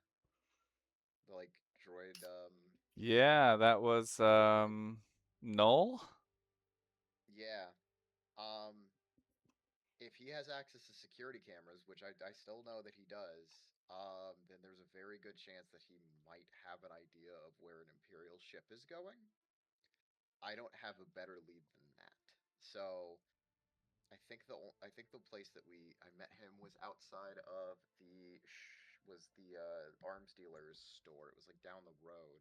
S4: like droid
S1: Yeah, that was Null.
S4: yeah. Um if he has access to security cameras, which I still know that he does, then there's a very good chance that he might have an idea of where an Imperial ship is going. I don't have a better lead than that. So I think the place that I met him was outside of the arms dealer's store. It was like down the road.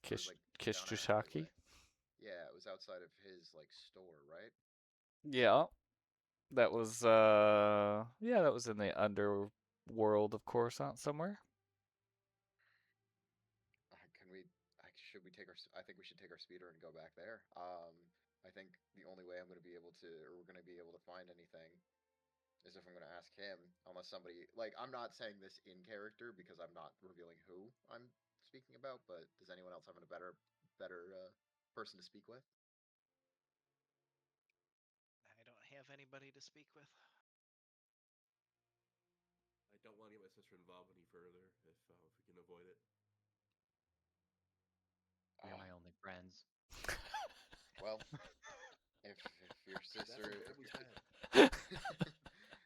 S4: Or it was like down an
S1: Kishusaki.
S4: alleyway. Yeah, it was outside of his like store, right?
S1: Yeah, that was yeah, that was in the underworld, of course, out somewhere.
S4: Can we? Should we take our? I think we should take our speeder and go back there. I think the only way I'm going to be able to, or we're going to be able to find anything, is if I'm going to ask him. Unless somebody, like, I'm not saying this in character because I'm not revealing who I'm speaking about. But does anyone else have a better person to speak with?
S3: I don't have anybody to speak with.
S6: I don't want to get my sister involved any further if we can avoid it.
S5: You're
S4: Uh,
S5: my only friends.
S4: well, if your
S6: That's
S4: sister
S6: a bad we've had.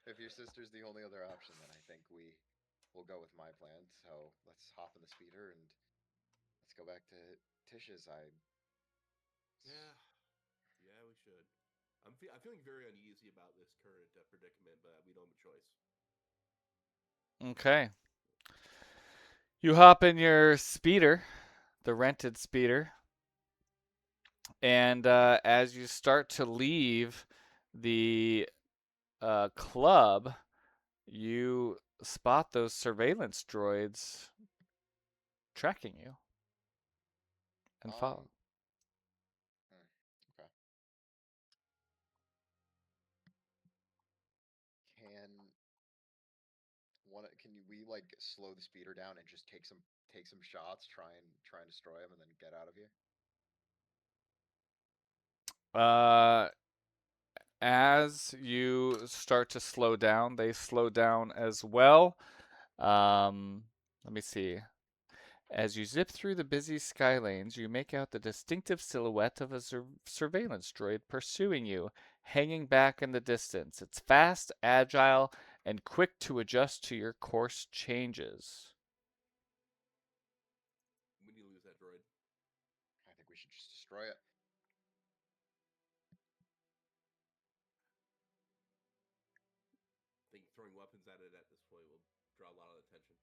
S4: if your sister's the only other option, then I think we will go with my plan. So let's hop in the speeder and let's go back to Tish's.
S6: Yeah. Yeah, we should. I'm feeling very uneasy about this current predicament, but we don't have a choice.
S1: Okay. You hop in your speeder, the rented speeder, and as you start to leave the club, you spot those surveillance droids tracking you and follow.
S4: Um. Okay. Can we like slow the speeder down and just take some shots, try and destroy him, and then get out of here?
S1: Uh, as you start to slow down, they slow down as well. Let me see. As you zip through the busy sky lanes, you make out the distinctive silhouette of a surveillance droid pursuing you, hanging back in the distance. It's fast, agile, and quick to adjust to your course changes.
S6: We need to lose that droid.
S4: I think we should just destroy it.
S6: I think throwing weapons at it at this point will draw a lot of attention,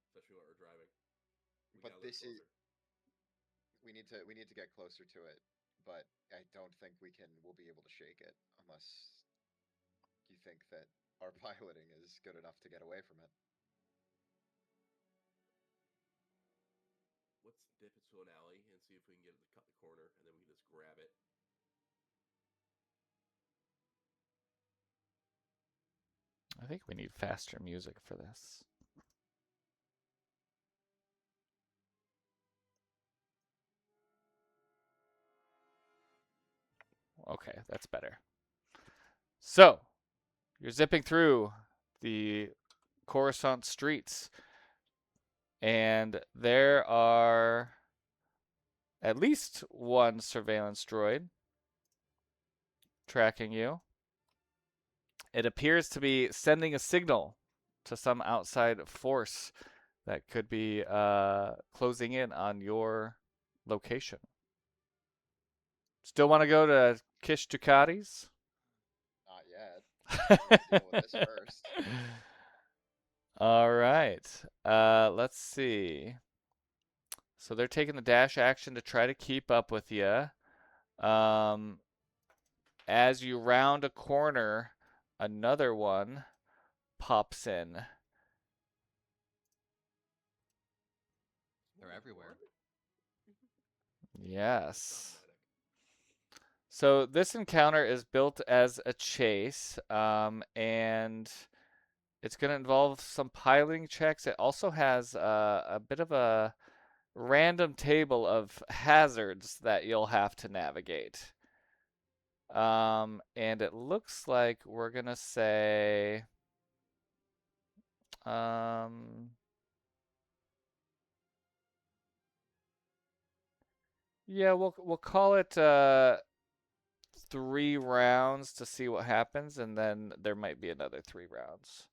S6: especially while we're driving. We
S4: But
S6: gotta live closer.
S4: we need to get closer to it. But I don't think we'll be able to shake it unless you think that our piloting is good enough to get away from it.
S6: Let's dip into an alley and see if we can get it to cut the corner, and then we can just grab it.
S1: I think we need faster music for this. Okay, that's better. So, you're zipping through the Coruscant streets. And there are at least one surveillance droid tracking you. It appears to be sending a signal to some outside force that could be closing in on your location. Still want to go to Kish Ducati's?
S4: Not yet. I gotta deal with this first.
S1: All right. Let's see. So they're taking the dash action to try to keep up with you. As you round a corner, another one pops in.
S5: They're everywhere.
S1: Yes. So this encounter is built as a chase, and it's going to involve some piloting checks. It also has a bit of a random table of hazards that you'll have to navigate. And it looks like we're going to say, yeah, we'll call it 3 rounds to see what happens, and then there might be another 3 rounds.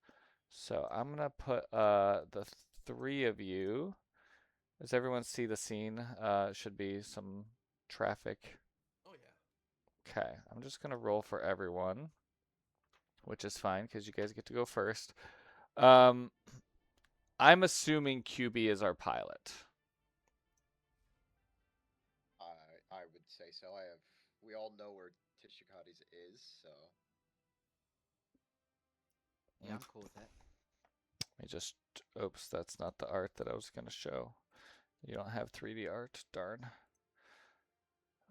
S1: So I'm gonna put the 3 of you. Does everyone see the scene? Should be some traffic.
S6: Oh yeah.
S1: Okay, I'm just gonna roll for everyone, which is fine because you guys get to go first. I'm assuming QB is our pilot.
S4: I would say so. We all know where Tishikati's is, so
S5: Yeah, I'm cool with that.
S1: Let me just, oops, that's not the art that I was gonna show. You don't have 3D art, darn.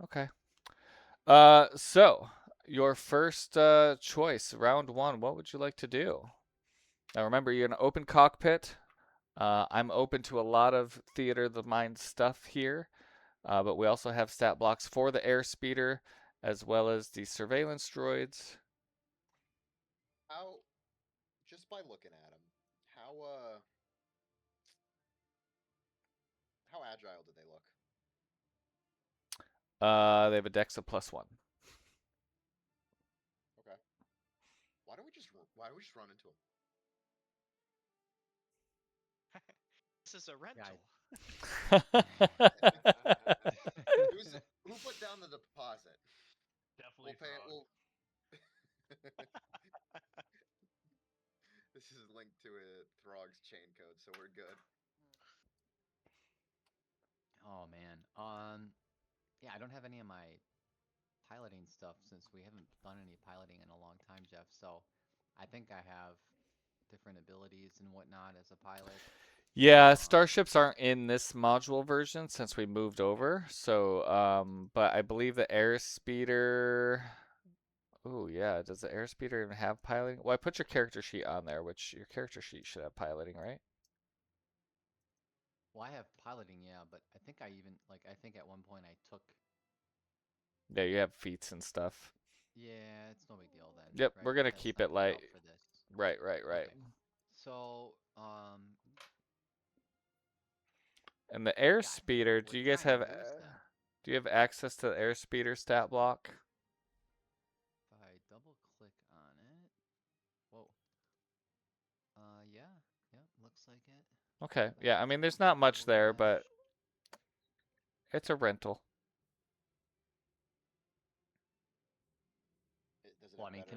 S1: Okay. So your first choice, round 1. What would you like to do? Now remember, you're in an open cockpit. I'm open to a lot of theater of the mind stuff here, but we also have stat blocks for the airspeeder as well as the surveillance droids.
S4: how just by looking at them, how agile do they look?
S1: They have a dex of +1.
S4: Okay. Why don't we just run into them?
S3: This is a rental.
S4: Who put down the deposit?
S2: Definitely
S4: We'll pay it.
S2: Frog.
S4: This is linked to a Throg's chain code, so we're good.
S5: Oh man. Yeah, I don't have any of my piloting stuff since we haven't done any piloting in a long time, Jeff. So I think I have different abilities and whatnot as a pilot.
S1: Yeah, starships aren't in this module version since we moved over. So, but I believe the airspeeder. Oh yeah, does the airspeeder even have piloting? Well, I put your character sheet on there, which your character sheet should have piloting, right?
S5: Well, I have piloting, yeah, but I think I think at one point I took.
S1: Yeah, you have feats and stuff.
S5: Yeah, it's no big deal then.
S1: Yep,
S5: right?
S1: we're gonna
S5: That's
S1: keep it
S5: something
S1: light.
S5: out for this.
S1: Right.
S5: Okay. So,
S1: And the
S5: yeah, I think
S1: airspeeder,
S5: we're
S1: do you guys
S5: kinda
S1: have
S5: loose then.
S1: do you have access to the airspeeder stat block?
S5: If I double click on it, whoa. Yeah, looks like it.
S1: Okay.
S5: But
S1: Yeah, I mean there's not much
S5: double
S1: there,
S5: dash.
S1: but it's a rental.
S4: Does it
S5: Well, I
S4: have
S5: mean,
S4: better?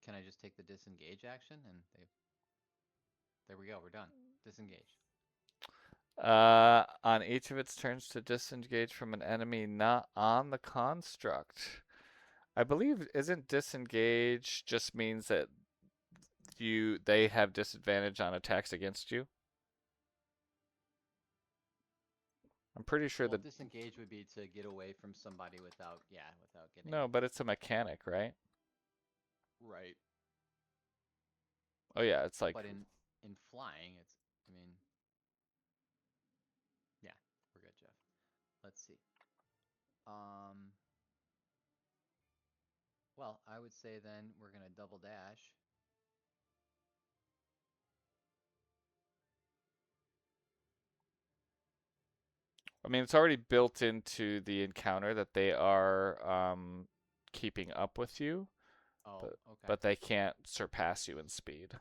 S5: can I just take the disengage action and there we go, we're done. Disengage.
S1: On each of its turns to disengage from an enemy not on the construct. I believe isn't disengage just means that they have disadvantage on attacks against you. I'm pretty sure
S5: Well,
S1: that
S5: disengage would be to get away from somebody without getting.
S1: no, but it's a mechanic, right?
S5: Right.
S1: Oh yeah, it's like
S5: But in flying, I mean, yeah, we're good, Jeff. Let's see. Well, I would say then we're gonna double dash.
S1: I mean, it's already built into the encounter that they are keeping up with you,
S5: Oh,
S1: but
S5: okay.
S1: but they can't surpass you in speed.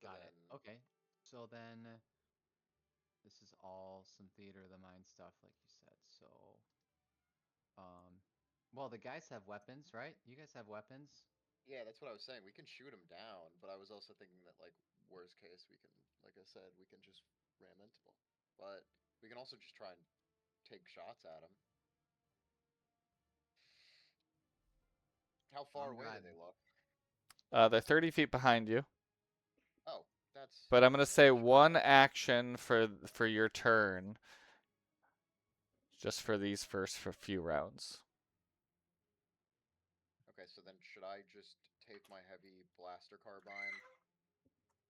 S4: So
S5: Got it.
S4: then,
S5: Okay. So then this is all some theater of the mind stuff, like you said. So, um, well, the guys have weapons, right? You guys have weapons.
S4: yeah, that's what I was saying. We can shoot him down, but I was also thinking that, like, worst case, we can, like I said, we can just ram into him. But we can also just try and take shots at him. How
S5: So
S4: far
S5: I'm
S4: away do they
S5: driving.
S4: look?
S1: They're 30 feet behind you,
S4: Oh, that's
S1: but I'm gonna
S4: within
S1: say
S4: range.
S1: one action for your turn, just for these first few rounds.
S4: Okay, so then should I just take my heavy blaster carbine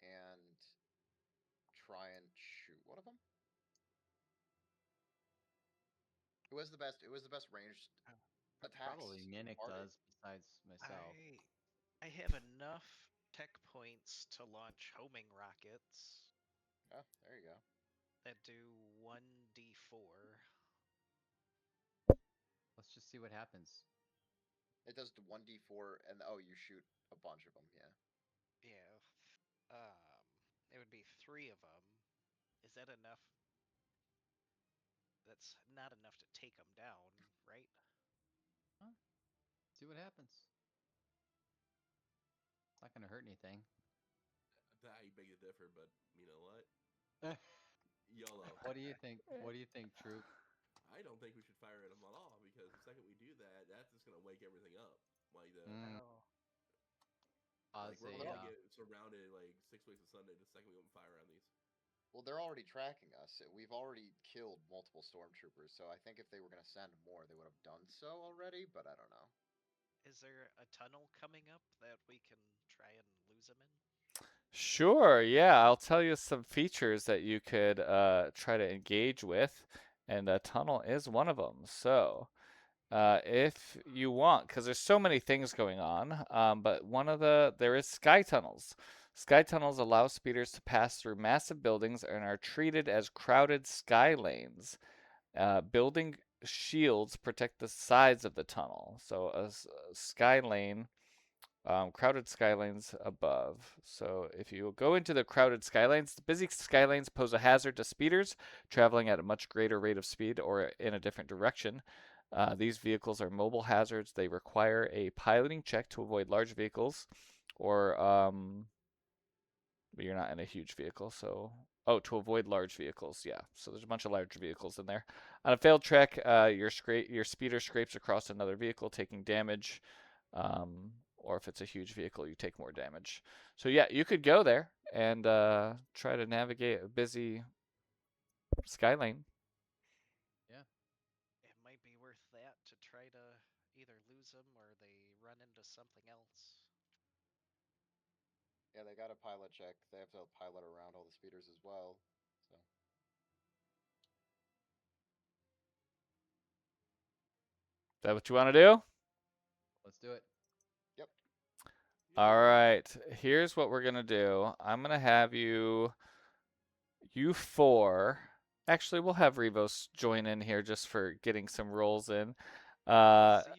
S4: and try and shoot one of them? Who has the best? Who has the best ranged
S5: Probably
S4: attacks?
S5: Minnick
S4: Target.
S5: does, besides myself.
S3: I have enough tech points to launch homing rockets
S4: Oh, there you go.
S3: that do 1d4.
S5: Let's just see what happens.
S4: It does the 1d4, and oh, you shoot a bunch of them. Yeah.
S3: Yeah. Um, it would be 3 of them. Is that enough? That's not enough to take them down, right?
S5: Huh? See what happens. It's not gonna hurt anything.
S6: I beg to differ, but you know what? YOLO.
S5: What do you think? What do you think, Troop?
S6: I don't think we should fire at them at all because the second we do that, that's just gonna wake everything up. Like the
S5: Mm,
S3: Oh.
S6: like we're
S5: a
S6: about to get surrounded like 6 ways to Sunday the second we open fire on these.
S4: Well, they're already tracking us. We've already killed multiple stormtroopers, so I think if they were going to send more, they would have done so already. But I don't know.
S3: Is there a tunnel coming up that we can try and lose them in?
S1: Sure, yeah, I'll tell you some features that you could try to engage with, and a tunnel is one of them. So, if you want, because there's so many things going on, but there is sky tunnels. Sky tunnels allow speeders to pass through massive buildings and are treated as crowded sky lanes. Building shields protect the sides of the tunnel. So a sky lane, crowded sky lanes above. So if you go into the crowded sky lanes, the busy sky lanes pose a hazard to speeders traveling at a much greater rate of speed or in a different direction. These vehicles are mobile hazards. They require a piloting check to avoid large vehicles, or you're not in a huge vehicle, so to avoid large vehicles, yeah. So there's a bunch of large vehicles in there. On a failed trek, your speeder scrapes across another vehicle, taking damage. Or if it's a huge vehicle, you take more damage. So yeah, you could go there and try to navigate a busy sky lane.
S5: yeah.
S3: It might be worth that to try to either lose them or they run into something else.
S4: Yeah, they got a pilot check. They have to pilot around all the speeders as well. So
S1: Is that what you want to do?
S5: Let's do it.
S4: yep.
S1: All
S6: Yeah.
S1: right. Here's what we're gonna do. I'm gonna have you four. Actually, we'll have Revos join in here just for getting some rolls in.
S3: See you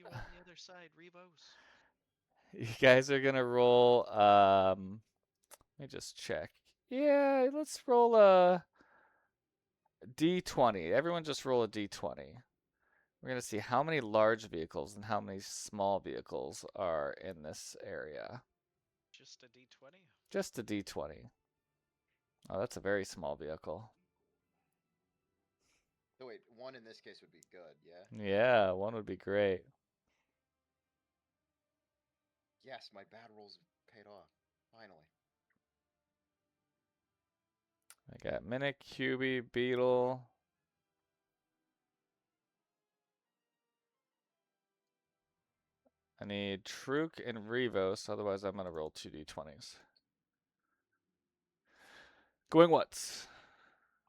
S3: on the other side, Rebos.
S1: You guys are gonna roll. Let me just check. Yeah, let's roll a d20. Everyone, just roll a d20. We're gonna see how many large vehicles and how many small vehicles are in this area.
S3: Just a d20?
S1: Just a d20. Oh, that's a very small vehicle.
S4: So wait, one in this case would be good. Yeah.
S1: Yeah, one would be great.
S4: Yes, my bad rolls paid off. Finally.
S1: I got Minnick, Hubie, Beetle. I need Truk and Revos, otherwise I'm gonna roll 2d20s. Going once.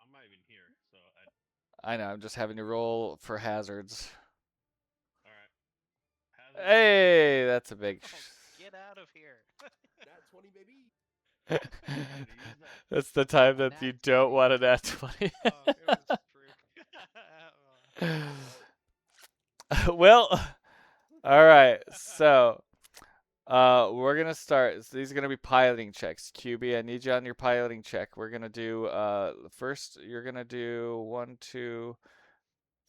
S2: I'm not even here, so
S1: I know, I'm just having to roll for hazards.
S2: all right.
S1: Hey, that's a big.
S3: Oh, get out of here.
S6: Nat 20, baby.
S1: That's the time
S5: A
S1: that
S5: nat
S1: you don't
S5: 20.
S1: want a nat 20.
S3: Oh, it was true.
S1: Well, all right. So, we're gonna start. So these are gonna be piloting checks. QB, I need you on your piloting check. We're gonna do first. You're gonna do 1, 2,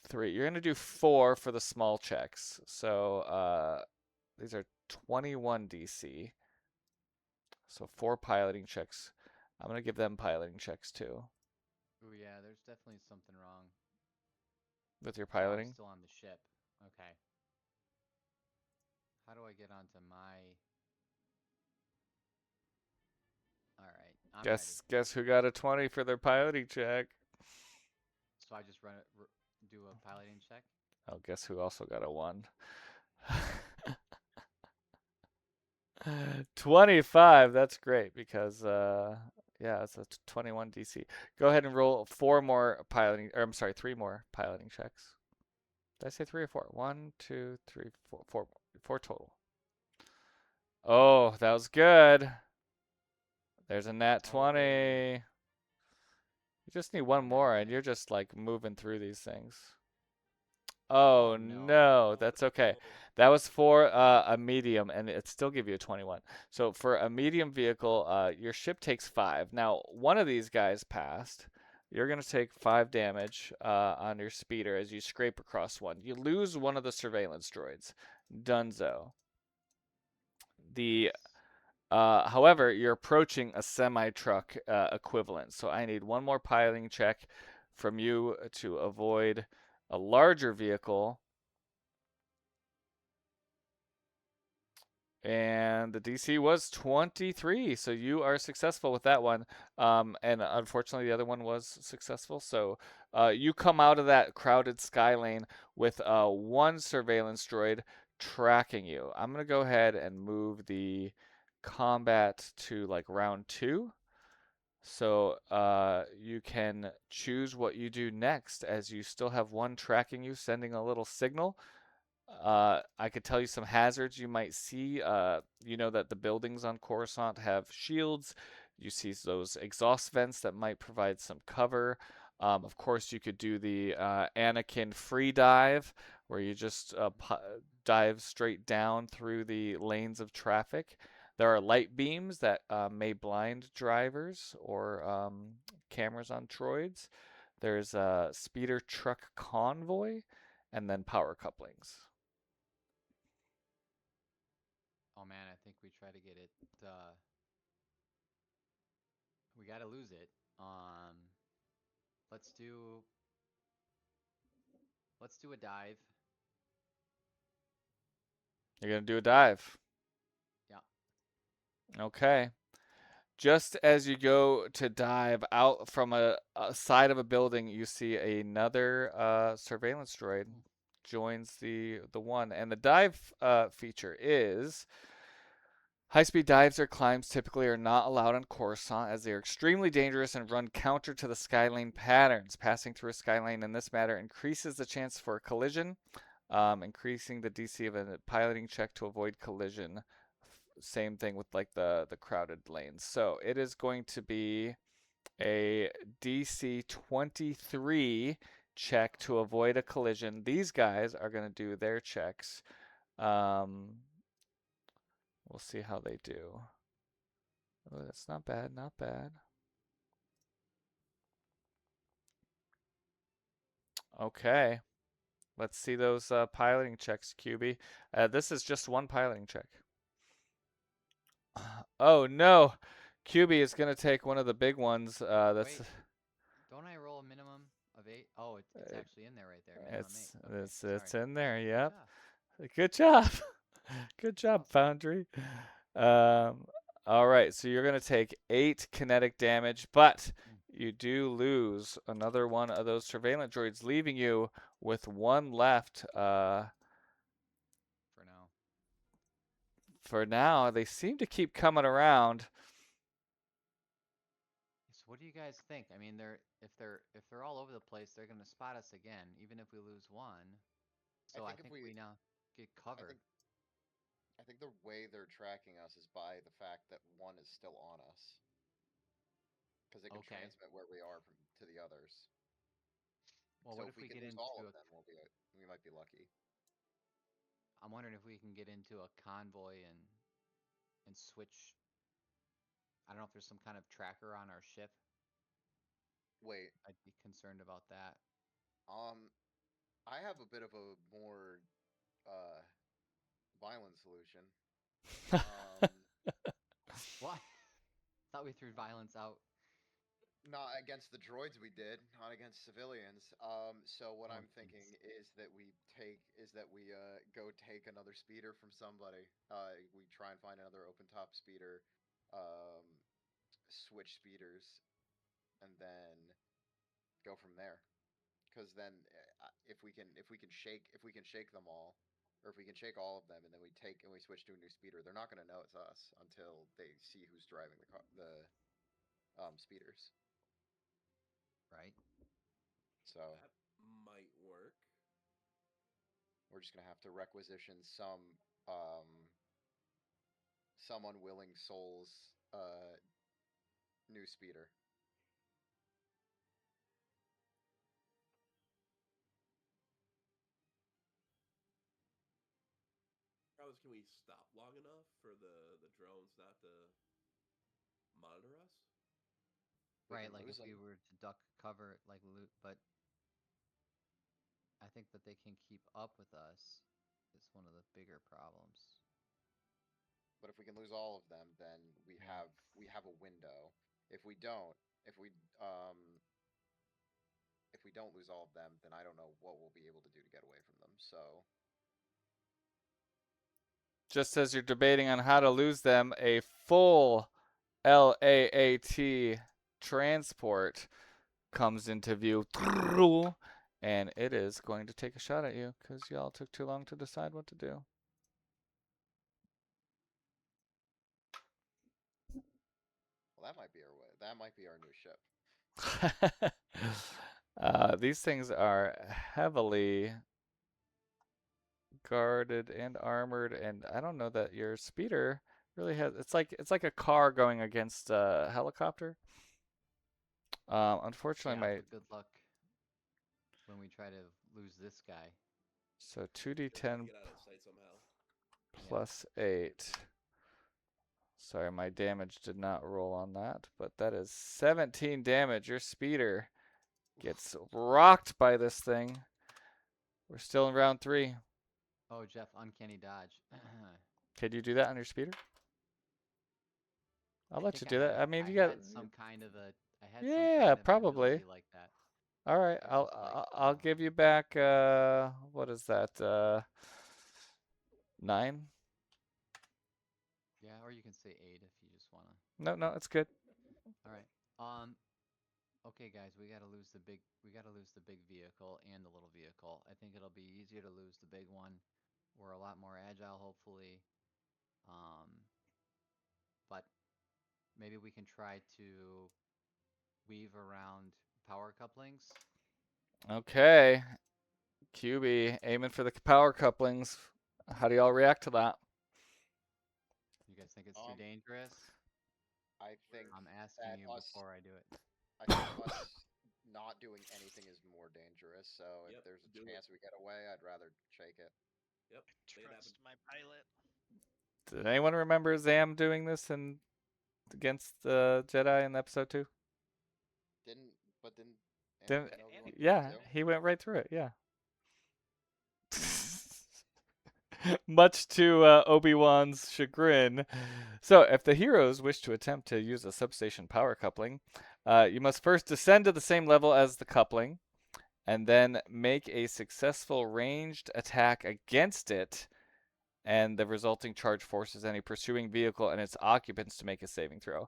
S1: 3. You're gonna do 4 for the small checks. So, these are 21 DC. So 4 piloting checks. I'm gonna give them piloting checks too
S5: Ooh, yeah, there's definitely something wrong.
S1: with your
S5: Oh, I'm
S1: piloting.
S5: still on the ship. Okay. How do I get onto my... Alright, I'm ready.
S1: Guess who got a 20 for their piloting check?
S5: So I just do a piloting check?
S1: Oh, guess who also got a 1? 25. That's great because yeah, it's a 21 DC. Go ahead and roll 4 more piloting, or I'm sorry, 3 more piloting checks. Did I say 3 or 4? 1, 2, 3, 4, 4 total. Oh, that was good. There's a nat 20.
S5: Oh.
S1: You just need one
S5: Another
S1: more, and
S5: nat.
S1: you're just like moving through these things.
S5: Oh
S1: Oh
S5: no.
S1: no,
S6: Oh
S1: that's okay.
S6: no.
S1: That was for a medium, and it still give you a 21. So for a medium vehicle, your ship takes 5. Now, one of these guys passed. You're gonna take 5 damage on your speeder as you scrape across one. You lose one of the surveillance droids. Dunzo. The
S5: Nice.
S1: However, you're approaching a semi-truck equivalent, so I need one more piloting check from you to avoid a larger vehicle. And the DC was 23, so you are successful with that one. And unfortunately, the other one was successful. So you come out of that crowded sky lane with one surveillance droid tracking you. I'm going to go ahead and move the combat to like round 2. So you can choose what you do next as you still have one tracking you, sending a little signal. I could tell you some hazards you might see. You know that the buildings on Coruscant have shields. You see those exhaust vents that might provide some cover. Of course, you could do the Anakin free dive, where you just dive straight down through the lanes of traffic. There are light beams that may blind drivers or cameras on droids. There's a speeder truck convoy, and then power couplings.
S5: Oh man, I think we try to get it. We gotta lose it. Let's do. Let's do a dive.
S1: You're gonna do a dive.
S5: Yeah.
S1: Okay. Just as you go to dive out from a side of a building, you see another surveillance droid joins the one, and the dive feature is high-speed dives or climbs typically are not allowed on Coruscant as they are extremely dangerous and run counter to the skylane patterns. Passing through a skylane in this manner increases the chance for a collision, increasing the DC of a piloting check to avoid collision. Same thing with like the crowded lanes. So it is going to be a DC 23 check to avoid a collision. These guys are going to do their checks. Um, we'll see how they do. Oh, that's not bad, not bad. Okay. Let's see those piloting checks, QB. This is just one piloting check. Oh no, QB is gonna take one of the big ones. That's
S5: Wait, don't I roll a minimum of 8? Oh, it's
S1: uh,
S5: actually in there right there. Minimum 8. Okay,
S1: it's
S5: sorry.
S1: in there.
S5: Good
S1: Yep.
S5: job.
S1: Good job. Good job,
S5: Awesome.
S1: Foundry. Um, all right, so you're gonna take 8 kinetic damage, but
S5: Mm,
S1: you do lose another one of those surveillance droids, leaving you with one left.
S5: for now.
S1: For now, they seem to keep coming around.
S5: So what do you guys think? I mean, if they're all over the place, they're gonna spot us again, even if we lose one.
S4: I
S5: So I
S4: think if
S5: think
S4: we,
S5: we now get
S4: I
S5: cover.
S4: think, I think the way they're tracking us is by the fact that one is still on us, because they can
S5: Okay.
S4: transmit where we are from to the others.
S5: Well,
S4: So
S5: what
S4: if
S5: if
S4: we
S5: we
S4: can
S5: get
S4: lose all
S5: into
S4: of
S5: a?
S4: them, we might be lucky.
S5: I'm wondering if we can get into a convoy and switch. I don't know if there's some kind of tracker on our ship.
S4: Wait,
S5: I'd be concerned about that.
S4: um, I have a bit of a more uh violent solution. Um,
S5: What? Thought we threw violence out.
S4: Not against the droids we did, not against civilians. So what
S5: Oh,
S4: I'm thinking
S5: jeez.
S4: is that we go take another speeder from somebody. We try and find another open top speeder, um, switch speeders, and then go from there. Because then, if we can shake them all, or if we can shake all of them, and then we switch to a new speeder, they're not going to know it's us until they see who's driving the speeders.
S5: Right.
S4: So
S6: That might work.
S4: we're just gonna have to requisition some unwilling souls new speeder.
S6: How can we stop long enough for the drones not to monitor us?
S4: We
S5: Right.
S4: can
S5: Like if
S4: lose them,
S5: we were to duck cover, like loot, but I think that they can keep up with us. Is one of the bigger problems.
S4: but if we can lose all of them, then
S5: Yeah.
S4: we have a window. If we don't, if we um if we don't lose all of them, then I don't know what we'll be able to do to get away from them. So
S1: Just as you're debating on how to lose them, a full LAAT transport comes into view, and it is going to take a shot at you because y'all took too long to decide what to do.
S4: well, that might be our way. That might be our new ship.
S1: These things are heavily guarded and armored, and I don't know that your speeder really has. It's like a car going against a helicopter. Unfortunately,
S5: Yeah.
S1: my
S5: But good luck when we try to lose this guy.
S1: so
S6: Just gotta
S1: 2d10
S6: get out of sight somehow.
S5: Yeah.
S1: plus 8. Sorry, my damage did not roll on that, but that is 17 damage. Your speeder gets rocked by this thing. We're still in round 3.
S5: Oh, Jeff, uncanny dodge.
S1: Could you do that on your speeder? I'll
S5: I
S1: let
S5: think
S1: you do that. I mean,
S5: I
S1: you got
S5: had some kind of a I had some
S1: yeah,
S5: kind of an
S1: probably.
S5: ability like that.
S1: All right,
S5: It was just like
S1: I'll give you back what is that? 9?
S5: yeah, or you can say 8 if you just wanna.
S1: No, no, it's good.
S5: All right. Okay, guys, we gotta lose the big vehicle and the little vehicle. I think it'll be easier to lose the big one. We're a lot more agile, hopefully. Um, but maybe we can try to weave around power couplings.
S1: Okay. QB aiming for the power couplings. How do y'all react to that?
S5: You guys think it's too
S4: Um,
S5: dangerous?
S4: I think
S5: I'm asking
S4: that
S5: you
S4: us
S5: before I do it.
S4: I think us not doing anything is more dangerous. So if
S6: Yep,
S4: there's a
S6: do it.
S4: chance we get away, I'd rather shake it.
S6: Yep, make it happen.
S3: Trust my pilot.
S1: Did anyone remember Zam doing this in against the Jedi in episode 2?
S4: Didn't but didn't
S1: Didn't
S4: Anakin and Obi Wan do it
S1: yeah,
S4: too?
S1: he went right through it. Yeah. Much to Obi-Wan's chagrin. So, if the heroes wish to attempt to use a substation power coupling, you must first descend to the same level as the coupling, and then make a successful ranged attack against it, and the resulting charge forces any pursuing vehicle and its occupants to make a saving throw.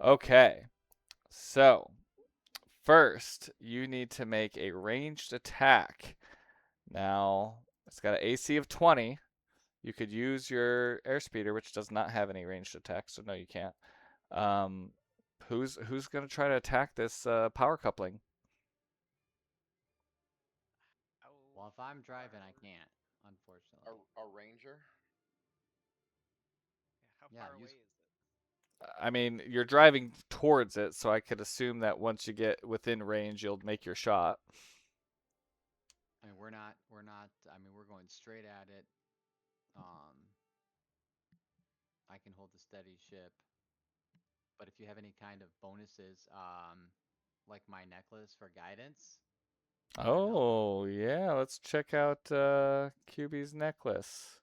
S1: Okay, so first you need to make a ranged attack. Now, it's got an AC of 20. You could use your airspeeder, which does not have any ranged attacks, so no, you can't. Um, who's gonna try to attack this power coupling?
S3: How
S5: Well, if I'm
S3: far
S5: driving, I can't, unfortunately.
S4: A ranger?
S3: Yeah, how
S5: Yeah,
S3: far away
S5: use
S3: is it?
S1: I mean, you're driving towards it, so I could assume that once you get within range, you'll make your shot.
S5: I mean, we're not. I mean, we're going straight at it. I can hold the steady ship, but if you have any kind of bonuses, like my necklace for guidance, let me know.
S1: Oh, yeah, let's check out QB's necklace.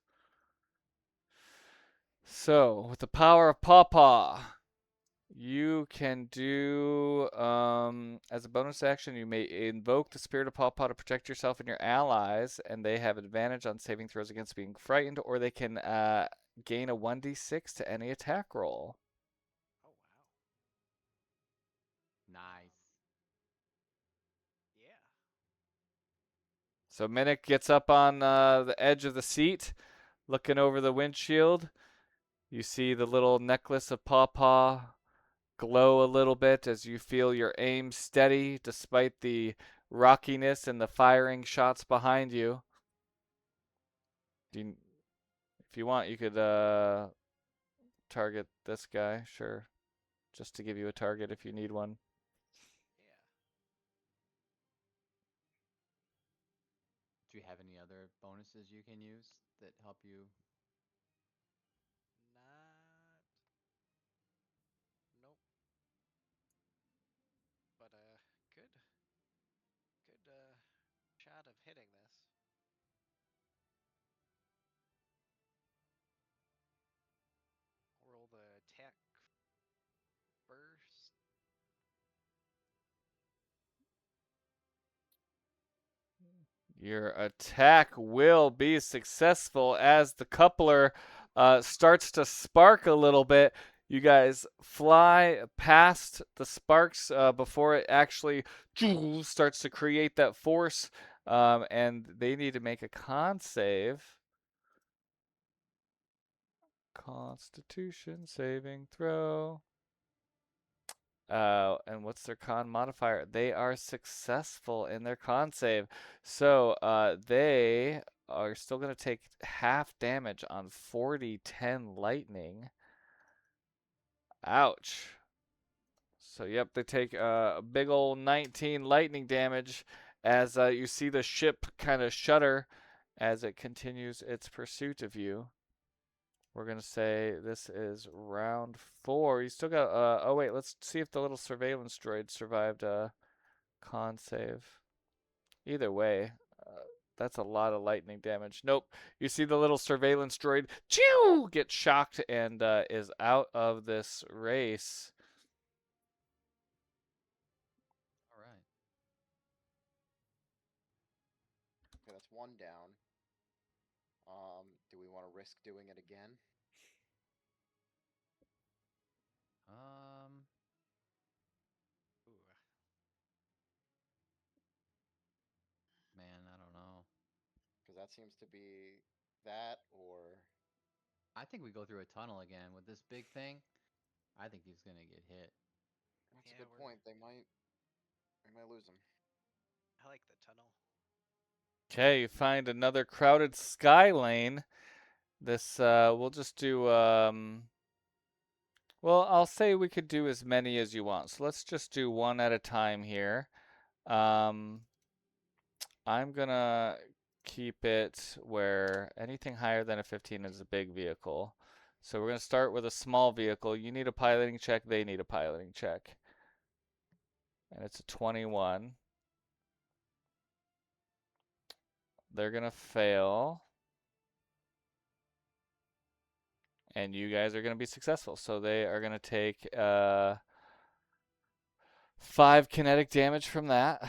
S1: So, with the power of Pawpaw, you can do, as a bonus action, you may invoke the spirit of Pawpaw to protect yourself and your allies, and they have advantage on saving throws against being frightened, or they can gain a 1d6 to any attack roll.
S3: Oh wow.
S5: Nice.
S3: Yeah.
S1: So Minnick gets up on the edge of the seat, looking over the windshield. You see the little necklace of Pawpaw glow a little bit as you feel your aim steady despite the rockiness and the firing shots behind you. If you want, you could target this guy, sure. Just to give you a target if you need one.
S3: Yeah.
S5: Do you have any other bonuses you can use that help you?
S3: Not. Nope. But good shot of hitting this. Roll the attack first.
S1: Your attack will be successful as the coupler starts to spark a little bit. You guys fly past the sparks before it actually starts to create that force, and they need to make a con save. Constitution saving throw. And what's their con modifier? They are successful in their con save. So they are still going to take half damage on 40-10 lightning. Ouch. So, yep, they take a big old 19 lightning damage as you see the ship kind of shudder as it continues its pursuit of you. We're going to say this is round 4. You still got, oh wait, let's see if the little surveillance droid survived con save. Either way, that's a lot of lightning damage. Nope. You see the little surveillance droid get shocked and is out of this race.
S5: All right.
S4: Okay, that's one down. Do we want to risk doing it again?
S5: Um,
S3: Ooh.
S5: man, I don't know.
S4: Because that seems to be that, or
S5: I think we go through a tunnel again with this big thing. I think he's gonna get hit.
S4: that's a
S3: Yeah,
S4: good point. They might lose him.
S3: I like the tunnel.
S1: Okay, you find another crowded sky lane. This, we'll just do, well, I'll say we could do as many as you want. So let's just do one at a time here. I'm gonna keep it where anything higher than a 15 is a big vehicle. So we're gonna start with a small vehicle. You need a piloting check, they need a piloting check. And it's a 21. They're gonna fail. And you guys are gonna be successful. So they are gonna take 5 kinetic damage from that.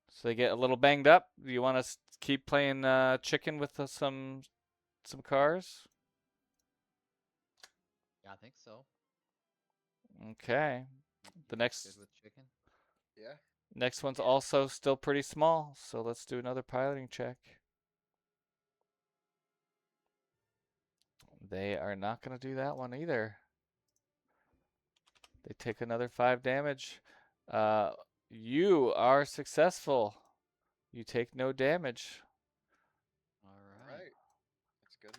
S1: So they get a little banged up. Do you want to keep playing chicken with some cars?
S5: Yeah, I think so.
S1: Okay. The
S5: You guys
S1: next
S5: good with chicken?
S4: Yeah.
S1: next one's
S3: Yeah.
S1: also still pretty small, so let's do another piloting check. They are not going to do that one either. They take another 5 damage. You are successful. You take no damage.
S5: All
S4: All
S5: right.
S4: right. That's good.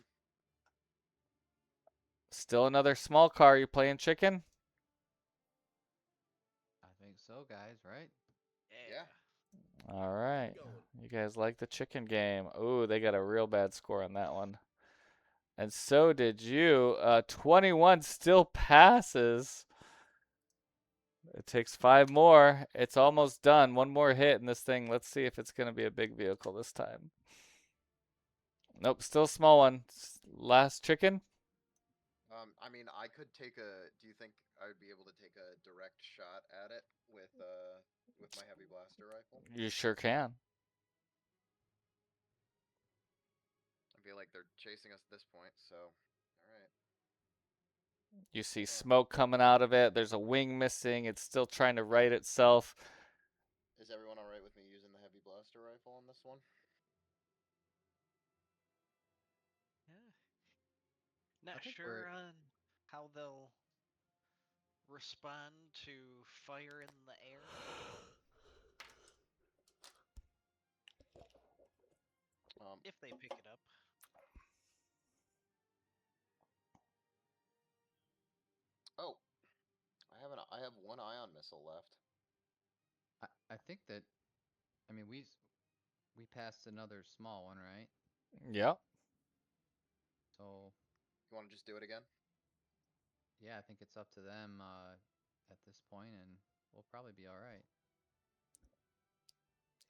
S1: Still another small car. You playing chicken?
S5: I think so, guys. Right?
S4: Yeah.
S1: All right.
S6: going.
S1: You guys like the chicken game. Ooh, they got a real bad score on that one. And so did you. 21 still passes. It takes 5 more. It's almost done. One more hit in this thing. Let's see if it's going to be a big vehicle this time. Nope, still a small one. Last chicken?
S4: I mean, I could take a. Do you think I would be able to take a direct shot at it with my heavy blaster rifle?
S1: You sure can.
S4: I feel like they're chasing us at this point, so all right.
S1: You see smoke coming out of it. There's a wing missing. It's still trying to right itself.
S4: Is everyone all right with me using the heavy blaster rifle on this one?
S3: Yeah. Not
S5: think
S3: sure on how they'll respond to fire in the air. If they pick it up.
S4: Oh, I have one ion missile left.
S5: I think that, I mean, we passed another small one, right?
S1: Yep.
S5: So
S4: You want to just do it again?
S5: yeah, I think it's up to them at this point, and we'll probably be all right.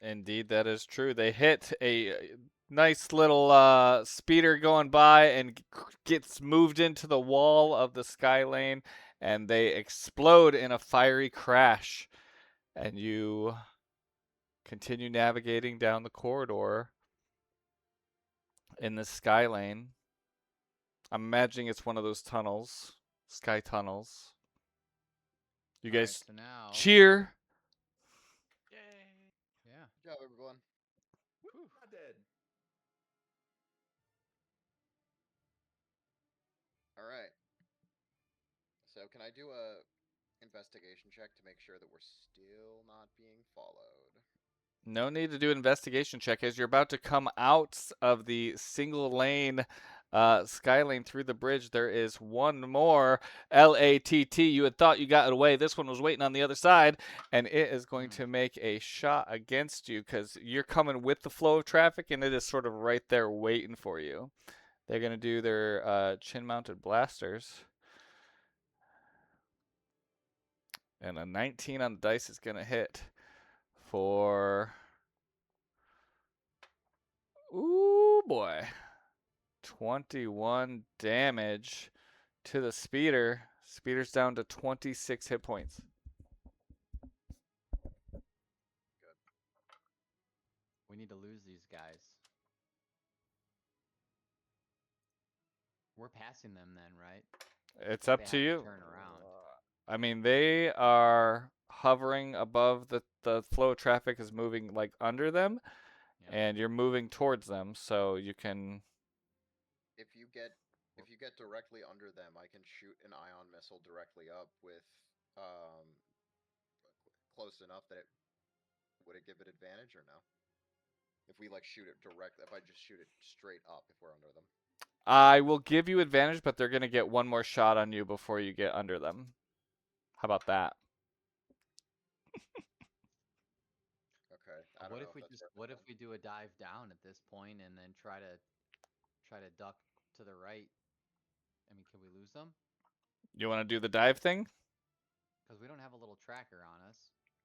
S1: Indeed, that is true. They hit a nice little speeder going by and gets moved into the wall of the sky lane, and they explode in a fiery crash. And you continue navigating down the corridor in the sky lane. I'm imagining it's one of those tunnels, sky tunnels. You
S5: All right,
S1: guys
S5: so now,
S1: cheer.
S3: Yay!
S5: yeah,
S4: Good job, everyone.
S6: Whew, not dead.
S4: All right. So can I do a investigation check to make sure that we're still not being followed?
S1: No need to do an investigation check as you're about to come out of the single lane sky lane through the bridge. There is one more LATT. You had thought you got it away. This one was waiting on the other side, and it is going to make a shot against you because you're coming with the flow of traffic, and it is sort of right there waiting for you. They're going to do their chin-mounted blasters. And a 19 on the dice is going to hit for... Ooh, boy. 21 damage to the speeder. Speeder's down to 26 hit points.
S5: we need to lose these guys. We're passing them then, right?
S1: It's
S5: Like
S1: up to
S5: have
S1: you.
S5: turn around.
S1: I mean, they are hovering above the flow of traffic is moving like under them,
S5: Yep.
S1: and you're moving towards them, so you can.
S4: If you get directly under them, I can shoot an ion missile directly up with close enough that would it give it advantage or no? If we like shoot it directly, if I just shoot it straight up, if we're under them.
S1: I will give you advantage, but they're gonna get one more shot on you before you get under them. How about that?
S4: Okay. I don't know if that's
S5: what if we do a dive down at this point and then try to duck to the right? I mean, can we lose them?
S1: You want to do the dive thing?
S5: Because we don't have a little tracker on us,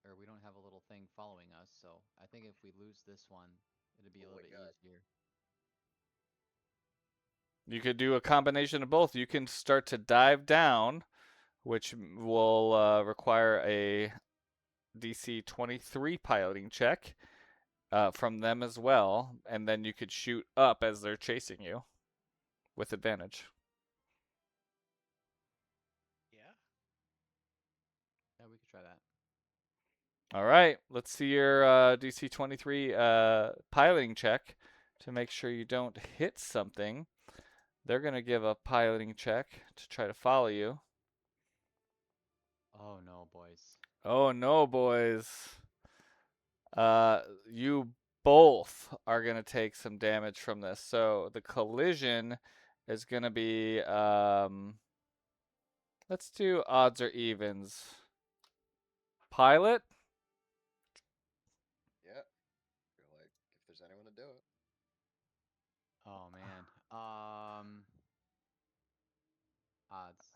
S5: or we don't have a little thing following us. So I think if we lose this one, it'd be a little bit easier.
S1: You could do a combination of both. You can start to dive down, which will require a DC 23 piloting check from them as well, and then you could shoot up as they're chasing you with advantage.
S3: Yeah.
S5: Yeah, we could try that.
S1: All right, let's see your DC 23 piloting check to make sure you don't hit something. They're going to give a piloting check to try to follow you.
S5: Oh no, boys.
S1: Oh no, boys. You both are going to take some damage from this. So the collision is going to be, let's do odds or evens. Pilot,
S5: Um, odds.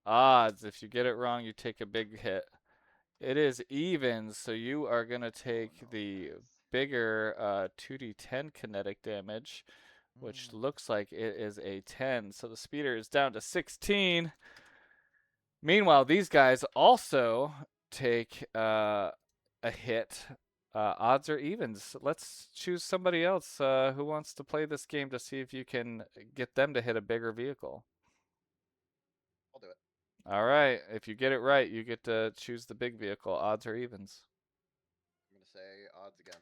S1: Odds. If you get it wrong, you take a big hit. It is evens, so you are going to
S5: Oh
S1: take
S5: no,
S1: the
S5: guys.
S1: bigger 2d10 kinetic damage, which
S5: Mm.
S1: looks like it is a 10. So the speeder is down to 16. Meanwhile, these guys also take a hit. Odds or evens. Let's choose somebody else who wants to play this game to see if you can get them to hit a bigger vehicle.
S4: I'll do it.
S1: All right. If you get it right, you get to choose the big vehicle. Odds or evens.
S4: I'm gonna say odds again.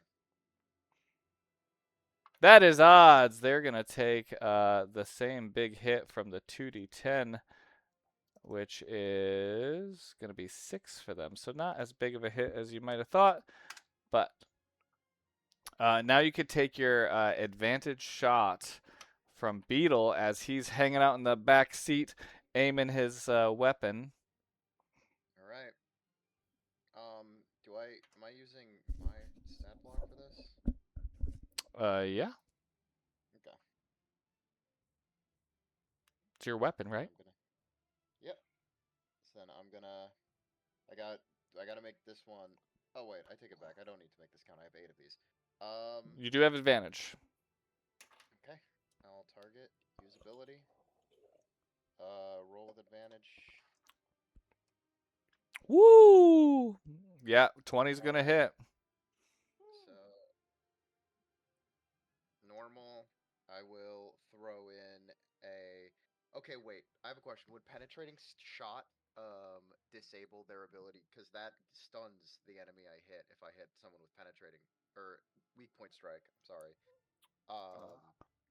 S1: That is odds. They're going to take the same big hit from the 2d10, which is going to be 6 for them. So not as big of a hit as you might have thought, but now you could take your advantage shot from Beetle as he's hanging out in the back seat, aiming his weapon.
S4: All right. Am I using my stat block for this?
S1: Yeah,
S4: Okay.
S1: it's your weapon,
S4: Then
S1: right?
S4: I'm gonna. Yep. So then I'm gonna. I got. Do I gotta make this one? Oh wait, I take it back. I don't need to make this count. I have 8 of these.
S1: You do have advantage.
S4: Okay. I'll target usability. Roll with advantage.
S1: Woo! Yeah, 20's going to hit.
S4: So normal. I will throw in a. Okay, wait. I have a question. Would penetrating shot disable their ability? Because that stuns the enemy I hit if I hit someone with penetrating or weak point strike. I'm sorry. Um,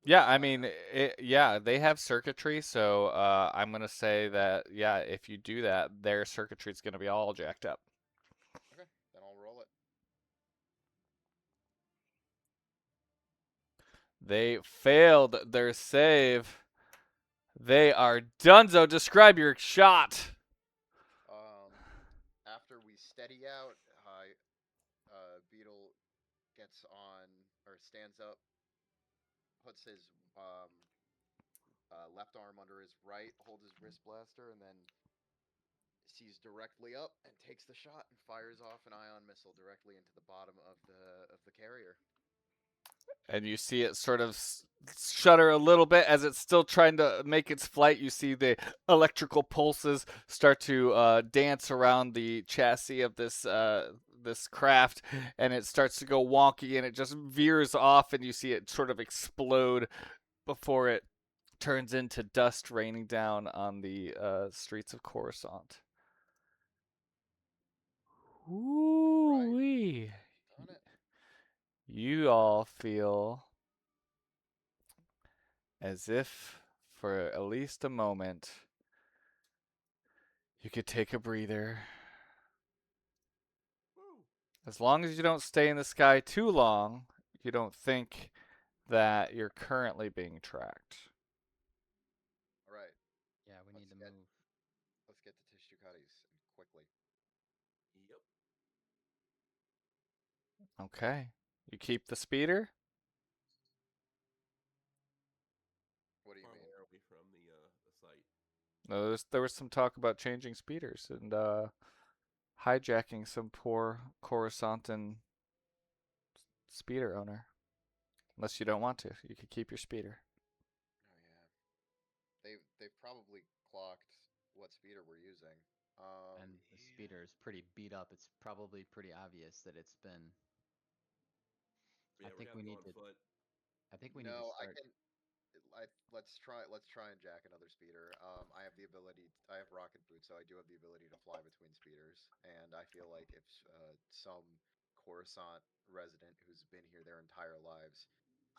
S4: would
S1: Yeah,
S4: that
S1: I
S4: not
S1: mean,
S4: happen?
S1: yeah, they have circuitry, so I'm gonna say that yeah, if you do that, their circuitry is gonna be all jacked up.
S4: Okay, then I'll roll it.
S1: They failed their save. They are donezo. Describe your shot.
S4: After we steady out, Beetle gets on or stands up, puts his left arm under his right, holds his wrist blaster, and then sees directly up and takes the shot and fires off an ion missile directly into the bottom of the carrier.
S1: And you see it sort of shudder a little bit as it's still trying to make its flight. You see the electrical pulses start to dance around the chassis of this craft, and it starts to go wonky, and it just veers off, and you see it sort of explode before it turns into dust raining down on the streets of Coruscant.
S4: All right,
S1: Ooh-wee.
S4: done it.
S1: You all feel as if, for at least a moment, you could take a breather.
S6: Woo!
S1: As long as you don't stay in the sky too long, you don't think that you're currently being tracked.
S4: All right,
S5: Yeah, we need
S4: let's
S5: to
S4: get
S5: move.
S4: let's get to Tishukadis quickly.
S6: Yep.
S1: Okay. You keep the speeder?
S4: What do you
S6: How
S4: mean?
S6: far are we from the site?
S1: No, there was some talk about changing speeders and hijacking some poor Coruscantan speeder owner. Unless you don't want to, you could keep your speeder.
S4: Oh yeah, they've probably clocked what speeder we're using.
S5: And the
S3: Yeah.
S5: speeder is pretty beat up. It's probably pretty obvious that it's been.
S6: So
S5: I
S6: yeah, we're
S5: think
S6: gonna
S5: we
S6: have to go
S5: need
S6: on
S5: to.
S6: foot.
S5: I think we need to
S4: No, I
S5: start.
S4: can. Let's try and jack another speeder. I have the ability. I have rocket boots, so I do have the ability to fly between speeders. And I feel like if some Coruscant resident who's been here their entire lives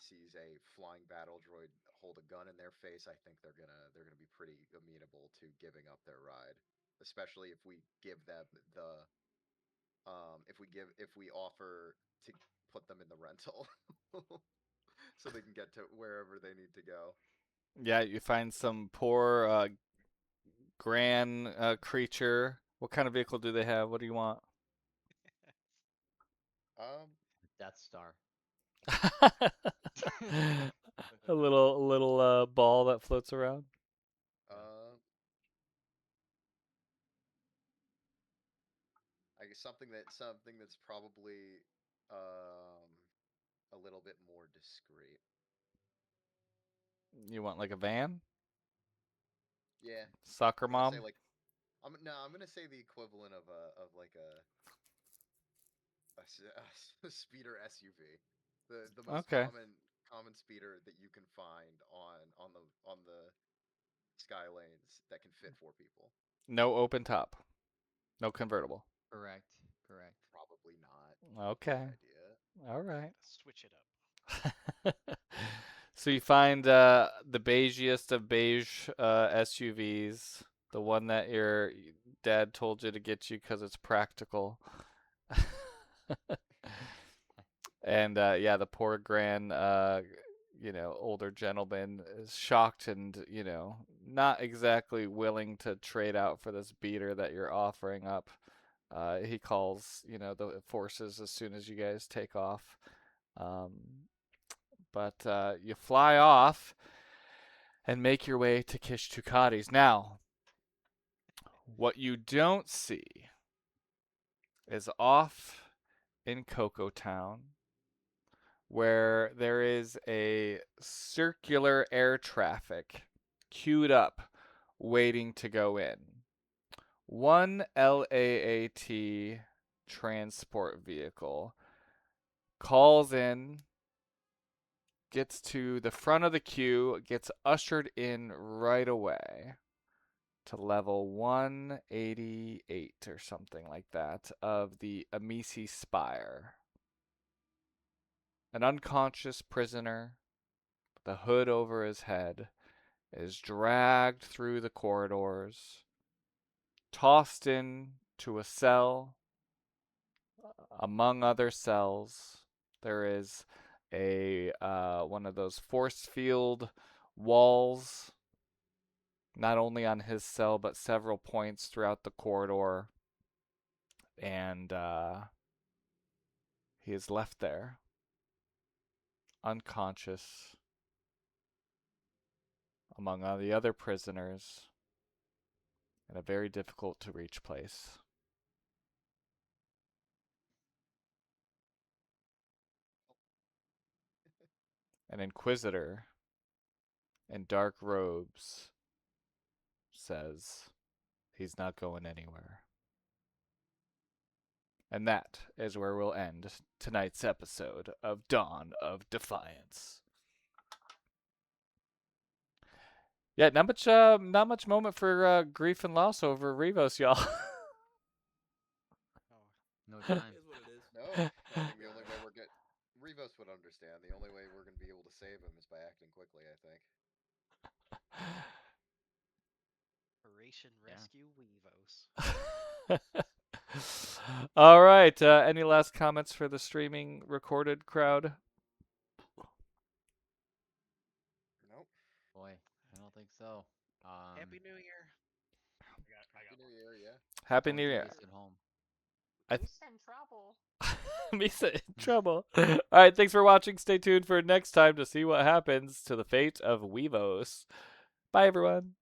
S4: sees a flying battle droid hold a gun in their face, I think they're gonna be pretty amenable to giving up their ride, especially if we give them the if we offer to put them in the rental so they can get to wherever they need to go.
S1: Yeah, you find some poor grand creature. What kind of vehicle do they have? What do you want?
S4: Um,
S5: Death Star.
S1: A little ball that floats around.
S4: Uh, I guess something that's probably a little bit more discreet.
S1: You want like a van?
S4: Yeah,
S1: Soccer
S4: I'm gonna say
S1: mom?
S4: like I'm gonna say the equivalent of like a speeder SUV, the most
S1: Okay.
S4: common speeder that you can find on the sky lanes that can fit 4 people.
S1: No open top. No convertible.
S5: Correct. Correct.
S4: Probably not a good
S1: Okay.
S4: idea.
S1: All right.
S3: Switch it up.
S1: So you find the beigiest of beige SUVs, the one that your dad told you to get you because it's practical. And yeah, the poor older gentleman is shocked and, not exactly willing to trade out for this beater that you're offering up. He calls, the forces as soon as you guys take off. Um, but you fly off and make your way to Kish Tukati's. Now, what you don't see is off in Cocoa Town, where there is a circular air traffic queued up, waiting to go in. One LAAT transport vehicle calls in, gets to the front of the queue, gets ushered in right away to level 188 or something like that of the Amisi Spire. An unconscious prisoner, the hood over his head, is dragged through the corridors, tossed into a cell. Among other cells, there is a one of those force field walls, not only on his cell but several points throughout the corridor, and he is left there, unconscious, among all the other prisoners, in a very difficult to reach place. An inquisitor in dark robes says he's not going anywhere. And that is where we'll end tonight's episode of Dawn of Defiance. Yeah, not much moment for grief and loss over Rivos, y'all.
S3: Oh,
S5: No
S6: It
S5: time.
S6: is what it is.
S4: No, I think the only way Rivos would understand. The only way we're gonna be able to save him is by acting quickly. I think.
S3: Operation
S5: Yeah.
S3: Rescue Weavos.
S1: All right. Any last comments for the streaming recorded crowd?
S4: Nope.
S5: Boy, I don't think so.
S3: Happy New Year.
S2: I
S4: Happy
S2: got
S4: New
S2: one.
S4: Year, yeah.
S1: Happy
S5: Don't
S1: New
S5: do
S1: Year.
S5: this at home.
S2: Who's in trouble?
S1: Misa in trouble. All right. Thanks for watching. Stay tuned for next time to see what happens to the fate of Weavos. Bye, everyone.